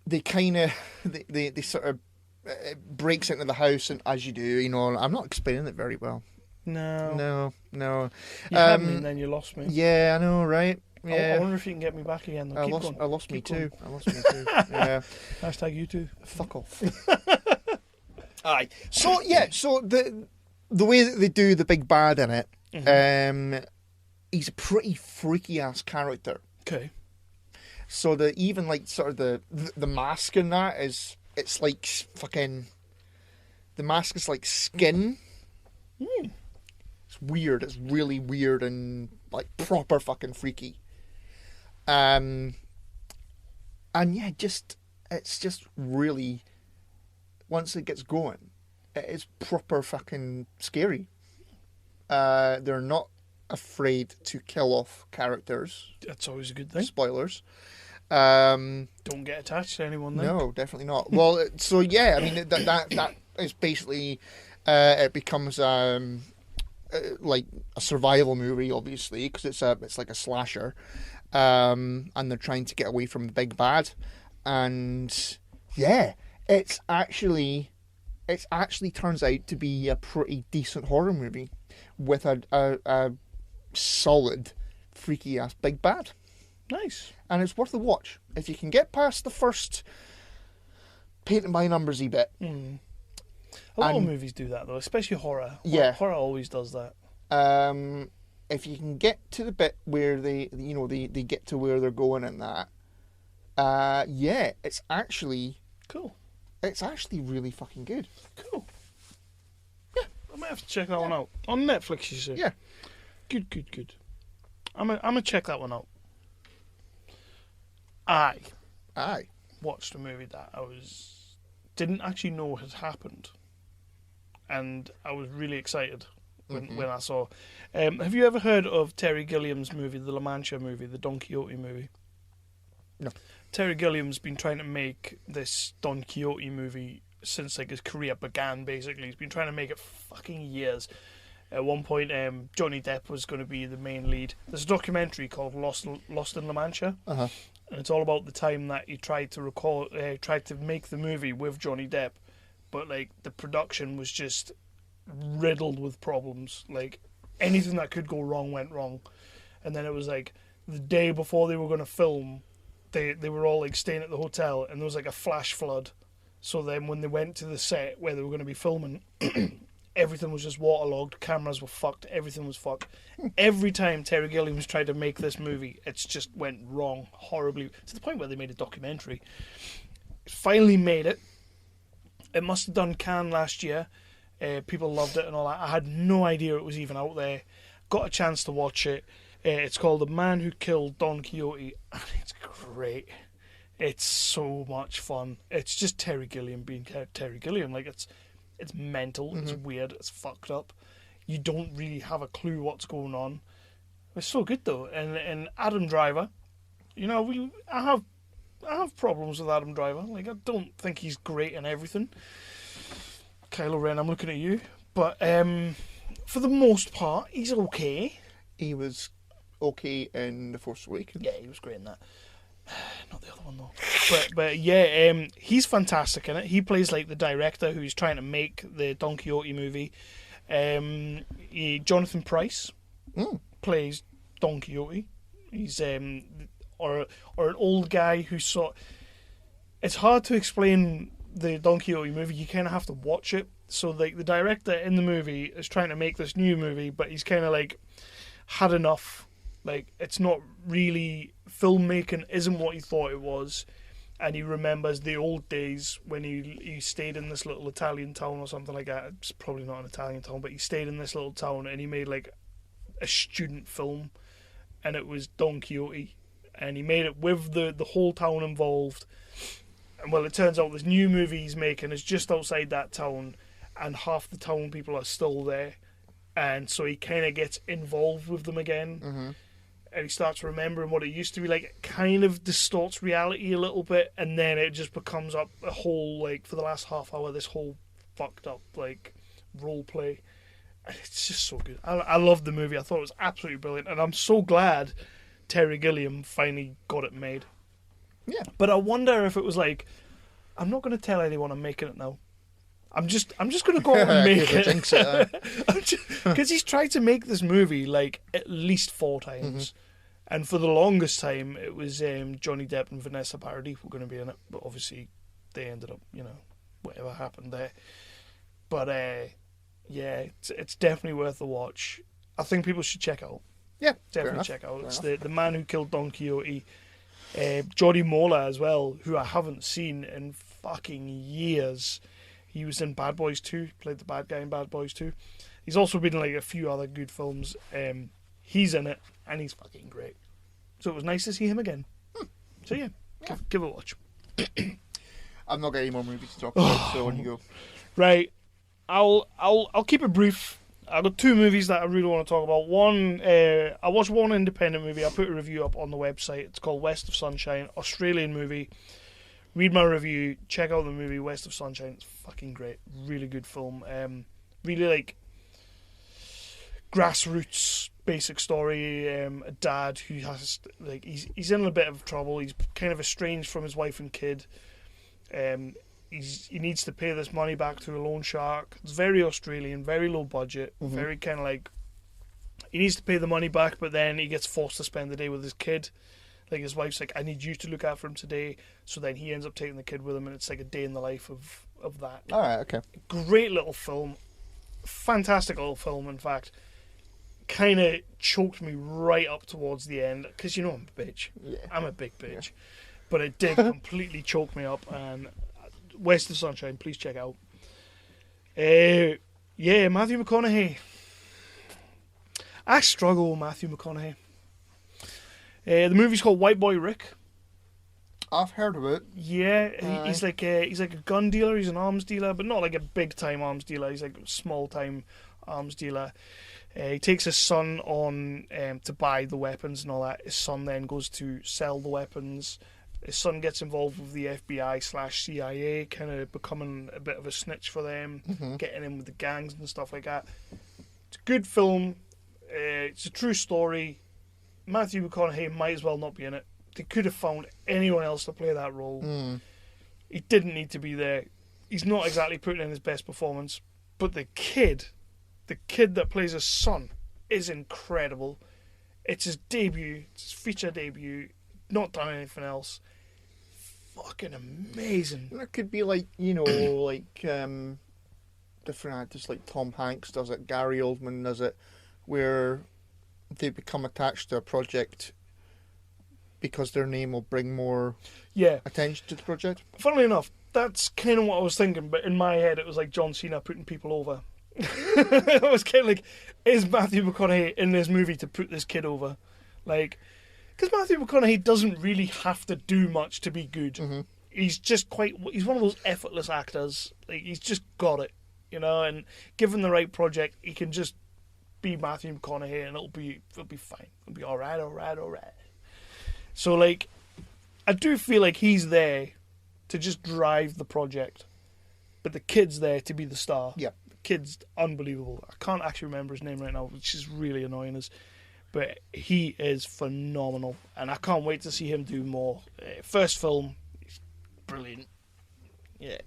they kind of... They sort of... It breaks into the house, and as you do, I'm not explaining it very well. No. You had me, and then you lost me. Yeah, I know, right? Yeah. I wonder if you can get me back again. I lost me too. Yeah. Hashtag you too. Fuck off. Aye. So yeah. So the way that they do the big bad in it, he's a pretty freaky ass character. Okay. So even like sort of the mask in that it's like fucking. The mask is like skin. It's weird. It's really weird and like proper fucking freaky. And yeah, it's just really, once it gets going, it is proper fucking scary. They're not afraid to kill off characters. That's always a good thing. Spoilers. Don't get attached to anyone then. No, definitely not. Well, so yeah, I mean that is basically it becomes like a survival movie, obviously, because it's like a slasher, and they're trying to get away from the big bad, and yeah, it actually turns out to be a pretty decent horror movie with a solid freaky ass big bad. Nice. And it's worth a watch. If you can get past the first painting by numbers-y bit. A lot of movies do that, though, especially horror. Yeah. Horror always does that. If you can get to the bit where they get to where they're going and that, it's actually... Cool. It's actually really fucking good. Cool. Yeah, I might have to check that one out. On Netflix, you say? Yeah. Good. I'm gonna check that one out. I watched a movie that didn't actually know had happened, and I was really excited when I saw. Have you ever heard of Terry Gilliam's movie, the La Mancha movie, the Don Quixote movie? No. Terry Gilliam's been trying to make this Don Quixote movie since his career began. Basically, he's been trying to make it fucking years. At one point, Johnny Depp was going to be the main lead. There's a documentary called Lost in La Mancha, and it's all about the time that he tried to make the movie with Johnny Depp, but the production was just riddled with problems. Anything that could go wrong went wrong, and then it was the day before they were going to film, they were all staying at the hotel, and there was a flash flood. So then when they went to the set where they were going to be filming. Everything was just waterlogged, cameras were fucked, everything was fucked. Every time Terry Gilliam's tried to make this movie, it's just went wrong horribly, to the point where they made a documentary. Finally made it. It must have done Cannes last year. People loved it and all that. I had no idea it was even out there. Got a chance to watch it. It's called The Man Who Killed Don Quixote, and it's great. It's so much fun. It's just Terry Gilliam being Terry Gilliam. It's mental, it's weird, it's fucked up. You don't really have a clue what's going on. It's so good though. And Adam Driver, I have problems with Adam Driver. I don't think he's great in everything. Kylo Ren, I'm looking at you. But for the most part, he's okay. He was okay in The Force Awakens. Yeah, he was great in that. Not the other one though. But yeah, he's fantastic in it. He plays the director who's trying to make the Don Quixote movie. Jonathan Pryce plays Don Quixote. He's or an old guy who it's hard to explain the Don Quixote movie. You kind of have to watch it. So the director in the movie is trying to make this new movie, but he's kind of had enough. It's not really, filmmaking isn't what he thought it was, and he remembers the old days when he stayed in this little Italian town or something like that. It's probably not an Italian town, but he stayed in this little town and he made a student film, and it was Don Quixote, and he made it with the whole town involved. And well, it turns out this new movie he's making is just outside that town, and half the town people are still there, and so he kind of gets involved with them again. And he starts remembering what it used to be. It kind of distorts reality a little bit, and then it just becomes up a whole, for the last half hour, this whole fucked up, role play. And it's just so good. I loved the movie. I thought it was absolutely brilliant, and I'm so glad Terry Gilliam finally got it made. Yeah. But I wonder if it was I'm not going to tell anyone I'm making it now. I'm just going to go out and make it. Because he's tried to make this movie at least 4 times. And for the longest time, it was Johnny Depp and Vanessa Paradis were going to be in it. But obviously, they ended up, whatever happened there. But, yeah, it's definitely worth a watch. I think people should check out. Yeah, definitely check out. It's the Man Who Killed Don Quixote. Jody Mola as well, who I haven't seen in fucking years. He was in Bad Boys 2, played the bad guy in Bad Boys 2. He's also been in a few other good films. He's in it, and he's fucking great. So it was nice to see him again. So yeah. Give it a watch. I've not got any more movies to talk about, so on you go. Right. I'll keep it brief. I've got 2 movies that I really want to talk about. One, I watched one independent movie. I put a review up on the website. It's called West of Sunshine, Australian movie. Read my review. Check out the movie West of Sunshine. It's fucking great. Really good film. Really grassroots basic story. A dad who has he's in a bit of trouble. He's kind of estranged from his wife and kid. He needs to pay this money back to a loan shark. It's very Australian, very low budget, very kind of he needs to pay the money back, but then he gets forced to spend the day with his kid. Like, his wife's like, I need you to look after him today. So then he ends up taking the kid with him, and it's like a day in the life of that. All right, okay. Great little film. Fantastic little film, in fact. Kind of choked me right up towards the end, because you know I'm a bitch. Yeah. I'm a big bitch. Yeah. But it did completely choke me up, and West of Sunshine, please check out. Yeah, Matthew McConaughey. I struggle with Matthew McConaughey. The movie's called White Boy Rick. I've heard of it. Yeah, he's like a gun dealer. He's an arms dealer, but not like a big time arms dealer. He's like a small time arms dealer. He takes his son on to buy the weapons and all that. His son then goes to sell the weapons. His son gets involved with the FBI/CIA, kind of becoming a bit of a snitch for them, getting in with the gangs and stuff like that. It's a good film. It's a true story. Matthew McConaughey might as well not be in it. They could have found anyone else to play that role. He didn't need to be there. He's not exactly putting in his best performance, but the kid that plays his son is incredible. It's his debut. It's his feature debut. Not done anything else. Fucking amazing. It could be like, you know, like different actors, like Tom Hanks does it, Gary Oldman does it, where they become attached to a project because their name will bring more attention to the project. Funnily enough, that's kind of what I was thinking, but in my head it was like John Cena putting people over. I was kind of like, is Matthew McConaughey in this movie to put this kid over? Like, because Matthew McConaughey doesn't really have to do much to be good. He's just he's one of those effortless actors. Like, he's just got it, you know, and given the right project, he can just be Matthew McConaughey and it'll be fine. It'll be alright. So, like, I do feel like he's there to just drive the project, but the kid's there to be the star. Yeah. The kid's unbelievable. I can't actually remember his name right now, which is really annoying us. But he is phenomenal, and I can't wait to see him do more. First film, he's brilliant. Yeah.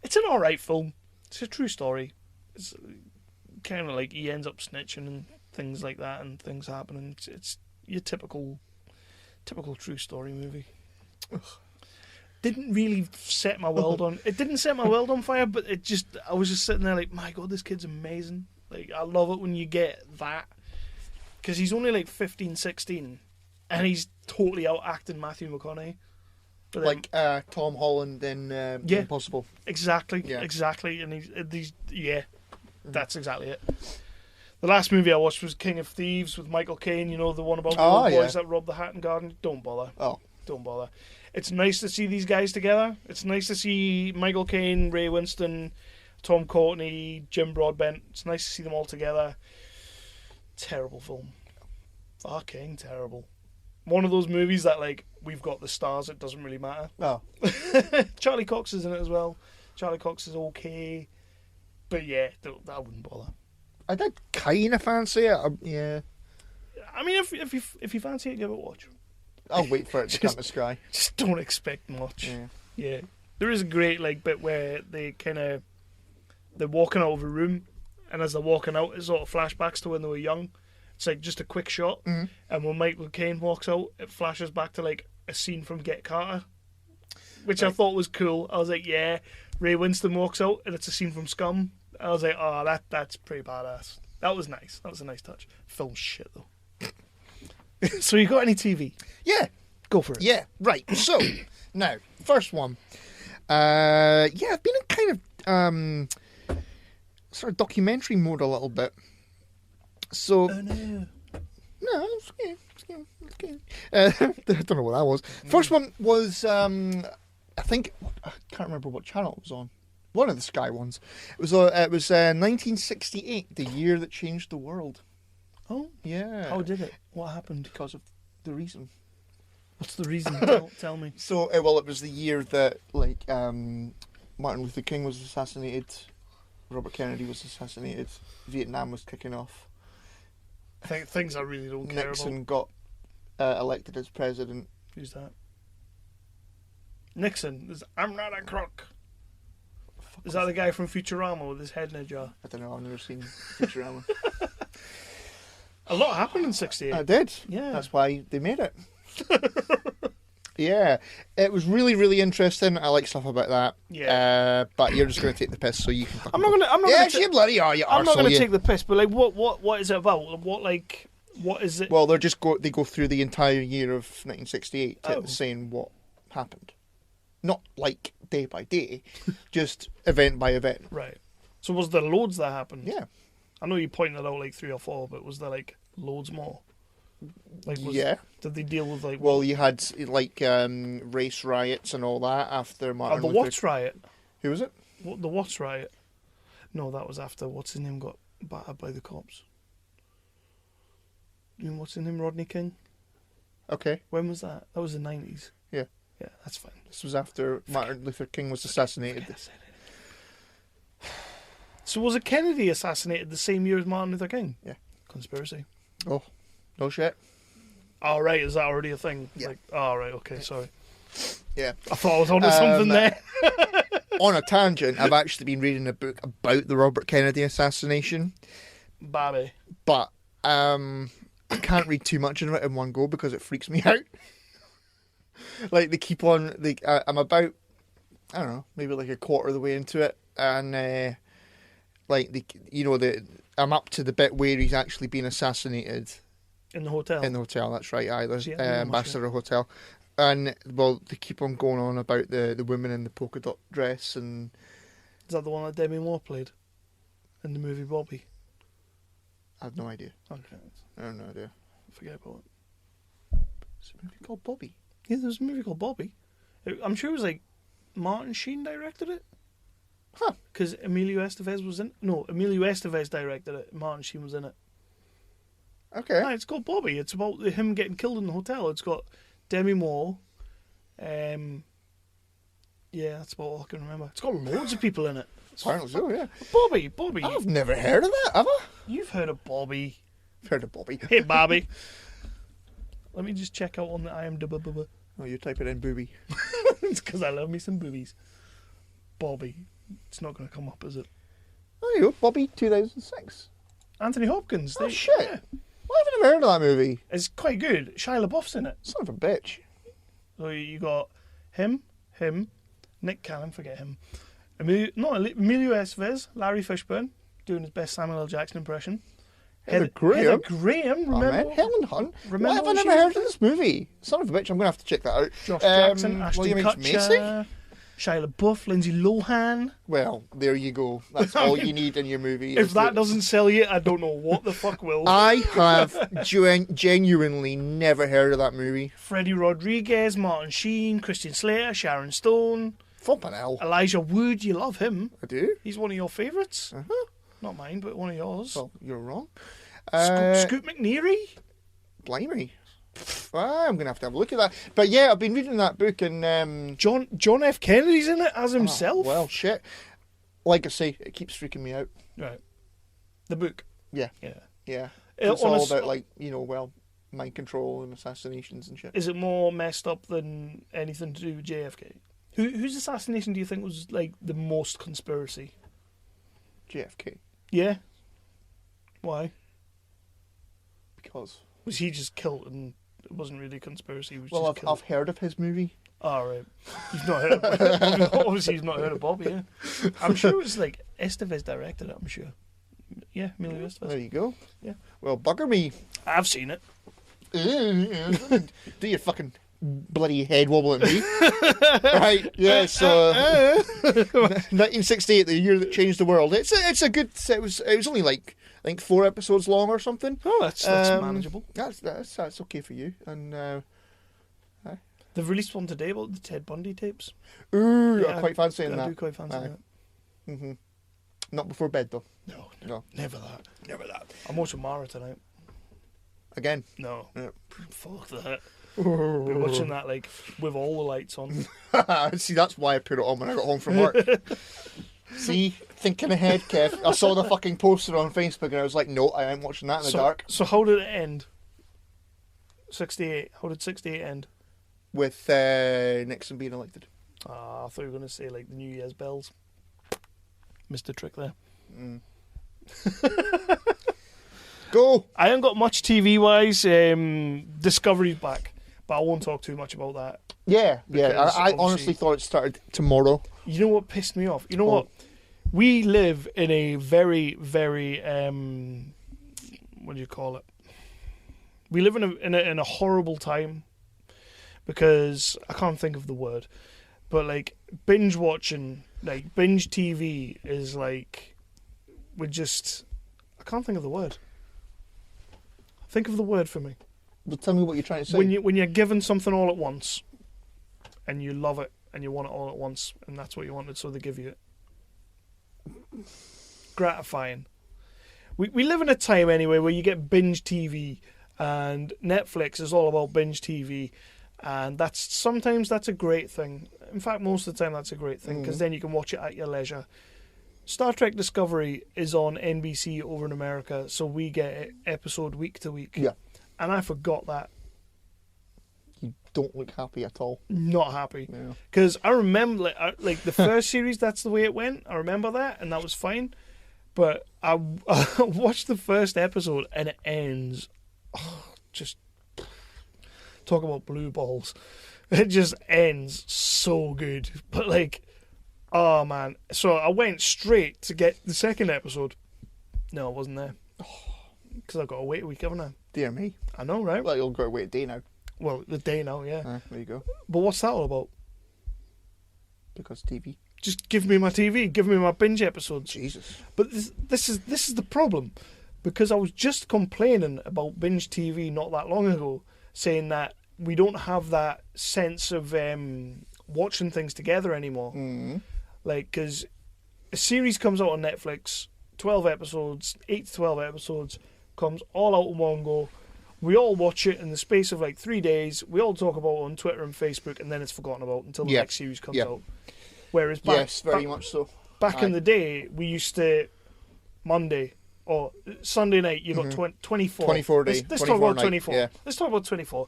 It's an alright film. It's a true story. It's kind of like he ends up snitching and things like that, and things happen, and it's your typical true story movie. Ugh. Didn't really set my world on. It didn't set my world on fire, but I was just sitting there like, my God, this kid's amazing. Like, I love it when you get that. Because he's only like 15, 16, and he's totally out-acting Matthew McConaughey. But like Tom Holland in Impossible. Exactly. And he's that's exactly it. The last movie I watched was King of Thieves with Michael Caine, you know, the one about the old boys that robbed the Hatton Garden. Don't bother. Don't bother. It's nice to see these guys together. It's nice to see Michael Caine, Ray Winston, Tom Courtenay, Jim Broadbent. It's nice to see them all together. Terrible film. Fucking terrible. One of those movies that, like, we've got the stars, it doesn't really matter. Charlie Cox is in it as well. Charlie Cox is okay. But yeah, I wouldn't bother. I did kind of fancy it. Yeah. I mean, if you fancy it, give it a watch. I'll wait for it to come to Sky. Just don't expect much. Yeah. There is a great bit where they're walking out of a room, and as they're walking out, it's sort of flashbacks to when they were young. It's like just a quick shot, and when Michael Caine walks out, it flashes back to like a scene from Get Carter, which I thought was cool. I was like, yeah. Ray Winston walks out, and it's a scene from Scum. I was like, oh, that's pretty badass. That was nice. That was a nice touch. Film's shit though. So you got any TV? Yeah. Go for it. Yeah, right. So, now, first one. I've been in kind of sort of documentary mode a little bit. So, oh no. No, it's okay. I don't know what that was. First one was, I think, I can't remember what channel it was on. One of the Sky ones. It was 1968, the year that changed the world. Oh? Yeah. How did it? What happened? Because of the reason. What's the reason? Tell me. So, it was the year that, like, Martin Luther King was assassinated, Robert Kennedy was assassinated, Vietnam was kicking off. Things I really don't care about. Nixon got elected as president. Who's that? Nixon. I'm not a crook. Is that the guy from Futurama with his head in a jar? I don't know, I've never seen Futurama. A lot happened in 68. I did. Yeah. That's why they made it. Yeah. It was really, really interesting. I like stuff about that. Yeah. But you're just going to take the piss, so you can. I'm not going to. Yes, you bloody are. You I'm not arsehole, going to you. take the piss, but like, what is it about? What is it? Well, they go through the entire year of 1968 saying what happened. Not like day by day, just event by event. Right. So was there loads that happened? Yeah. I know you pointed out like 3 or 4, but was there like loads more? Like, Yeah. Did they deal with like? Well, you had like race riots and all that after Martin the Luther. Watts riot. Who was it? What, the Watts riot? No, that was after what's his name got battered by the cops. You mean what's his name? Rodney King. Okay. When was that? That was the 90s. Yeah. Yeah, that's fine. This was after Martin Luther King was assassinated. So was it Kennedy assassinated the same year as Martin Luther King? Yeah. Conspiracy. Oh, no shit. Oh, right. Is that already a thing? Yeah. Like, oh, right. Okay, sorry. Yeah. I thought I was onto something there. On a tangent, I've actually been reading a book about the Robert Kennedy assassination. Babby. But I can't read too much of it in one go because it freaks me out. Like, they keep on... I'm about, I don't know, maybe like a quarter of the way into it. And, I'm up to the bit where he's actually been assassinated. In the hotel? In the hotel, that's right, either. See, Ambassador Hotel. And, well, they keep on going on about the woman in the polka dot dress and... Is that the one that Demi Moore played? In the movie Bobby? I have no idea. Okay. I have no idea. Forget about it. It's a movie called Bobby. Yeah, there's a movie called Bobby. I'm sure it was like Martin Sheen directed it. Huh. Because Emilio Estevez was in... No, Emilio Estevez directed it. Martin Sheen was in it. Okay. No, it's called Bobby. It's about him getting killed in the hotel. It's got Demi Moore. Yeah, that's about all I can remember. It's got loads of people in it. Apparently so, yeah. Bobby. I've never heard of that, have I? You've heard of Bobby. I've heard of Bobby. Hey, Bobby. Let me just check out on the IMDb. Oh, you type it in booby. It's because I love me some boobies. Bobby. It's not going to come up, is it? Oh, you go. Bobby 2006. Anthony Hopkins. Oh, shit. Yeah. Why have I never heard of that movie? It's quite good. Shia LaBeouf's in it. Son of a bitch. So you got him, Nick Cannon, forget him. Emilio Estevez, Larry Fishburne, doing his best Samuel L. Jackson impression. Heather Graham, remember? Oh, man. Helen Hunt. Remember Why have I when never she was heard of this movie? Son of a bitch, I'm going to have to check that out. Josh Jackson, Ashton William H. Macy? Kutcher, Shia LaBeouf, Lindsay Lohan. Well, there you go. That's all you need in your movie. If that doesn't sell you, I don't know what the fuck will. I have genuinely never heard of that movie. Freddie Rodriguez, Martin Sheen, Christian Slater, Sharon Stone. Flippin' hell. Elijah Wood, you love him. I do. He's one of your favourites. Uh-huh. Not mine, but one of yours. Well, you're wrong. Scoot McNeary? Blimey. I'm going to have a look at that. But yeah, I've been reading that book and... John F. Kennedy's in it as himself? Oh, well, shit. Like I say, it keeps freaking me out. Right. The book? Yeah. Yeah. It's all about, mind control and assassinations and shit. Is it more messed up than anything to do with JFK? Whose assassination do you think was, the most conspiracy? JFK. Yeah? Why? Because... Was he just killed and it wasn't really a conspiracy? He was well, just I've heard of his movie. Oh, right. You've not heard of obviously you've not heard of Bobby, yeah. I'm sure it was Estevez directed it, I'm sure. Yeah, Emilio Estevez. There you go. Yeah. Well, bugger me. I've seen it. Do your fucking bloody head wobble at me. Right, yeah, so 1968, the year that changed the world. It's a good... It was only I think 4 episodes long or something. Oh, that's manageable. That's okay for you. And they've released one today about the Ted Bundy tapes. Ooh, yeah, I'm quite fancying that. I do quite fancy that. Mm-hmm. Not before bed though. No, never that. I'm watching Mara tonight. Again? No. Yeah. Fuck that. We're watching that with all the lights on. See, that's why I put it on when I got home from work. See, thinking ahead, Kev. I saw the fucking poster on Facebook and I was like, no, I ain't watching that in the dark. So how did it end? 68. How did 68 end? With Nixon being elected. I thought you were going to say the New Year's bells. Missed a trick there. Go. I haven't got much TV-wise. Discovery's back, but I won't talk too much about that. Yeah. I honestly obviously- thought it started tomorrow. You know what pissed me off? You know what? We live in a very, very what do you call it? We live in a horrible time because I can't think of the word, but like binge watching, like binge TV is like I can't think of the word. Think of the word for me. But tell me what you're trying to say. When you're given something all at once, and you love it and you want it all at once, and that's what you wanted, so they give you it. Gratifying. We live in a time anyway where you get binge TV, and Netflix is all about binge TV, and sometimes that's a great thing. In fact, most of the time that's a great thing because then you can watch it at your leisure. Star Trek Discovery is on NBC over in America, so we get it episode week to week. Yeah. And I forgot that. You don't look happy at all. Not happy. Because I remember, like the first series, that's the way it went. I remember that, and that was fine. But I watched the first episode, and it ends. Just talk about blue balls. It just ends so good. But like, oh man. So I went straight to get the second episode. No, it wasn't there. Because I've got to wait a week, haven't I? Dear me. I know, right? Well, you'll go to wait a day now. Well, the day now, yeah. There you go. But what's that all about? Because TV. Just give me my TV. Give me my binge episodes. Jesus. But this is the problem. Because I was just complaining about binge TV not that long ago, saying that we don't have that sense of watching things together anymore. Like, because a series comes out on Netflix, 12 episodes, 8 to 12 episodes, comes all out in one go. We all watch it in the space of like 3 days. We all talk about it on Twitter and Facebook, and then it's forgotten about until the next series comes out. Whereas much so. Back in the day, we used to Monday or Sunday night. You got 24. 24 days. Let's talk about night, 24. Yeah. Let's talk about 24.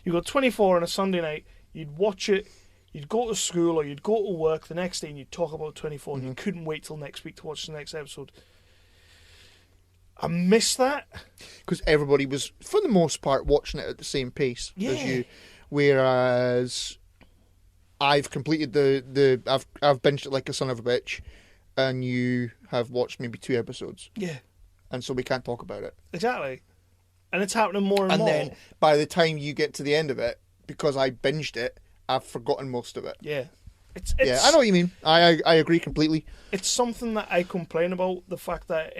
You got 24 on a Sunday night. You'd watch it. You'd go to school or you'd go to work the next day, and you'd talk about 24. And you couldn't wait till next week to watch the next episode. I miss that because everybody was, for the most part, watching it at the same pace as you. Whereas I've completed I've binged it like a son of a bitch, and you have watched maybe 2 episodes. Yeah, and so we can't talk about it. Exactly, and it's happening more and more. And then by the time you get to the end of it, because I binged it, I've forgotten most of it. Yeah. Yeah, I know what you mean. I agree completely. It's something that I complain about, the fact that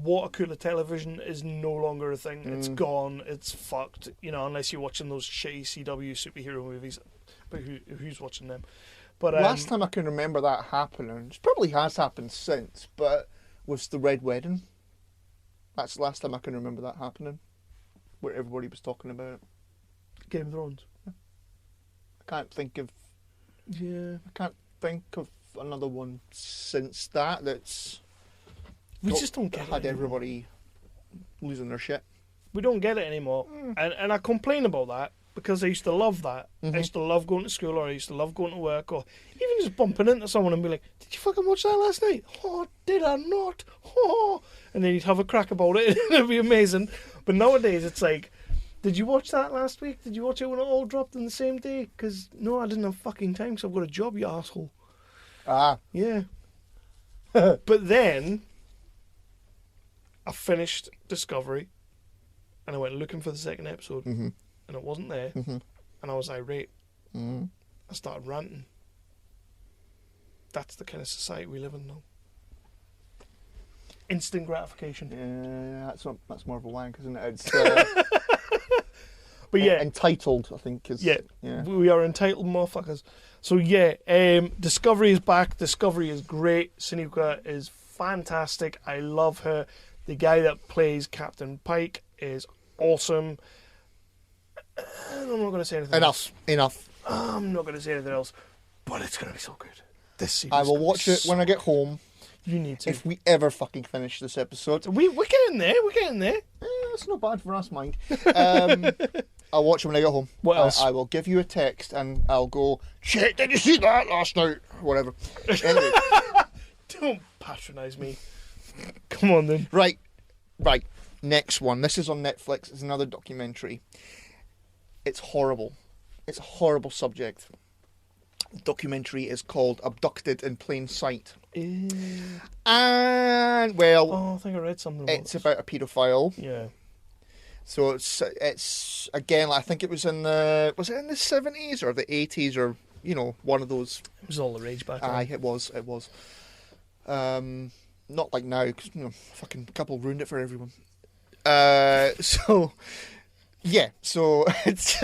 water cooler television is no longer a thing. It's gone. It's fucked. You know, unless you're watching those shitty CW superhero movies. But who's watching them? But last time I can remember that happening, it probably has happened since, but was the Red Wedding. That's the last time I can remember that happening, where everybody was talking about it. Game of Thrones. I can't think of... Yeah. I can't think of another one since that's... We just don't get it had anymore. everybody losing their shit. We don't get it anymore. And I complain about that because I used to love that. I used to love going to school, or I used to love going to work, or even just bumping into someone and be like, did you fucking watch that last night? Oh, did I not? Oh. And then you'd have a crack about it and it'd be amazing. But nowadays it's like, did you watch that last week? Did you watch it when it all dropped in the same day? Because, no, I didn't have fucking time because I've got a job, you asshole. Yeah. But then, I finished Discovery, and I went looking for the second episode, and it wasn't there, and I was irate. I started ranting. That's the kind of society we live in now. Instant gratification. Yeah, that's more of a wank, isn't it? It's... But yeah, entitled, I think is. Yeah, we are entitled motherfuckers. So yeah, Discovery is back. Discovery is great. Sinuka is fantastic. I love her. The guy that plays Captain Pike is awesome. I'm not going to say anything else. Enough. I'm not going to say anything else. But it's going to be so good. This series. I will watch it when I get home. You need to. If we ever fucking finish this episode. We're getting there. We're getting there. It's not bad for us, mind. I'll watch it when I get home. What else? I will give you a text and I'll go, shit, did you see that last night? Whatever. Anyway. Don't patronise me. Come on then. Right. next one. This is on Netflix. It's another documentary. It's horrible. It's a horrible subject. The documentary is called Abducted in Plain Sight. And, well... Oh, I think I read something about it's about a paedophile. Yeah. So it's again, I think it was in the... Was it in the 70s or the 80s or, you know, one of those... It was all the rage back then. Aye, it was. Not like now, because, you know, fucking couple ruined it for everyone. So it's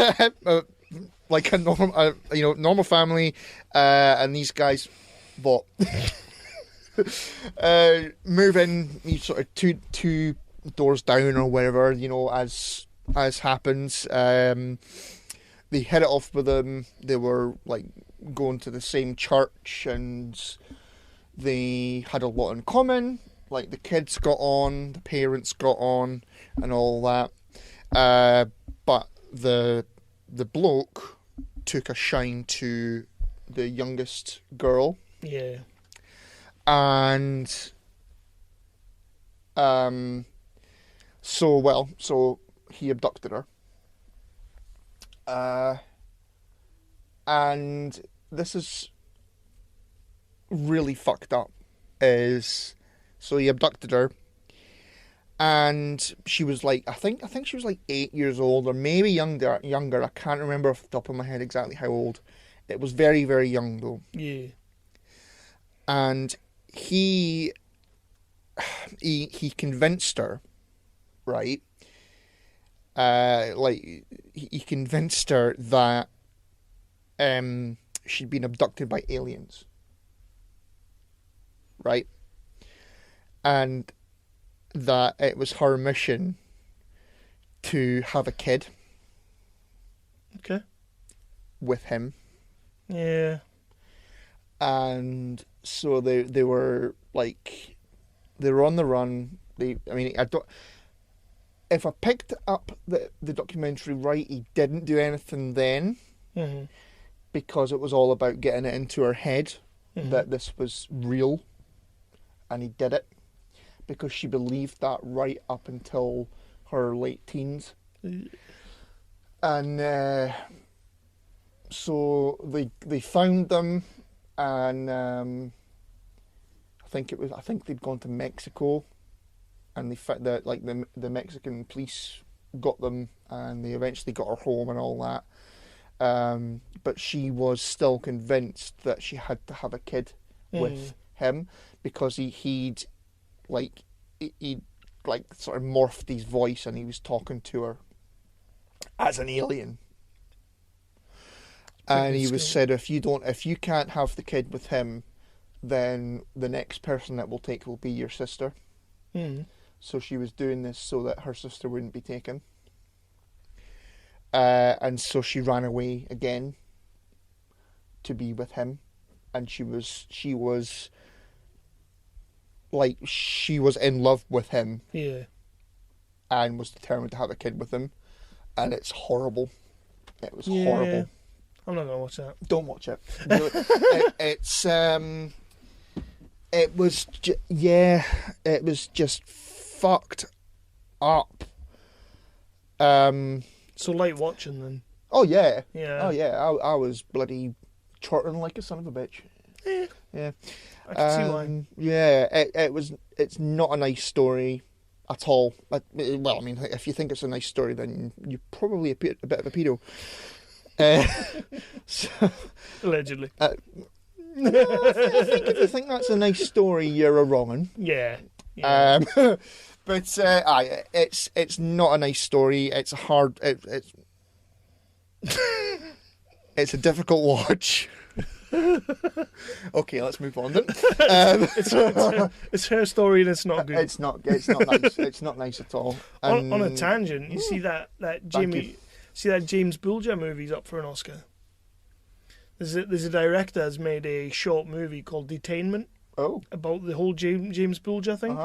like a normal family, and these guys, move in, you sort of two doors down or whatever, you know, as happens. They hit it off with them. They were like going to the same church, and they had a lot in common. Like the kids got on, the parents got on, and all that. But the bloke took a shine to the youngest girl. Yeah. And so he abducted her. And this is really fucked up. So he abducted her, and she was like, I think she was like 8 years old, or maybe younger. I can't remember off the top of my head exactly how old. It was very, very young though. Yeah. And he convinced her, right? He convinced her that she'd been abducted by aliens, right? And that it was her mission to have a kid. Okay. With him. Yeah. And so they were like, they were on the run. If I picked up the documentary right, he didn't do anything then, because it was all about getting it into her head that this was real, and he did it because she believed that right up until her late teens. And so they found them, and I think they'd gone to Mexico, and they found that the Mexican police got them, and they eventually got her home and all that. But she was still convinced that she had to have a kid with him, because he'd sort of morphed his voice, and he was talking to her as an alien. And he was said, if you can't have the kid with him, then the next person that will take will be your sister. So she was doing this so that her sister wouldn't be taken. And so she ran away again to be with him, and she was in love with him. Yeah. And was determined to have a kid with him, and it's horrible. It was horrible. I'm not gonna watch that. Don't watch it. It was just fucked up. So light watching then. Oh yeah. Yeah. Oh yeah. I was bloody chortling like a son of a bitch. Yeah. I can see why. Yeah. It's not a nice story at all. Well, I mean, if you think it's a nice story, then you're probably a bit of a pedo. Allegedly. No, I think if you think that's a nice story, you're a wrong one. Yeah. But it's not a nice story. It's a hard. It's a difficult watch. Okay, let's move on then. It's her story, and it's not good. It's not nice. It's not nice at all. On a tangent, you see that James Bulger movie's up for an Oscar. There's a director has made a short movie called Detainment. Oh. About the whole James Bulger thing,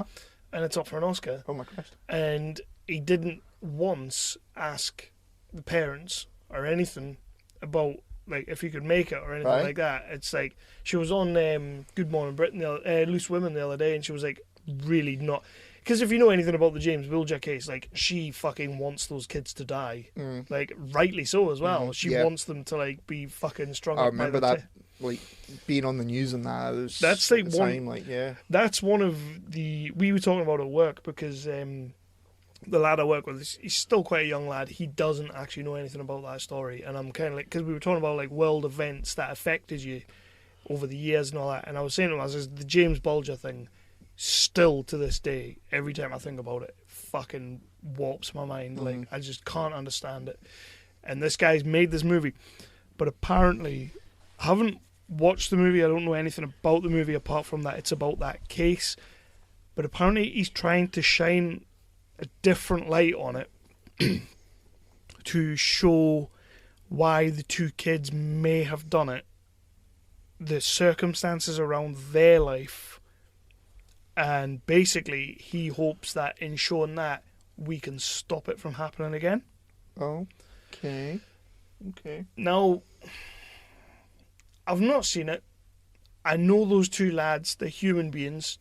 and it's up for an Oscar. Oh my Christ! And he didn't once ask the parents or anything about like if he could make it or anything like that. It's like she was on Good Morning Britain, Loose Women the other day, and she was like really not. Because if you know anything about the James Bulger case, like, she fucking wants those kids to die. Like, rightly so as well. She wants them to, like, be fucking strung up. I remember that, like, being on the news and that. It was that's like at the one. time, like, yeah. That's one of the. We were talking about at work because the lad I work with, he's still quite a young lad. He doesn't actually know anything about that story, and I'm kind of like, because we were talking about like world events that affected you over the years and all that, and I was saying to him, I was the James Bulger thing, still to this day, every time I think about it, fucking warps my mind. Like, I just can't understand it. And this guy's made this movie, but apparently, I haven't watched the movie. I don't know anything about the movie apart from that it's about that case. But apparently, he's trying to shine a different light on it to show why the two kids may have done it, the circumstances around their life, and basically he hopes that in showing that we can stop it from happening again. Okay. Now, I've not seen it. I know those two lads, they're human beings.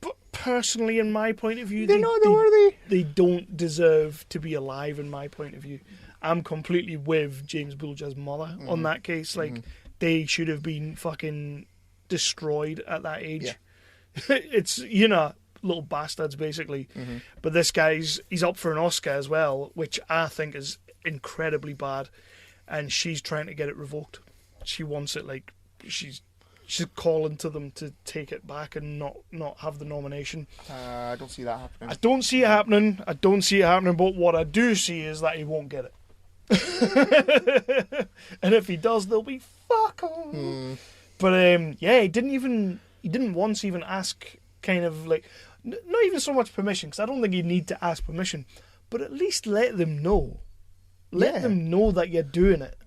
But personally, in my point of view, they don't deserve to be alive, in my point of view. I'm completely with James Bulger's mother on that case. Like, they should have been fucking destroyed at that age. Yeah. It's, you know, little bastards, basically. But this guy's, he's up for an Oscar as well, which I think is incredibly bad. And she's trying to get it revoked. She wants it, like, she's calling to them to take it back and not have the nomination. I don't see that happening. I don't see it happening, but what I do see is that he won't get it. And if he does, they'll be fuck on. But yeah, he didn't once even ask, kind of like, not even so much permission, because I don't think you need to ask permission, but at least let them know. Let them know that you're doing it.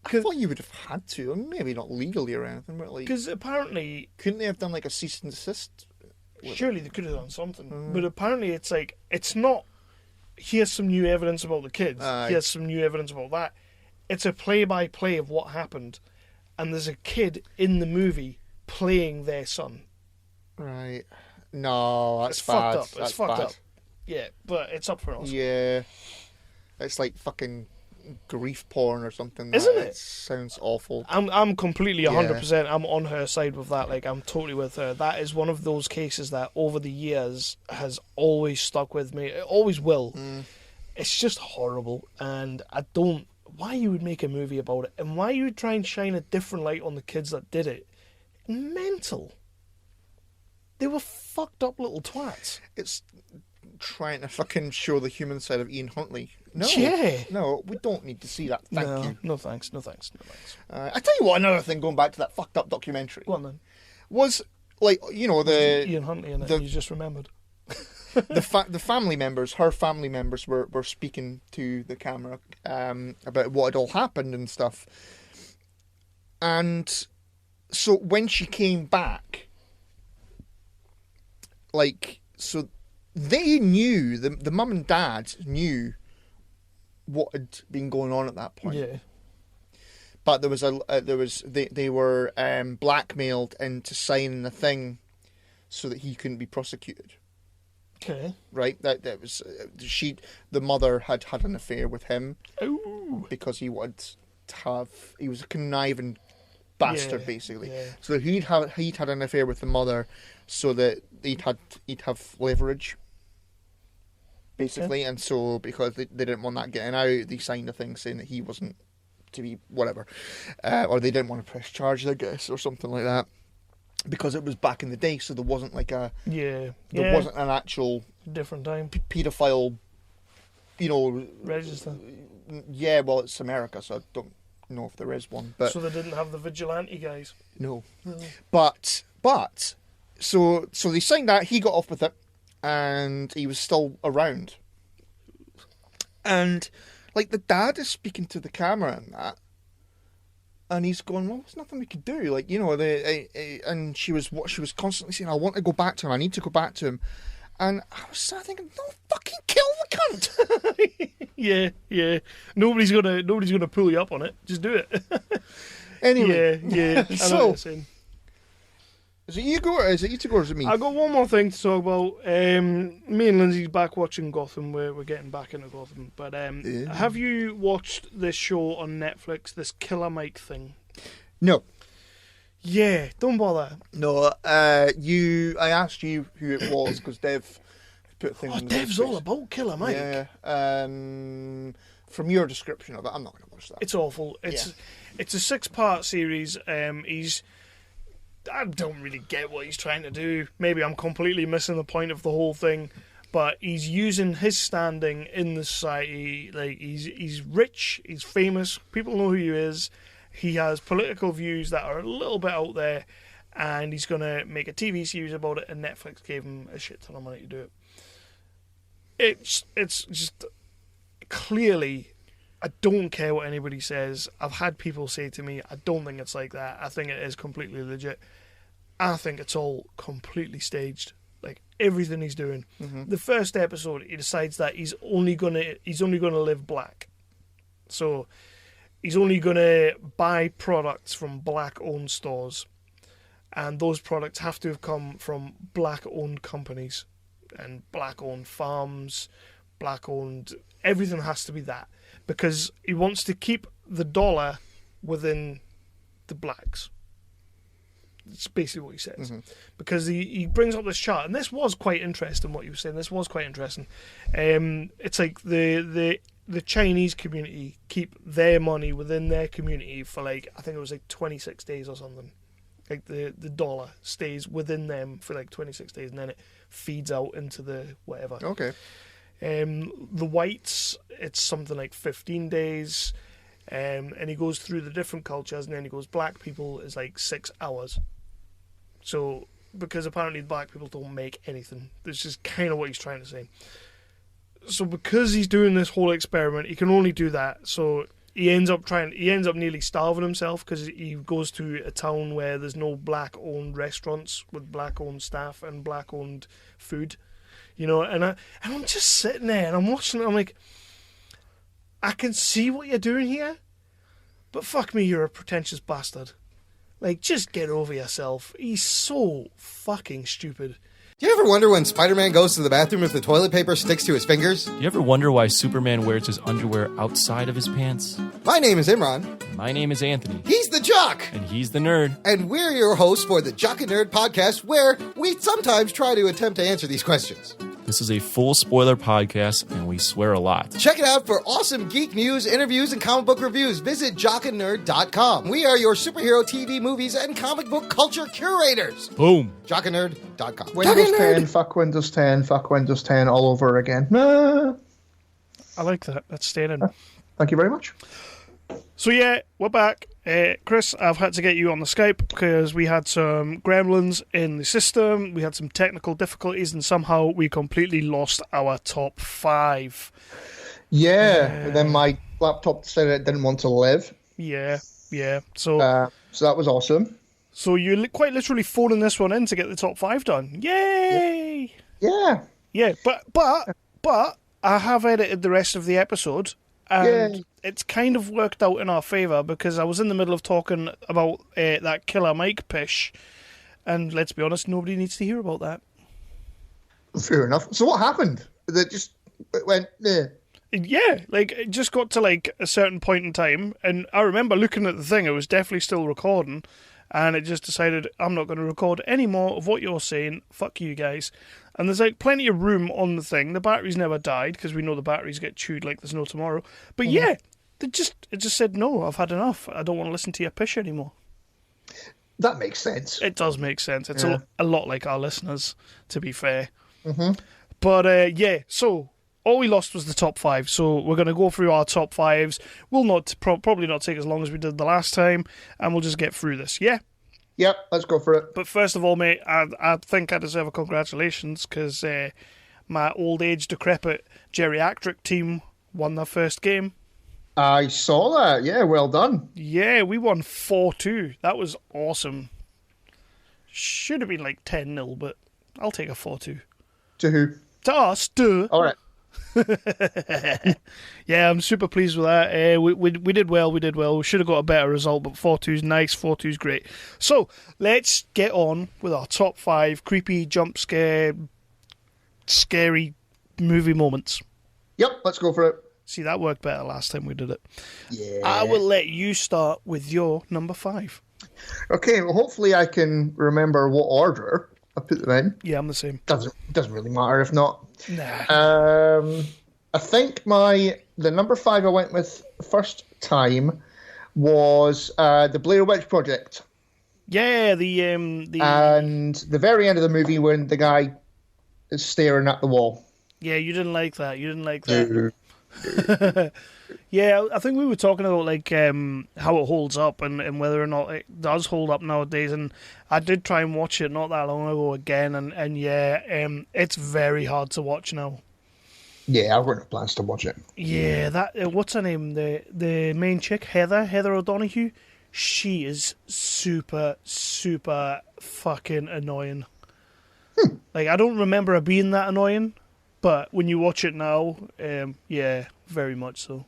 I thought you would have had to, maybe not legally or anything, but like, because apparently, couldn't they have done like a cease and desist? Surely they could have done something, but apparently it's like, it's not, here's some new evidence about the kids, here's some new evidence about that. It's a play-by-play of what happened, and there's a kid in the movie playing their son. Right. No, that's it's bad. Fucked up. That's it's fucked bad. up. Yeah, but it's up for an Oscar. Yeah. It's like fucking grief porn or something. Isn't it? It sounds awful. I'm completely 100%. I'm on her side with that. Like, I'm totally with her. That is one of those cases that over the years has always stuck with me. It always will. It's just horrible, and I don't. Why you would make a movie about it, and why you would try and shine a different light on the kids that did it? Mental. They were fucked up little twats. It's trying to fucking show the human side of Ian Huntley. No, no, we don't need to see that. Thank you. No thanks. I tell you what, another thing, going back to that fucked up documentary. Go on then. Was, like, you know, the Ian Huntley in it, you just remembered. the family members, her family members were speaking to the camera about what had all happened and stuff. And so when she came back, like, so they knew, the mum and dad knew what had been going on at that point. Yeah. But they were blackmailed into signing a thing so that he couldn't be prosecuted. Okay. Right? That was the mother had an affair with him. Ooh. Because he wanted to have, he was a conniving bastard, basically. Yeah. So he'd had an affair with the mother so that he'd have leverage. Basically, and so because they didn't want that getting out, they signed a thing saying that he wasn't to be whatever, or they didn't want to press charges, I guess, or something like that, because it was back in the day, so there wasn't like a there wasn't an actual different time paedophile, you know, register. Yeah, well, it's America, so I don't know if there is one, but so they didn't have the vigilante guys. No, but so they signed that. He got off with it. And he was still around. And, like, the dad is speaking to the camera and that. And he's going, well, there's nothing we could do. Like, you know, and she was constantly saying, I want to go back to him. I need to go back to him. And I was sort of thinking, no, fucking kill the cunt. Yeah. Nobody's gonna pull you up on it. Just do it. Anyway. Yeah. I know what you're saying. Is it you go or is it you to go or is it me? I got one more thing to talk about. Me and Lindsay's back watching Gotham. We're getting back into Gotham. But have you watched this show on Netflix, this Killer Mike thing? No. Yeah, don't bother. No, I asked you who it was because Dev put a thing on the Dev's all about Killer Mike. Yeah. From your description of it, I'm not going to watch that. It's awful. It's a 6-part series. I don't really get what he's trying to do. Maybe I'm completely missing the point of the whole thing. But he's using his standing in the society. Like he's rich, he's famous, people know who he is. He has political views that are a little bit out there, and he's going to make a TV series about it, and Netflix gave him a shit ton of money to do it. It's just clearly, I don't care what anybody says. I've had people say to me, I don't think it's like that. I think it is completely legit. I think it's all completely staged. Like everything he's doing. Mm-hmm. The first episode, he decides that he's only gonna live black. So he's only gonna buy products from black-owned stores, and those products have to have come from black-owned companies and black-owned farms, black-owned. Everything has to be that because he wants to keep the dollar within the blacks. It's basically what he says. Mm-hmm. Because he brings up this chart, and this was quite interesting, what you were saying. This was quite interesting. It's like the Chinese community keep their money within their community for like, I think it was like 26 days or something. Like the dollar stays within them for like 26 days, and then it feeds out into the whatever. Okay. The whites, it's something like 15 days. And he goes through the different cultures, and then he goes, black people is like 6 hours. So, because apparently black people don't make anything. This is kind of what he's trying to say. So, because he's doing this whole experiment, he can only do that. So, he ends up nearly starving himself because he goes to a town where there's no black-owned restaurants with black-owned staff and black-owned food. You know, and I'm just sitting there and I'm watching it. I'm like, I can see what you're doing here, but fuck me, you're a pretentious bastard. Like, just get over yourself. He's so fucking stupid. Do you ever wonder when Spider-Man goes to the bathroom if the toilet paper sticks to his fingers? Do you ever wonder why Superman wears his underwear outside of his pants? My name is Imran. My name is Anthony. He's the Jock. And he's the Nerd. And we're your hosts for the Jock and Nerd podcast, where we sometimes try to attempt to answer these questions. This is a full spoiler podcast, and we swear a lot. Check it out for awesome geek news, interviews, and comic book reviews. Visit jockandnerd.com. We are your superhero TV, movies, and comic book culture curators. Boom. Jockandnerd.com. Windows 10, fuck Windows 10, fuck Windows 10 all over again. I like that. That's staying in. Thank you very much. So yeah, we're back. Chris, I've had to get you on the Skype because we had some gremlins in the system. We had some technical difficulties, and somehow we completely lost our top 5. Yeah, then my laptop said it didn't want to live. Yeah. So that was awesome. So you quite literally phoning this one in to get the top 5 done. Yay! Yeah. But I have edited the rest of the episode. And it's kind of worked out in our favour because I was in the middle of talking about that Killer Mike pish, and let's be honest, nobody needs to hear about that. Fair enough. So what happened? It just went, Yeah, like it just got to like a certain point in time, and I remember looking at the thing, it was definitely still recording, and it just decided, I'm not going to record any more of what you're saying, fuck you guys. And there's like plenty of room on the thing. The batteries never died because we know the batteries get chewed like there's no tomorrow. But yeah, it just said, no, I've had enough. I don't want to listen to your pish anymore. That makes sense. It does make sense. It's a lot like our listeners, to be fair. Mm-hmm. But so all we lost was the top 5. So we're going to go through our top 5s. We'll probably not take as long as we did the last time, and we'll just get through this. Yeah? Yep, let's go for it. But first of all, mate, I think I deserve a congratulations because my old age, decrepit geriatric team won their first game. I saw that. Yeah, well done. Yeah, we won 4-2. That was awesome. Should have been like 10-0, but I'll take a 4-2. To who? To us, duh. All right. Yeah, I'm super pleased with that. We did well. We should have got a better result, but 4-2's nice. 4-2's great. So let's get on with our top 5 creepy, jump scare, scary movie moments. Yep, let's go for it. See, that worked better last time we did it. Yeah. I will let you start with your number 5. Okay, well, hopefully I can remember what order I put them in. Yeah, I'm the same. Doesn't really matter if not. Nah. I think the number 5 I went with first time was the Blair Witch Project. Yeah, and the very end of the movie when the guy is staring at the wall. Yeah, you didn't like that. Yeah, I think we were talking about like how it holds up and whether or not it does hold up nowadays. And I did try and watch it not that long ago again, and yeah, it's very hard to watch now. Yeah, I've got no plans to watch it. Yeah, that what's her name? The main chick, Heather O'Donoghue. She is super fucking annoying. Like, I don't remember her being that annoying, but when you watch it now, yeah, very much so.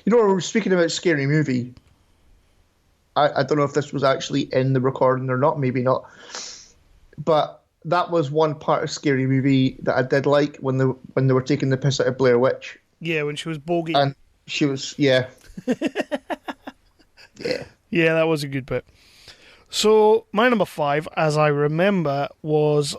You know, we're speaking about scary movie. I don't know if this was actually in the recording or not, maybe not. But that was one part of Scary Movie that I did like when they were taking the piss out of Blair Witch. Yeah, when she was bogey. And she was, yeah. Yeah. Yeah, that was a good bit. So, my number 5, as I remember, was...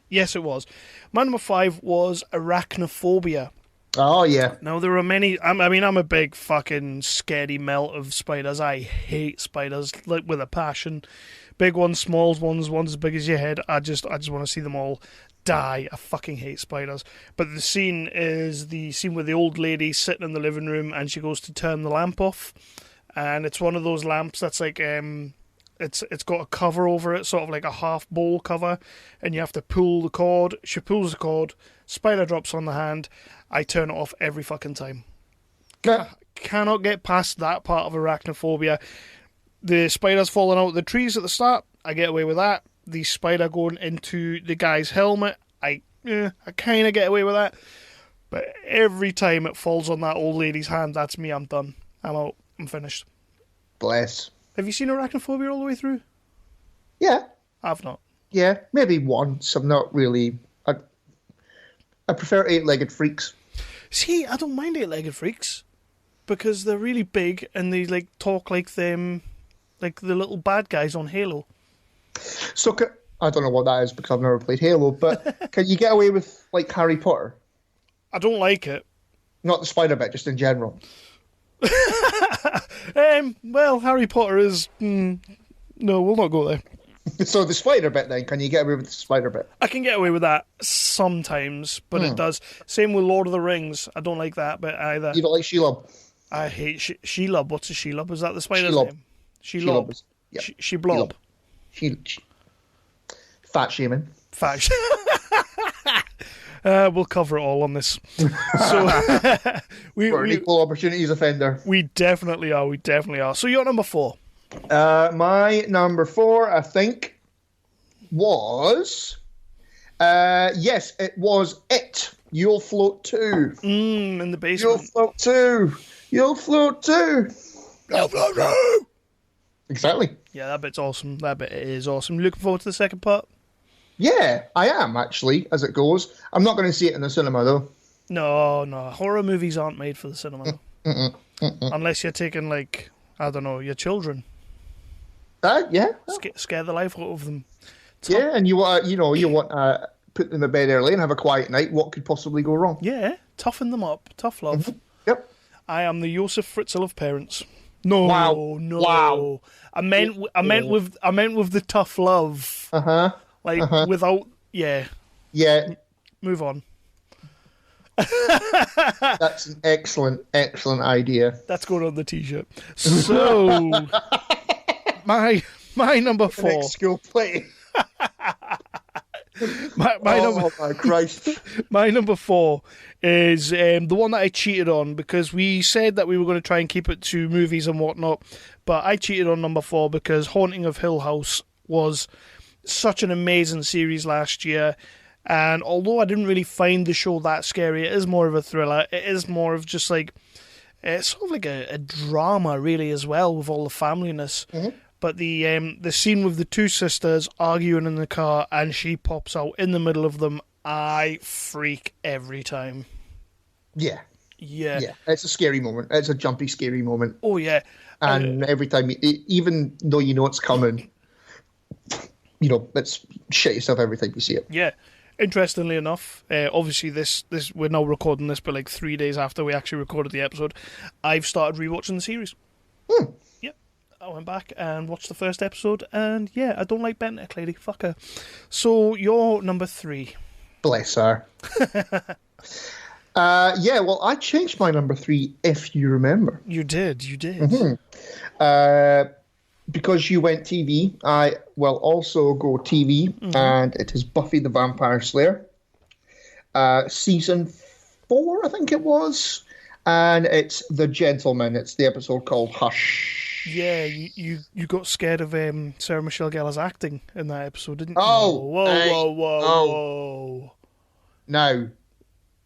yes, it was. My number 5 was Arachnophobia. Oh, yeah. Now, there are many... I'm a big fucking scaredy melt of spiders. I hate spiders, like, with a passion. Big ones, small ones, ones as big as your head. I just want to see them all die. I fucking hate spiders. But the scene is the scene where the old lady's sitting in the living room and she goes to turn the lamp off. And it's one of those lamps that's like... It's got a cover over it, sort of like a half bowl cover, and you have to pull the cord. She pulls the cord, spider drops on the hand. I turn it off every fucking time. Cannot get past that part of Arachnophobia. The spider's falling out of the trees at the start, I get away with that. The spider going into the guy's helmet, I kind of get away with that. But every time it falls on that old lady's hand, that's me, I'm done. I'm out, I'm finished. Bless. Have you seen Arachnophobia all the way through? Yeah. I've not. Yeah, maybe once. I'm not really... I prefer 8-legged freaks. See, I don't mind 8-legged freaks because they're really big and they like talk like them, like the little bad guys on Halo. So, I don't know what that is because I've never played Halo, but can you get away with like Harry Potter? I don't like it. Not the spider bit, just in general. Well, Harry Potter is... no, we'll not go there. So the spider bit then, can you get away with the spider bit? I can get away with that sometimes, but it does. Same with Lord of the Rings. I don't like that bit either. You don't like Shelob? I hate Shelob. What's a Shelob? Is that the spider's Shelob. name? Shelob. Yep. She-blob. Fat shaming. Fat we'll cover it all on this. So we're an equal opportunities offender. We definitely are. So you're number 4. My number 4, I think, was... yes, it was It. You'll Float Too. In the basement. You'll Float Too. You'll Float Too. You'll Float Too. Exactly. Yeah, that bit's awesome. That bit is awesome. Looking forward to the second part? Yeah, I am, actually, as it goes. I'm not going to see it in the cinema, though. No. Horror movies aren't made for the cinema. Unless you're taking, like, I don't know, your children. Yeah. Scare the life out of them. Yeah, and you want to put them to bed early and have a quiet night. What could possibly go wrong? Yeah, toughen them up. Tough love. Mm-hmm. Yep. I am the Josef Fritzl of parents. No, wow. No. Wow. I meant with the tough love. Without. Yeah. Yeah. Move on. That's an excellent idea. That's going on the t-shirt. So, my number 4. Next school play. My Christ. My number 4 is the one that I cheated on because we said that we were going to try and keep it to movies and whatnot, but I cheated on number 4 because Haunting of Hill House was such an amazing series last year. And although I didn't really find the show that scary, it is more of a thriller. It is more of just like, it's sort of like a drama, really, as well, with all the familyness. Mm-hmm. But the scene with the two sisters arguing in the car and she pops out in the middle of them, I freak every time. Yeah. Yeah. Yeah. It's a scary moment. It's a jumpy, scary moment. Oh, yeah. And every time, even though you know it's coming, it's shit yourself every time you see it. Yeah. Interestingly enough, obviously this we're now recording this, but like 3 days after we actually recorded the episode, I've started rewatching the series. Yep. I went back and watched the first episode, and yeah, I don't like Bent Lady. Fuck her. So you're number 3. Bless her. Yeah, well, I changed my number 3, if you remember. You did. Mm-hmm. Because you went TV, I will also go TV, and it is Buffy the Vampire Slayer. Season 4, I think it was. And it's The Gentleman. It's the episode called Hush. Yeah, you got scared of Sarah Michelle Gellar's acting in that episode, didn't you? Oh! Whoa. Now,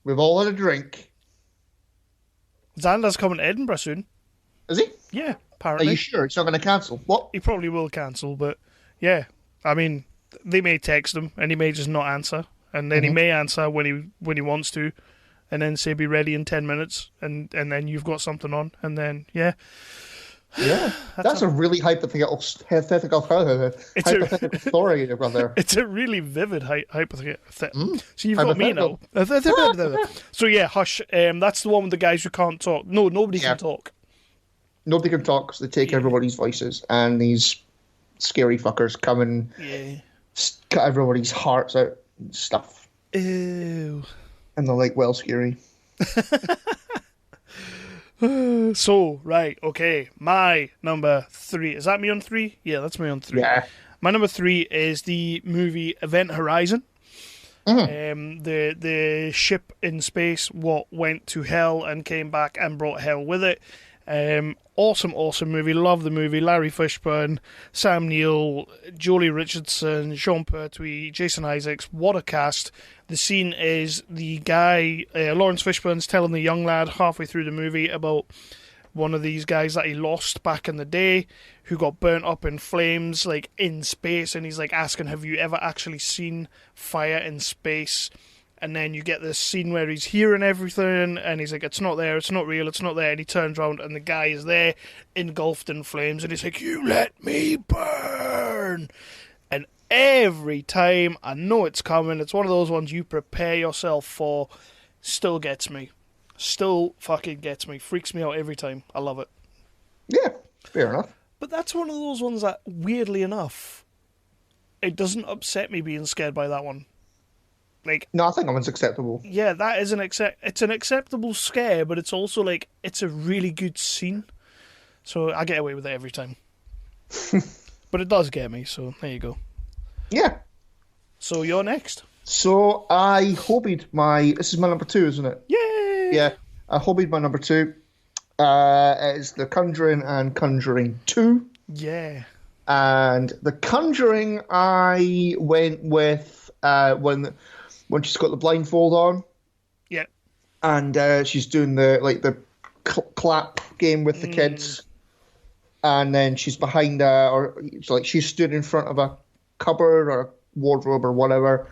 we've all had a drink. Xander's coming to Edinburgh soon. Is he? Yeah, Are apparently. you sure it's not going to cancel? What? He probably will cancel, but yeah. I mean, they may text him and he may just not answer, and then he may answer when he wants to, and then say be ready in 10 minutes, and then you've got something on, and then yeah. Yeah, that's a really hypothetical story, brother. It's a really vivid hypothetical. So you've got me now. So yeah, Hush. That's the one with the guys who can't talk. No, nobody can talk. Nobody can talk because they take everybody's voices, and these scary fuckers come and cut everybody's hearts out and stuff. Ew. And they're like, well, scary. So, right, okay, my number 3. Is that me on 3? Yeah, that's me on 3. Yeah. My number 3 is the movie Event Horizon. The ship in space what went to hell and came back and brought hell with it. Awesome movie. Love the movie. Larry Fishburne, Sam Neill, Jolie Richardson, Sean Pertwee, Jason Isaacs. What a cast. The scene is the guy, Lawrence Fishburne's telling the young lad halfway through the movie about one of these guys that he lost back in the day who got burnt up in flames, like in space, and he's like asking, have you ever actually seen fire in space? And then you get this scene where he's hearing everything, and he's like, it's not there, it's not real, it's not there. And he turns around, and the guy is there, engulfed in flames, and he's like, you let me burn! And every time, I know it's coming, it's one of those ones you prepare yourself for, still gets me. Still fucking gets me. Freaks me out every time. I love it. Yeah, fair enough. But that's one of those ones that, weirdly enough, it doesn't upset me being scared by that one. Like, no, I think that one's acceptable. Yeah, that is it's an acceptable scare, but it's also like it's a really good scene. So I get away with it every time. But it does get me, so there you go. Yeah. So you're next. So I hobbied this is my number 2, isn't it? Yay! Yeah. I hobbied my number 2. It's The Conjuring and Conjuring 2. Yeah. And The Conjuring I went with when she's got the blindfold on. Yeah. And she's doing the clap game with the kids. And then she's behind she's stood in front of a cupboard or a wardrobe or whatever.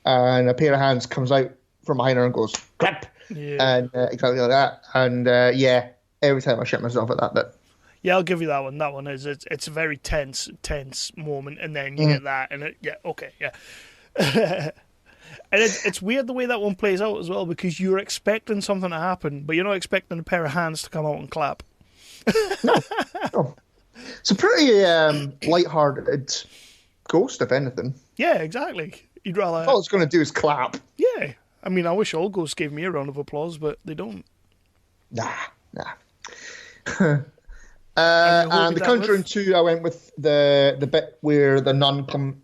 And a pair of hands comes out from behind her and goes, clap. Yeah. And exactly like that. And yeah, every time I shit myself at that bit. Yeah, I'll give you that one. That one is it's a very tense moment, and then you get that, and yeah. And it's weird the way that one plays out as well, because you're expecting something to happen, but you're not expecting a pair of hands to come out and clap. No. It's a pretty light-hearted ghost, if anything. Yeah, exactly. You'd rather. All it's going to do is clap. Yeah, I mean, I wish all ghosts gave me a round of applause, but they don't. Nah. And The Conjuring 2, I went with the bit where the nun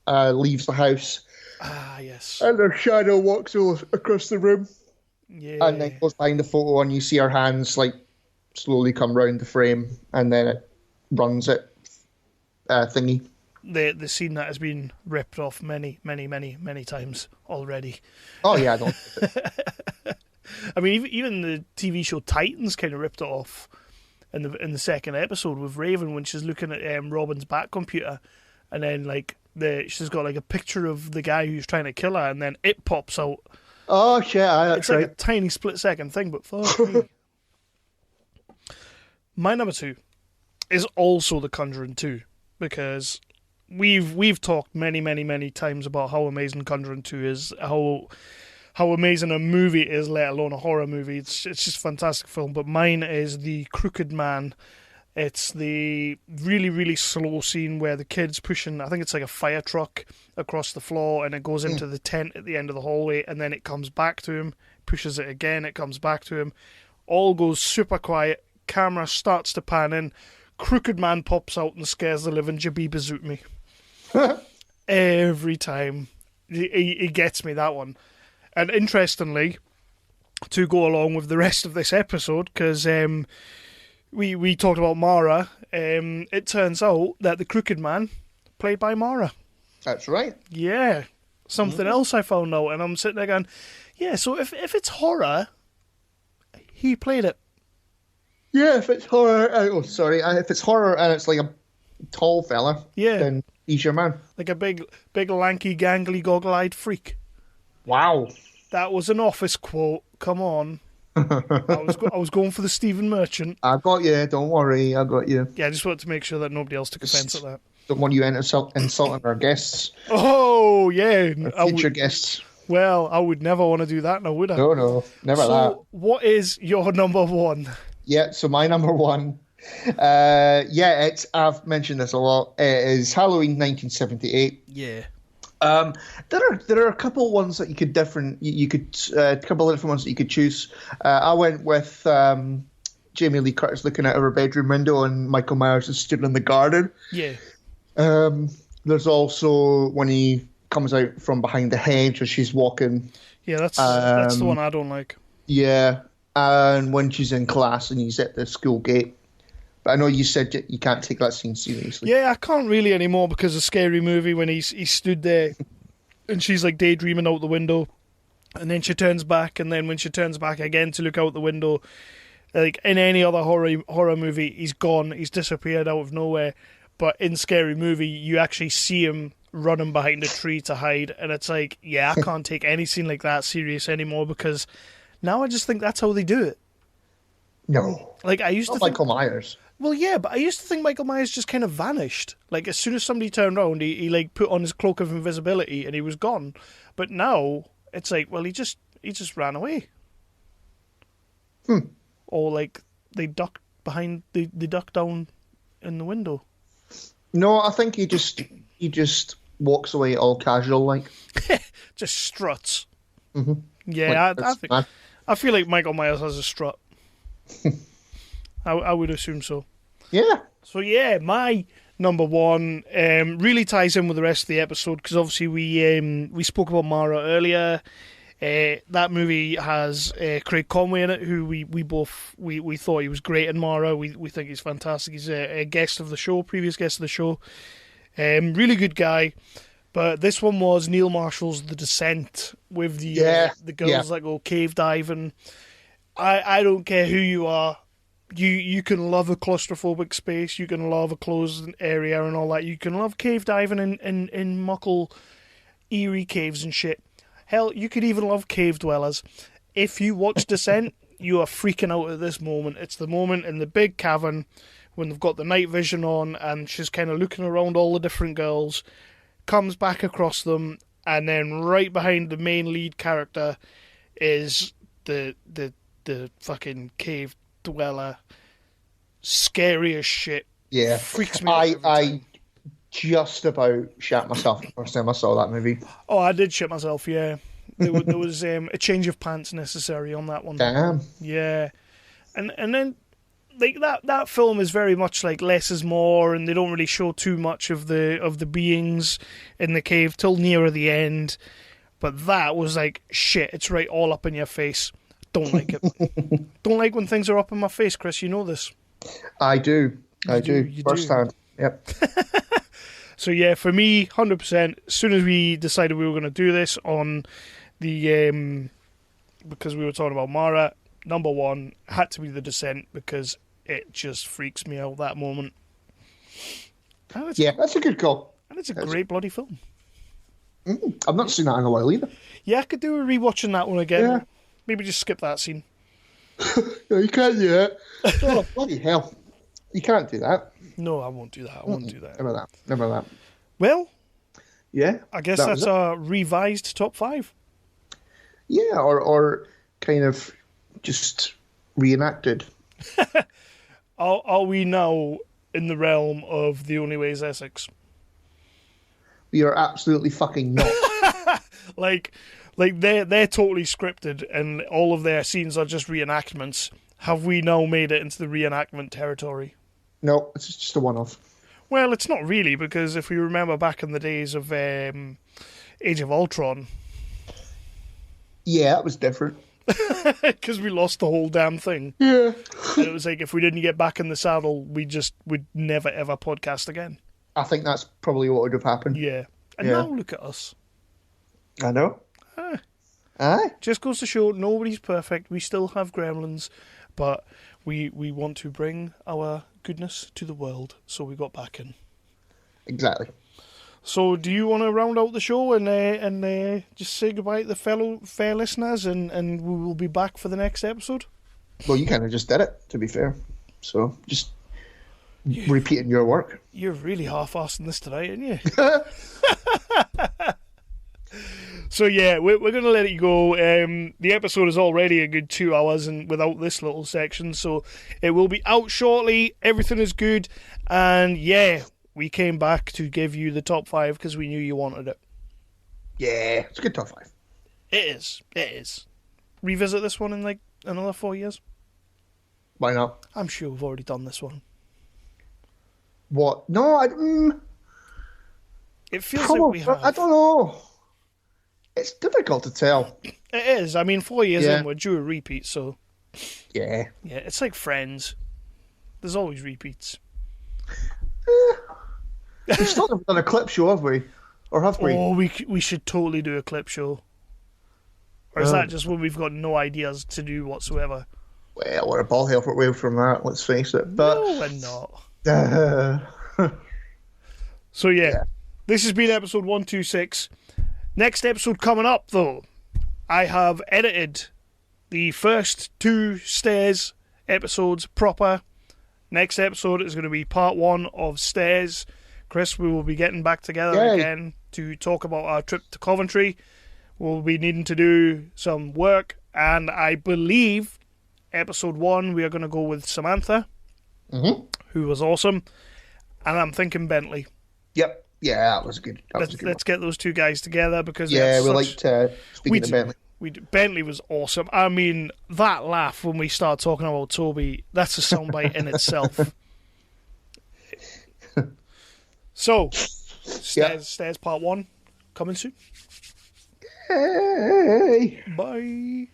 leaves the house. Ah, yes. And her shadow walks across the room. Yeah. And then goes behind the photo, and you see her hands slowly come round the frame, and then it runs it thingy. the scene that has been ripped off many times already. Oh yeah, I don't. I mean, even the TV show Titans kind of ripped it off in the second episode with Raven when she's looking at Robin's back computer, and then like she's got like a picture of the guy who's trying to kill her, and then it pops out. Oh shit! That's it's like a tiny split-second thing, but fuck me. My number 2 is also The Conjuring 2, because we've talked many times about how amazing Conjuring 2 is, how amazing a movie is, let alone a horror movie. It's just a fantastic film. But mine is The Crooked Man. It's the really slow scene where the kid's pushing, I think it's like a fire truck across the floor, and it goes into the tent at the end of the hallway, and then it comes back to him, pushes it again, it comes back to him. All goes super quiet, camera starts to pan in, Crooked Man pops out and scares the living jabibas out me. Every time. He gets me, that one. And interestingly, to go along with the rest of this episode, because we talked about Mara, it turns out that the Crooked Man played by Mara. That's right. Yeah. Something else I found out, and I'm sitting there going, yeah, so if it's horror, he played it. Yeah, if it's horror... if it's horror and it's like a tall fella, then he's your man. Like a big lanky, gangly, goggle-eyed freak. Wow. That was an Office quote. Come on. I was going for the Stephen Merchant. I got you. Don't worry. I got you. Yeah, I just wanted to make sure that nobody else took offence at that. Don't want you insulting our guests. Oh, yeah. Our future guests. Well, I would never want to do that now, would I? No. Never that. So, what is your number 1? Yeah, so my number 1... I've mentioned this a lot. It is Halloween 1978. Yeah. There are a couple ones that you could a couple of different ones that you could choose. I went with Jamie Lee Curtis looking out of her bedroom window and Michael Myers is stood in the garden. Yeah. There's also when he comes out from behind the hedge as she's walking. Yeah, that's the one I don't like. Yeah, and when she's in class and he's at the school gate. But I know you said you can't take that scene seriously. Yeah, I can't really anymore because of Scary Movie when he stood there and she's like daydreaming out the window, and then she turns back, and then when she turns back again to look out the window, like in any other horror movie, he's gone, he's disappeared out of nowhere. But in Scary Movie, you actually see him running behind a tree to hide, and it's like, yeah, I can't take any scene like that serious anymore because now I just think that's how they do it. No. Like I used to think Michael Myers. Well, yeah, but I used to think Michael Myers just kind of vanished. Like, as soon as somebody turned around, he like, put on his cloak of invisibility and he was gone. But now, it's like, well, he just ran away. Or, like, they ducked down in the window. No, I think he just walks away all casual, like. Just struts. Mm-hmm. Yeah, I feel like Michael Myers has a strut. I would assume so. Yeah. So yeah, my number 1 really ties in with the rest of the episode because obviously we spoke about Mara earlier. That movie has Craig Conway in it, who we both thought he was great in Mara. We think he's fantastic. He's a guest of the show, previous guest of the show. Really good guy. But this one was Neil Marshall's The Descent with the girls that go cave diving. I don't care who you are. You can love a claustrophobic space, you can love a closed area and all that. You can love cave diving in muckle, eerie caves and shit. Hell, you could even love cave dwellers. If you watch Descent, you are freaking out at this moment. It's the moment in the big cavern when they've got the night vision on and she's kind of looking around all the different girls, comes back across them, and then right behind the main lead character is the fucking cave dweller, scary as shit. Yeah, freaks me out. I just about shat myself the first time I saw that movie. Oh, I did shit myself. Yeah, there was a change of pants necessary on that one. Damn. Yeah, and then like that film is very much like less is more, and they don't really show too much of the beings in the cave till nearer the end. But that was like shit. It's right all up in your face. Don't like it. Don't like when things are up in my face, Chris. You know this. I do. I do. First hand. Yep. So yeah, for me, 100%. As soon as we decided we were going to do this on the because we were talking about Mara, number one had to be The Descent because it just freaks me out that moment. That's a good call. And it's a great bloody film. I've not seen that in a while either. Yeah, I could do a rewatching that one again. Yeah. Maybe just skip that scene. No, you can't do that. Oh, bloody hell. You can't do that. No, I won't do that. I won't do that. Never that. Well, yeah. I guess that's our revised top 5. Yeah, or kind of just reenacted. Are we now in the realm of The Only Way is Essex? We are absolutely fucking not. like they're totally scripted and all of their scenes are just reenactments. Have we now made it into the reenactment territory? No, it's just a one-off. Well, it's not really, because if we remember back in the days of Age of Ultron... Yeah, that was different. Because we lost the whole damn thing. Yeah. And it was like, if we didn't get back in the saddle, would never ever podcast again. I think that's probably what would have happened. Yeah. And now look at us. I know. Aye. Just goes to show nobody's perfect. We still have gremlins, but we want to bring our goodness to the world, so we got back in. Exactly. So, do you want to round out the show and just say goodbye to the fair listeners, and we will be back for the next episode? Well, you kind of just did it, to be fair. So, just repeating your work. You're really half-assing this tonight, aren't you? So yeah, we're going to let it go. The episode is already a good 2 hours and without this little section, so it will be out shortly. Everything is good, and yeah, we came back to give you the top 5 because we knew you wanted it. Yeah, it's a good top 5. It is. Revisit this one in like another 4 years? Why not? I'm sure we've already done this one. What? No, it feels like we have. I don't know. It's difficult to tell. It is. I mean, 4 years in, we're due a repeat, so... Yeah. Yeah, it's like Friends. There's always repeats. We've still never done a clip show, have we? Or have we? Oh, we should totally do a clip show. Or is that just when we've got no ideas to do whatsoever? Well, we're a ball hell away from that, let's face it. But... No, we're not. So, yeah. This has been episode 126. Next episode coming up, though, I have edited the first 2 Stairs episodes proper. Next episode is going to be part 1 of Stairs. Chris, we will be getting back together again to talk about our trip to Coventry. We'll be needing to do some work, and I believe episode 1 we are going to go with Samantha, who was awesome, and I'm thinking Bentley. Yep. Yeah, that was good. Let's get those 2 guys together because we liked speaking to Bentley. Bentley was awesome. I mean, that laugh when we start talking about Toby, that's a soundbite in itself. So, Stairs part 1 coming soon. Hey. Bye.